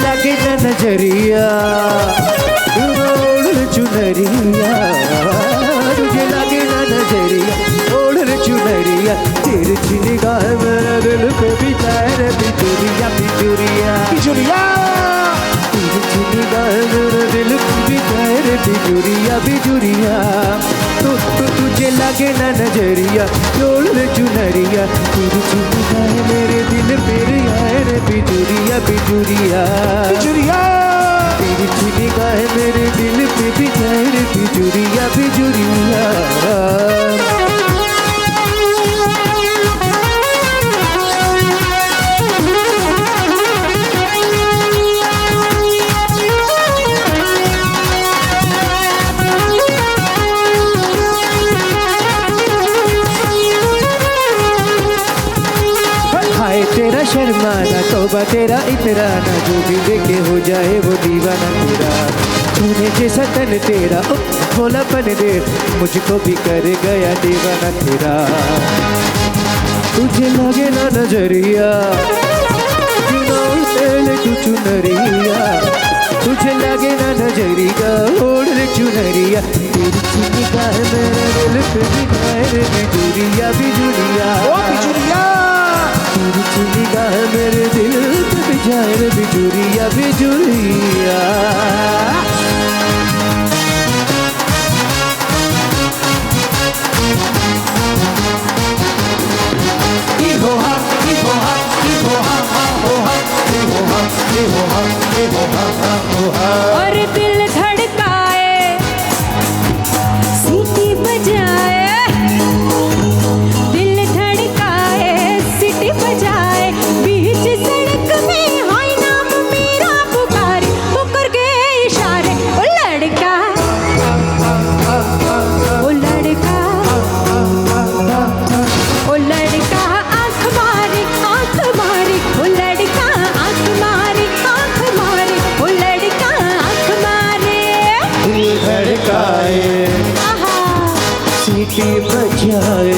लगे न नजरिया ओढ़ चुनरिया तुझे लगे न नजरिया ओढ़ चुनरिया तेरे निगाह मेरा दिल को बिचार बिजुरिया बिजुरिया बिजुरिया तेरे निगाह मेरा दिल को बिचार बिजुरिया बिजुरिया तुझे लगे न नजरिया ओढ़ चुनरिया तेरे निगाह मेरे दिल मेरे यार बिजुरिया बिजुरिया बिजुरिया तेरी निगाह मेरे दिल पे बिचार बिजुरिया बिजुरिया तेरा शर्माना तौबा तेरा इतराना जो भी देखे हो जाए वो दीवाना तेरा तूने जैसा तन तेरा भोलापन दे मुझको भी कर गया दीवाना तेरा तुझे लगे ना नजरिया चुनरिया तुझे लगे ना नजरिया ओढ़ चुनरिया तेरी निगाह मेरे दिल पे बिजुरिया बिजुरिया बिजुरिया तेरी निगाह मेरे दिल पे बिचार बिजुरिया बिजुरिया और दिल धड़काए सीटी बजाए दिल धड़काए सीटी बजाए बीच सड़क में हाय नाम मेरा पुकारे पुकार के इशारे सीटी बजाए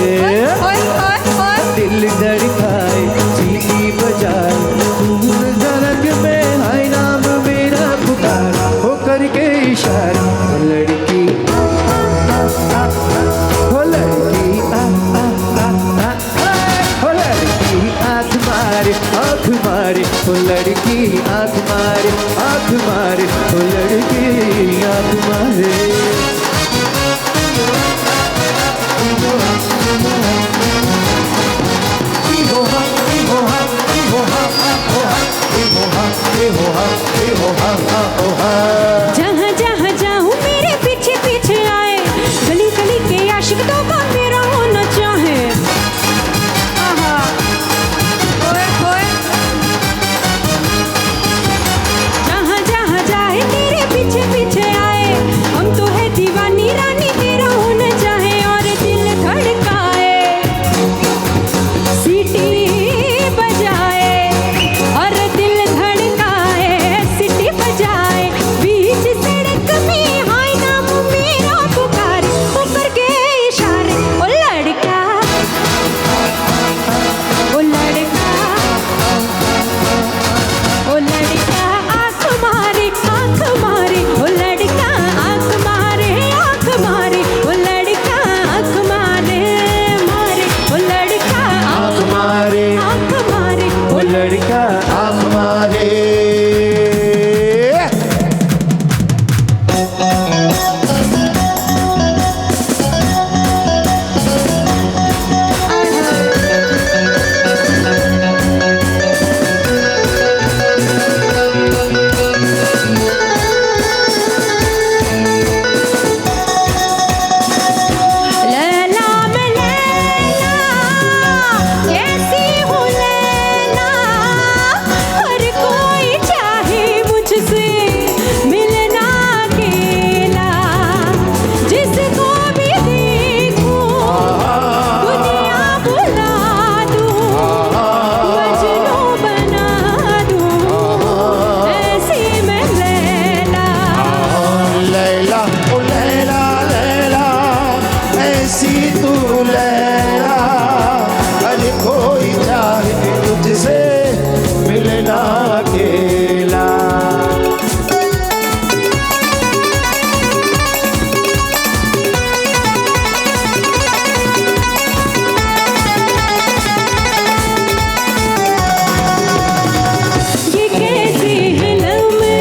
दिल धड़काए सीटी बजाए धूल धड़क में हाय नाम मेरा पुकार हो करके इशारा हो लड़की हो लड़की हो लड़की आँख मारे हो लड़की आँख मारे हो लड़की आँख मारे जहाँ जहाँ जाऊँ मेरे पीछे पीछे आए गली गली के आशिक तो कौन मेरा होना चाहे आहा ओए ओए जहाँ जहाँ जाए मेरे पीछे पीछे आए हम तो है दीवानी रानी तेरा होना चाहे और दिल धड़काए सीटी बजाए और दिल धड़काए सीटी बजाए बीच सड़क में हाय नाम मेरा पुकार ऊपर के इशारे ओ लड़का ओ लड़का ओ लड़का आँख मारे ओ लड़का आँख मारे ओ लड़का आँख मारे ओ लड़का आँख मारे ओ लड़का आँख मारे लैला मैं लैला कैसी हूँ लैला हर कोई चाहे मुझसे मिलना अकेला जिसको भी देखूं दुनिया बुला दूं मजनू बना दूं ऐसी मैं लैला लैला ओ लैला लैला ऐसी तू लैला हर कोई चाहे तुझसे मिलना अकेला ये कैसी है लम्हे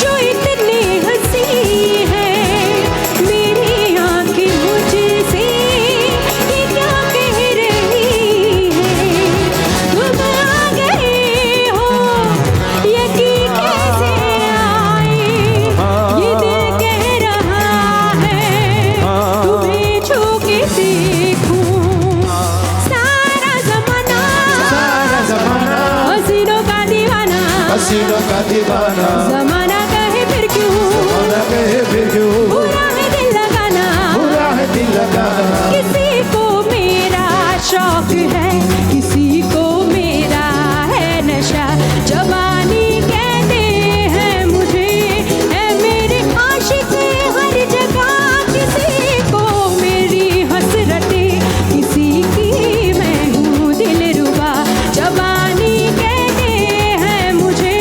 जो इतनी हंसी है मेरी आँखें मुझसे ये क्या कह रही है तुम आ गए हो यकीन कैसे आए ये दिल कह रहा है तुम्हें छू के देखूं सारा जमाना हसीनों का दीवाना जमाना कहे फिर क्यों बुरा है दिल लगाना किसी को मेरा शौक है किसी को मेरा है नशा जवानी कहते हैं मुझे है मेरे आशिक हर जगह किसी को मेरी हसरतें किसी की मैं हूँ दिलरुबा जवानी कहते हैं मुझे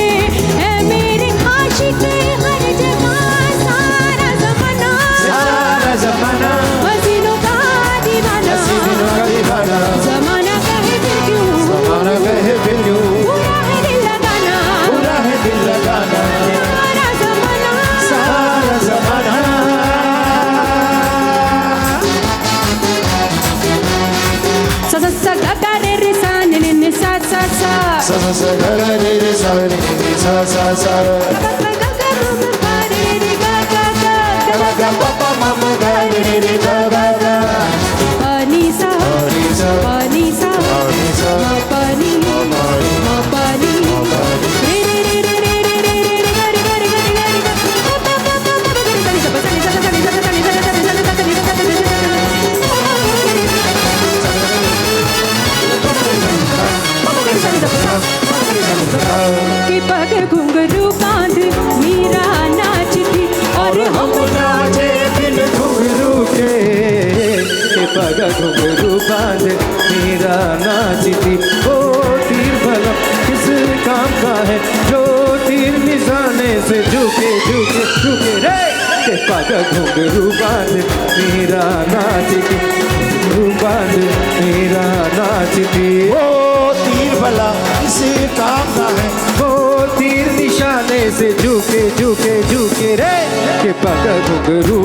है मेरे आशिक हर जगह सारा जमाना हसीनों का दीवाना जमाना कहे फिर क्यों बुरा है दिल लगाना सारा जमाना सा सा सा गा गा रे रे सा नि नि नि सा सा सा सा सा सा गा गा रे रे सा रे रे सा सा सा गा गा गा गा गा गा रे रे गा गा गा गा गा गा पा पा मा गा रे रे गा गा गा पानी सा पानी सा पानी पानी रे रे रे रे रे रे रे रे रे गा रे गा रे गा रे गा रे गा कि पग घुंघरू का पगा घुंघरू बांध मेरा नाचती। ओ तीर भला किस काम का है जो तीर निशाने से झुके झुके झुके रे। के पगा घुंघरू बांध मेरा नाचती, घुंघरू बांध मेरा नाचती। ओ तीर भला किस काम का है वो तीर निशाने से झुके झुके झुके रे। के पगा घुंघरू,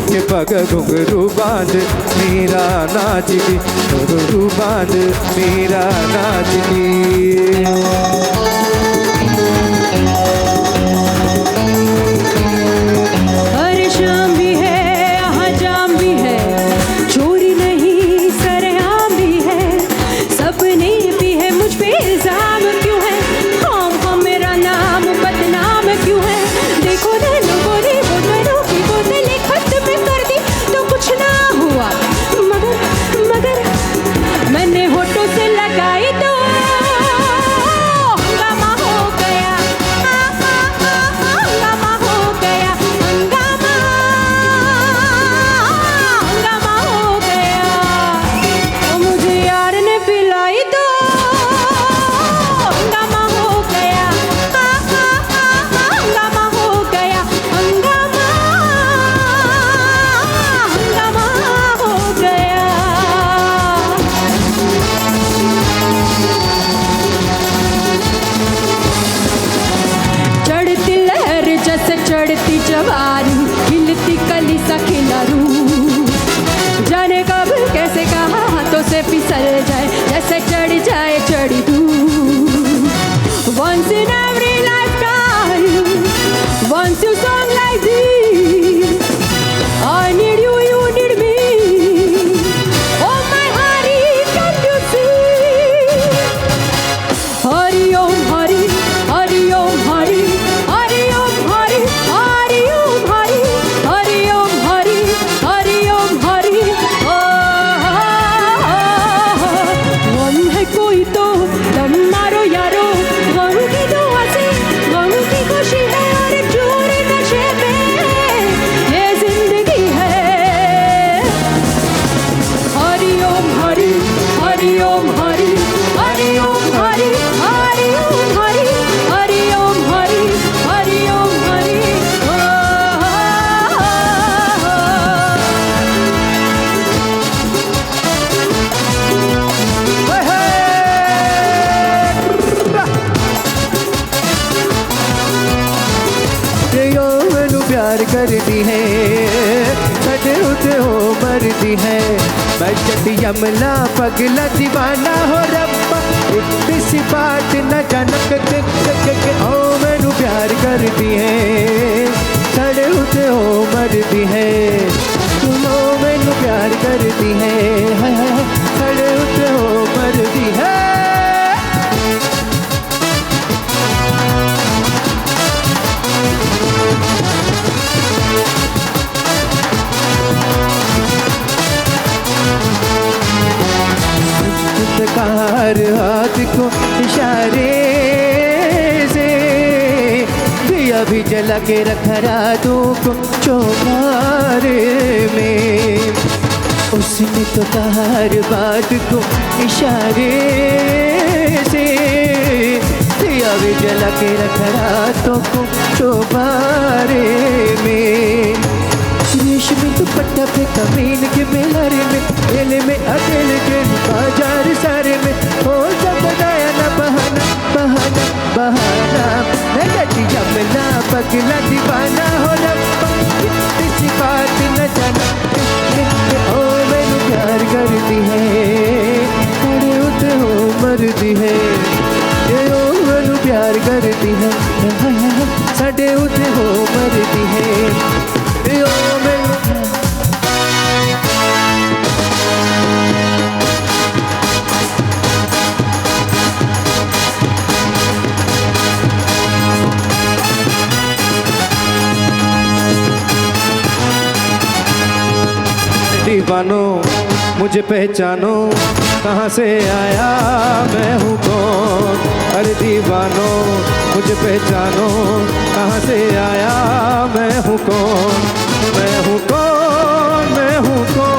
के पगा घुंघरू बांध मेरा नाचती, घुंघरू बांध मेरा नाचती। हर शाम भी है यहाँ जाम भी है, चोरी नहीं सरेआम भी है, सपने भी है मुझ पे इल्जाम क्यों है, हम मेरा नाम बदनाम क्यों है। देखो लोगों ने वो दोनों की बोतलें खत्म कर दी तो कुछ ना हुआ, मगर मैंने होठों से लगाई तो हंगामा हो गया, हंगामा हो गया, हंगामा हो गया। तो मुझे यार ने पिलाई तो हंगामा हो गया, हंगामा हो गया, हंगामा हो गया। चढ़ती लहर जैसे चढ़ती जवानी, खिलती कली सा खिला रूह, जाने कब कैसे कहाँ हाथों से फिसल जाए, जैसे चढ़ जाए चढ़ी दूर। Once in every lifetime, once you song like this, I need you, you need me. Oh my Hari, can you see? Hari Om Hari, Hari Om Hari, Hari Om Hari, Hari Om Hari, Hari Om Hari, Hari Om Hari। गम है कोई तो दम मारो यारो, गम की दुआ से गम की खुशी है, और एक जोरे नशे में ये जिंदगी है। हरि ओम हरि, हरि ओम हरि, हरि ओम हरि, हरि ओम हरि, हरि ओम हरि, हरि ओम हरि। यो मैनू प्यार करती है, सटे उते हो मरती है, मैं चटी यमला पगला दीवाना हो रब्बा, इतनी सी बात न जानक ओ मैनू प्यार करती है, सटे उते हो मरती है, सुनो मैनू प्यार करती है, हाय हाय सटे उते हो मरती है। कार हाथ को इशारे से दिया भी जला के रखा रातों को चौबारे में, उसने तो हर बात को इशारे से दिया भी जला के रखा रातों को चौबारे में। रेशमी दुपट्टा पे कमीन के मेलारे में, मेले में अकेले के बाजार सारे में, हो जब बनाया ना बहाना बहाना बहाना, मैं लटी जमना पगला दीवाना हो रब्बा, इतनी सी बात न जाना ओ मैनू प्यार करती है, खड़े उते हो मरती है, ओ मैनू प्यार करती है, साडे उते हो मरती है। दीवानो मुझे पहचानो, कहाँ से आया मैं हूँ कौन, अरे दीवानो मुझे पहचानो, कहाँ से आया मैं हूँ कौन, मैं हूँ कौन, मैं हूँ कौन।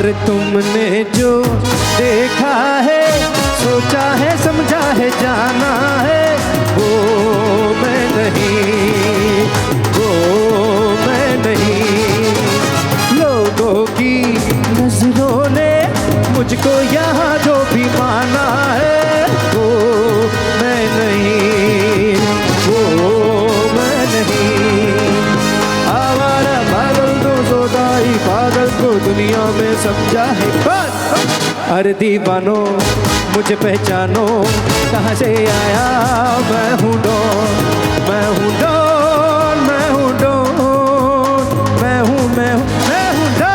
पर तुमने जो देखा है, सोचा है, समझा है, जाना है, वो मैं नहीं, वो मैं नहीं। लोगों की नजरों ने मुझको यहाँ जो भी माना है, वो मैं नहीं, वो मैं नहीं। आवारा पागल तो सोदाई पागल को दुनिया में समझा है बस। अरे दीवानो मुझे पहचानो, कहाँ से आया मैं हूँ डॉन, मैं हूँ डॉन, मैं हूँ डॉन, मैं हूँ मैं हूँ मैं हूँ डॉन।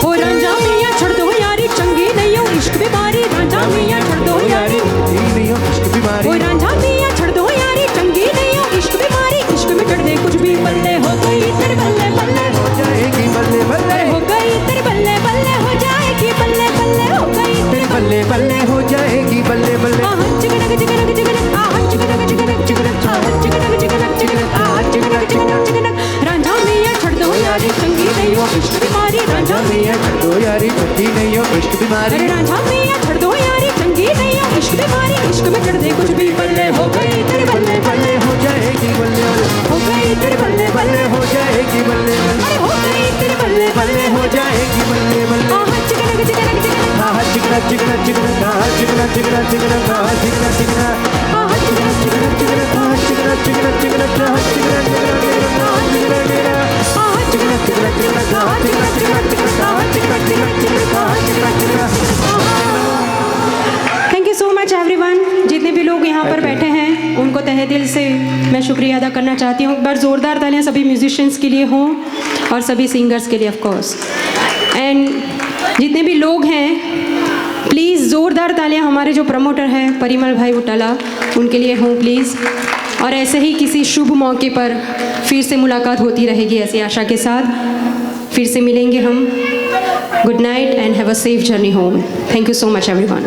ओ रांझा मियां छोड़ दो यारी, चंगी नहीं हो इश्क बीमारी। रांझा मियां छोड़ दो यारी, नहीं हो इश्क बीमारी। ओ रांझा मियां छोड़ दो यारी, चंगी नहीं हो इश्क बीमारी। इश्क में कर दे कुछ भी, बल्ले हो गई तेरे बल्ले बल्ले हो जाएगी, बल्ले बल्ले हो गई तेरे बल्ले बल्ले हो जाएगी, बल्ले बल्ले हो गई तेरे बल्ले बल्ले हो जाएगी, बल्ले बल्ले। आह चिकनक चिकनक चिकनक, आह चिकनक चिकनक चिकनक, आह चिकनक चिकनक चिकनक, आह चिकनक चिकनक चिकनक। रांझा मियां छोड़ दो यारी, चंगी नहीं हो इश्क बीमारी। रांझा मियां छोड़ दो यारी, चंगी नहीं हो इश्क बीमारी। अरे रांझा मियां छोड़ दो यारी, चंगी नहीं हो इश्क बीमारी। इश्क में कर दे कुछ भी, बल्ले हो गई तेरे बल्ले बल्ले हो जाएगी, बल्ले हो गई तेरे बल्ले बल्ले हो जाएगी, बल्ले बल्ले हो गई तेरे बल्ले बल्ले हो जाएगी, बल्ले बल्ले। आह चिकनक चिकनक चिकनक, आह चिकनक चिकनक चिकनक, आह चिकनक चिकनक चिकनक, आह चिकनक चिकनक, आह चिकनक चिकनक चिकनक, आह चिकनक चिकनक चिकनक, आह चिकनक चिकनक चिकनक, आह चिकनक चिकनक चिकनक, आह चिकनक चिकनक चिकनक, आह चिकनक चिकनक चिकनक, आह चिकनक चिकनक। Thank you so much everyone. जितने भी लोग यहाँ पर बैठे हैं उनको तहे दिल से मैं शुक्रिया अदा करना चाहती हूँ। एक बार ज़ोरदार तालियाँ सभी म्यूजिशियंस के लिए हों और सभी सिंगर्स के लिए ऑफ कोर्स। एंड जितने भी लोग हैं प्लीज़ ज़ोरदार तालियाँ हमारे जो प्रमोटर हैं परिमल भाई उटाला उनके लिए हों प्लीज़। और ऐसे ही किसी शुभ मौके पर फिर से मुलाकात होती रहेगी ऐसी आशा के साथ। फिर से मिलेंगे हम। Good night and have a safe journey home. Thank you so much everyone.